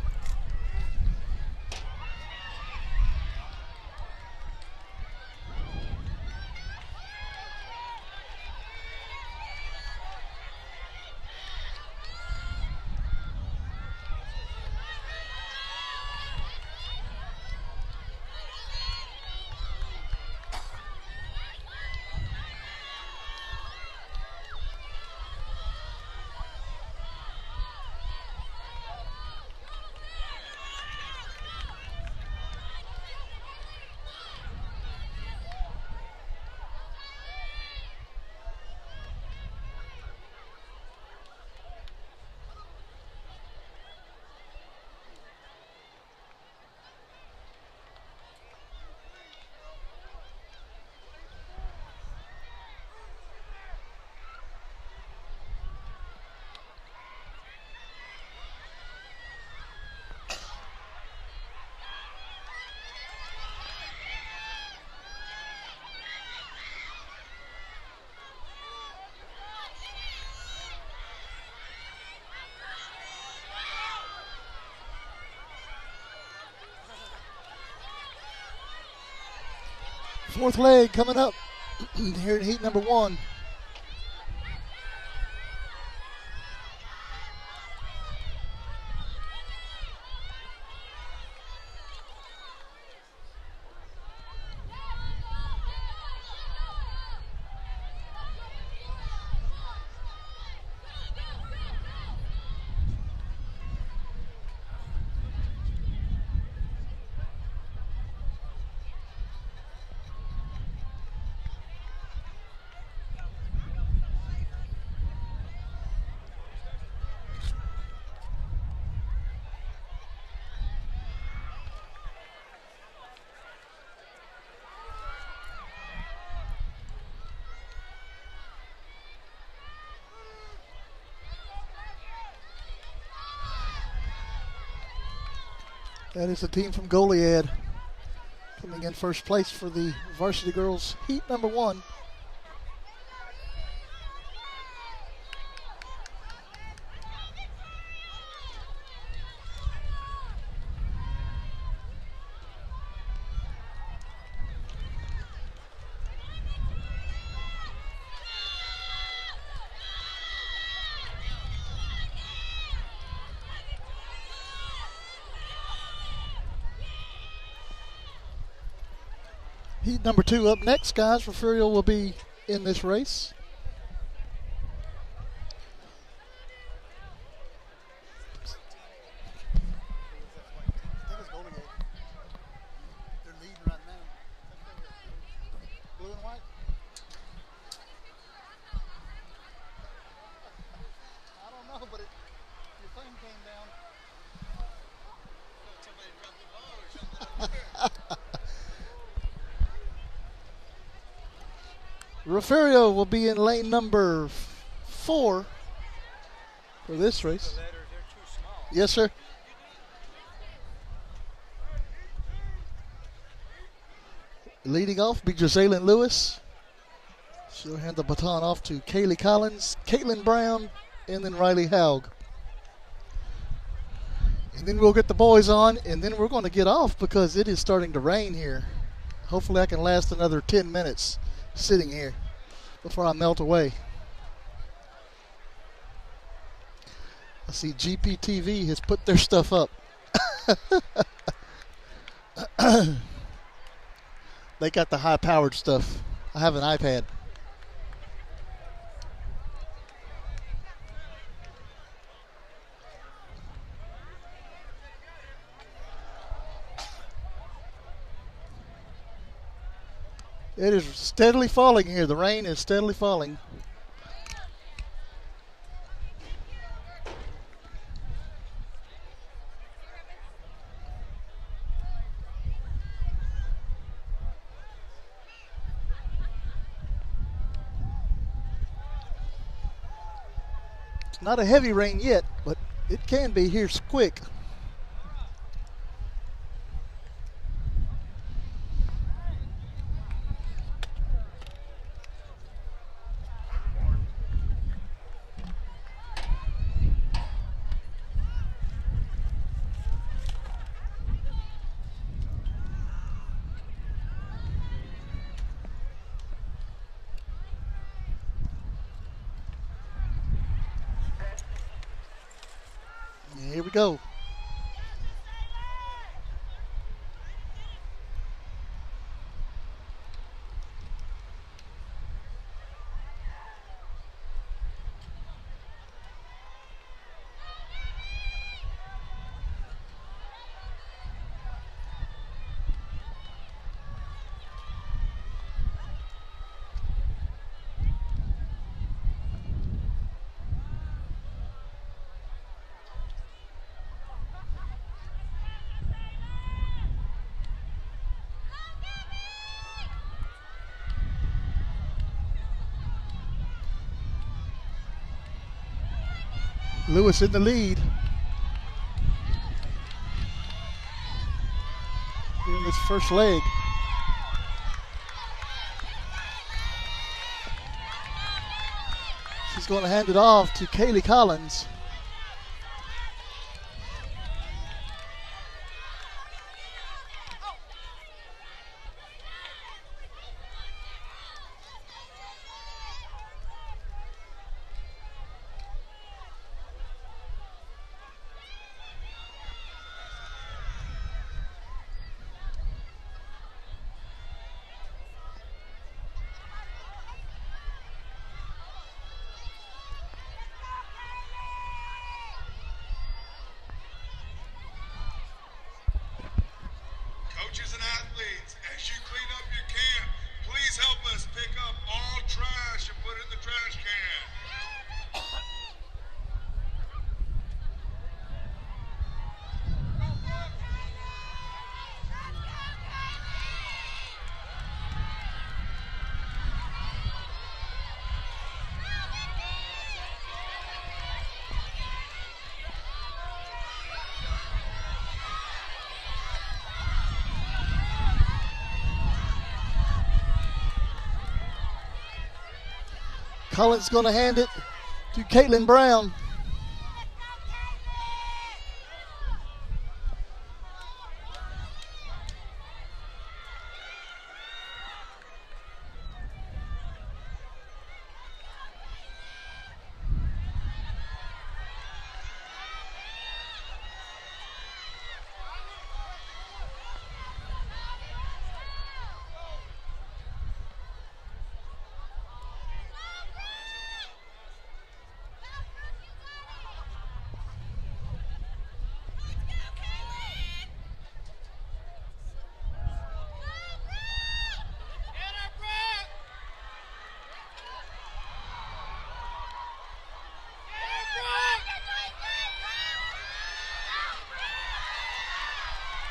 Fourth leg coming up here in heat number 1. That is the team from Goliad coming in first place for the varsity girls heat number 1. Heat number 2 up next, guys. Refugio will be in this race. Blue and white? I don't know, but your thing came down. Somebody dropped the ball or something. Refugio will be in lane number 4 for this race. The letters are too small. Yes, sir. Leading off will be Josalyn Lewis. She'll hand the baton off to Kaylee Collins, Caitlin Brown, and then Riley Haug. And then we'll get the boys on, and then we're going to get off because it is starting to rain here. Hopefully I can last another 10 minutes sitting here before I melt away. I see GPTV has put their stuff up. They got the high-powered stuff. I have an iPad. It is steadily falling here. The rain is steadily falling. It's not a heavy rain yet, but it can be here quick. Here we go. Lewis in the lead. Here in this first leg. She's going to hand it off to Kaylee Collins. Coaches and athletes, as you clean up your camp, please help us pick up all trash and put it in the trash can. Collins going to hand it to Caitlin Brown.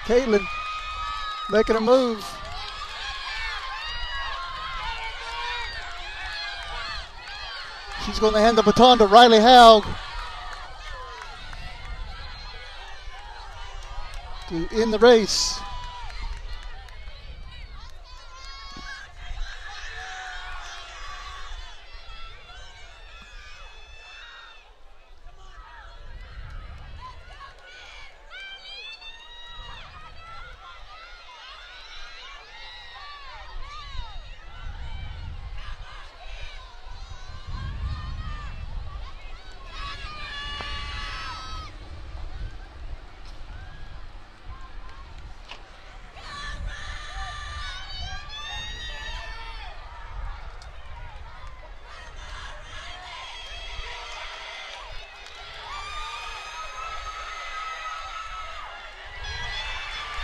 Caitlin making a move. She's going to hand the baton to Riley Haug to end the race.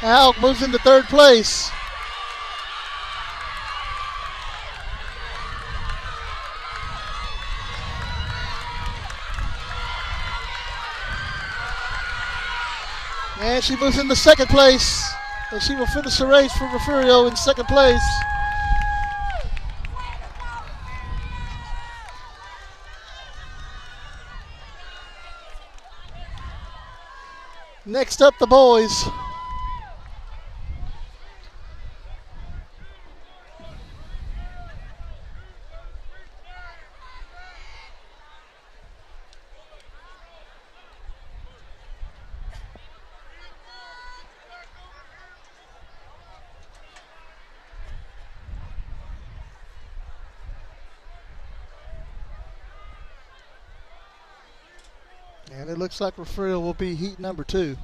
Haug moves into third place. And she moves into second place. And she will finish the race for Refugio in second place. Next up, the boys. And it looks like Refugio will be heat number 2.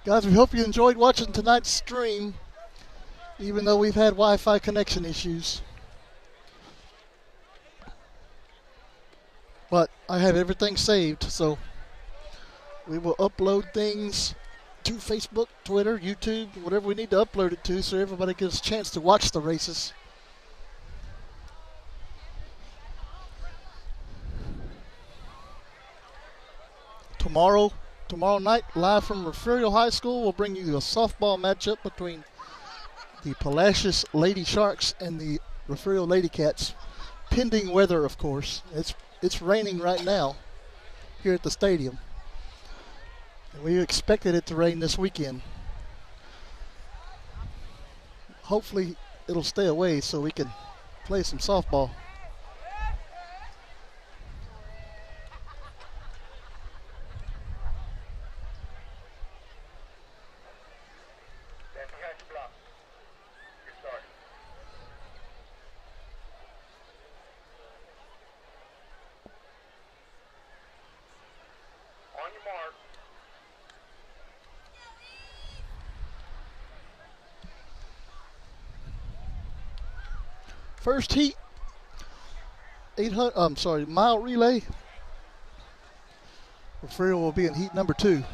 Guys, we hope you enjoyed watching tonight's stream, even though we've had Wi-Fi connection issues. But I have everything saved, so we will upload things to Facebook, Twitter, YouTube, whatever we need to upload it to so everybody gets a chance to watch the races. Tomorrow night, live from Refugio High School, we'll bring you a softball matchup between the Palacios Lady Sharks and the Refugio Lady Cats. Pending weather, of course. It's raining right now here at the stadium. And we expected it to rain this weekend. Hopefully it'll stay away so we can play some softball. First heat, mile relay. Refugio will be in heat number 2.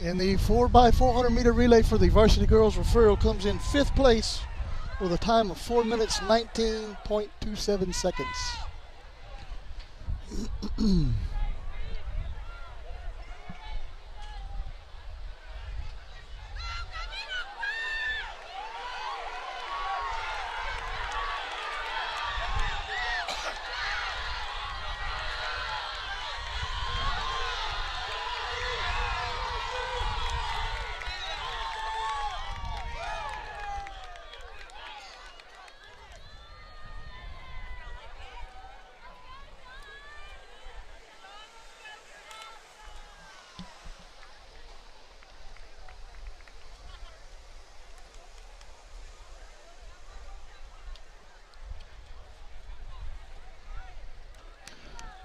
In the 4x400 meter relay for the varsity girls, Refugio comes in 5th place with a time of 4 minutes 19.27 seconds.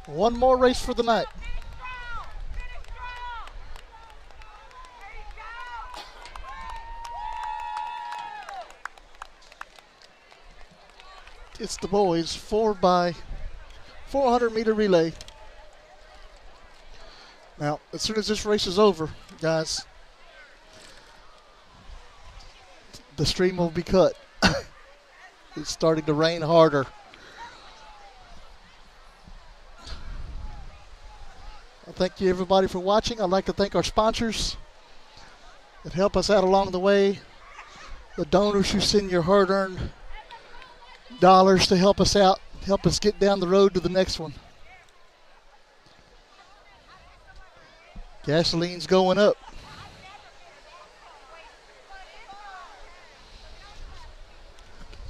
One more race for the night. It's the boys 4x400 meter relay. Now, as soon as this race is over, guys, the stream will be cut. It's starting to rain harder. Thank you, everybody, for watching. I'd like to thank our sponsors that help us out along the way, the donors who send your hard-earned dollars to help us out, help us get down the road to the next one. Gasoline's going up.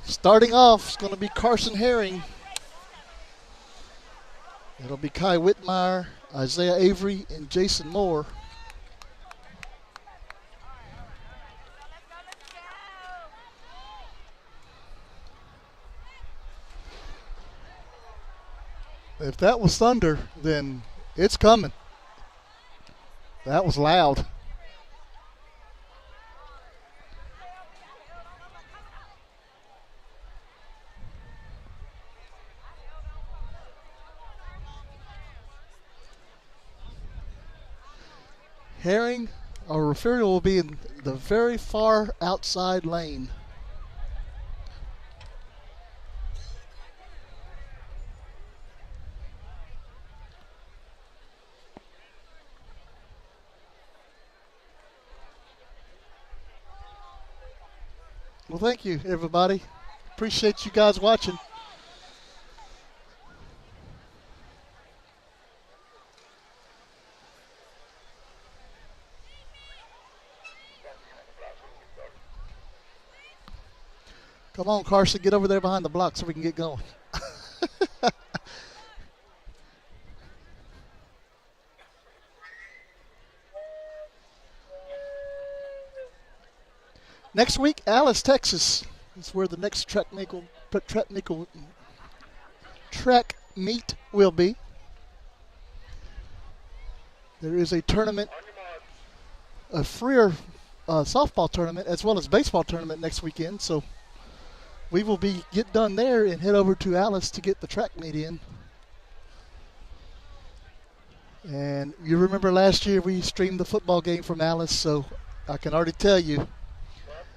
Starting off is going to be Carson Herring It'll be Kai Whitmire, Isaiah Avery, and Jason Moore. If that was thunder, then it's coming. That was loud. Herring, our referee, will be in the very far outside lane. Well, thank you, everybody. Appreciate you guys watching. Come on, Carson, get over there behind the block so we can get going. Next week, Alice, Texas is where the next track meet will be. There is a tournament, a freer softball tournament, as well as baseball tournament next weekend. So we will get done there and head over to Alice to get the track meet in. And you remember last year we streamed the football game from Alice, so I can already tell you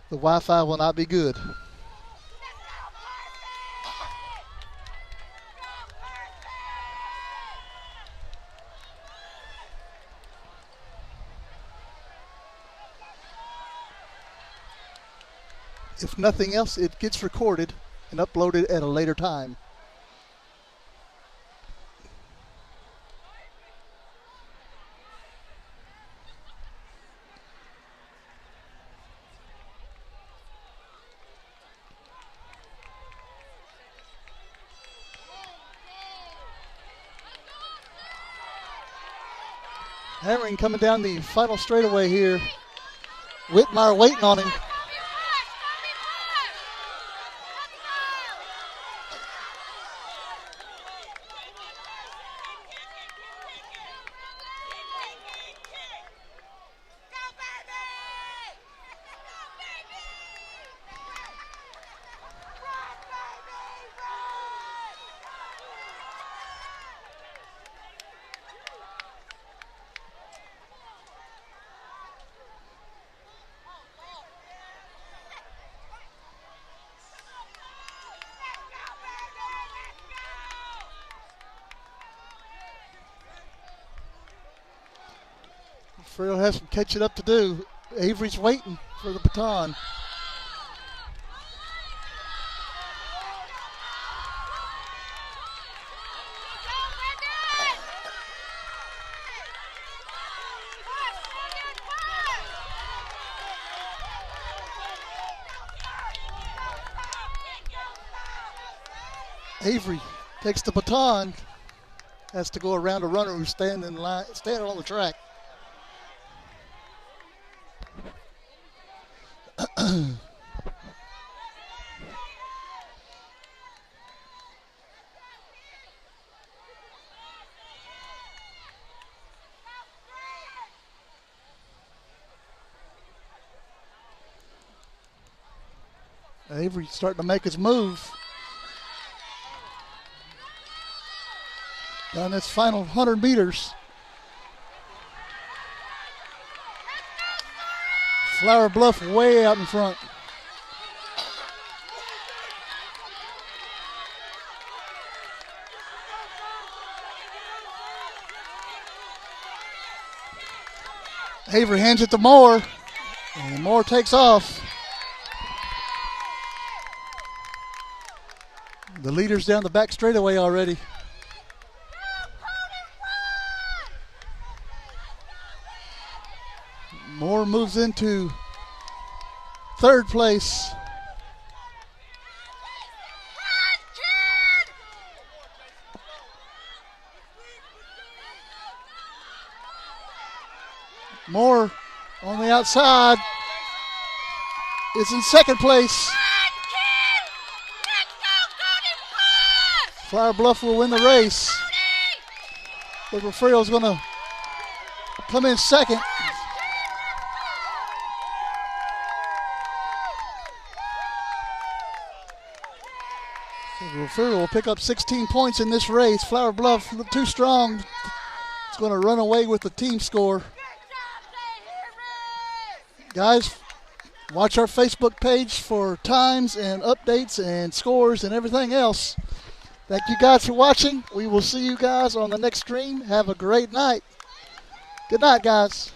the Wi-Fi will not be good. If nothing else, it gets recorded and uploaded at a later time. Herring coming down the final straightaway here. Whitmire waiting on him. Fredo has some catching up to do. Avery's waiting for the baton. Avery takes the baton, has to go around a runner who's standing on the track. Avery starting to make his move. Down this final 100 meters. Flower Bluff way out in front. Avery hands it to Moore, and Moore takes off. The leader's down the back straightaway already. Moore moves into third place. Moore on the outside is in second place. Flower Bluff will win the race. But Refrio's going to come in second. So Refrio will pick up 16 points in this race. Flower Bluff too strong. It's going to run away with the team score. Guys, watch our Facebook page for times and updates and scores and everything else. Thank you guys for watching. We will see you guys on the next stream. Have a great night. Good night, guys.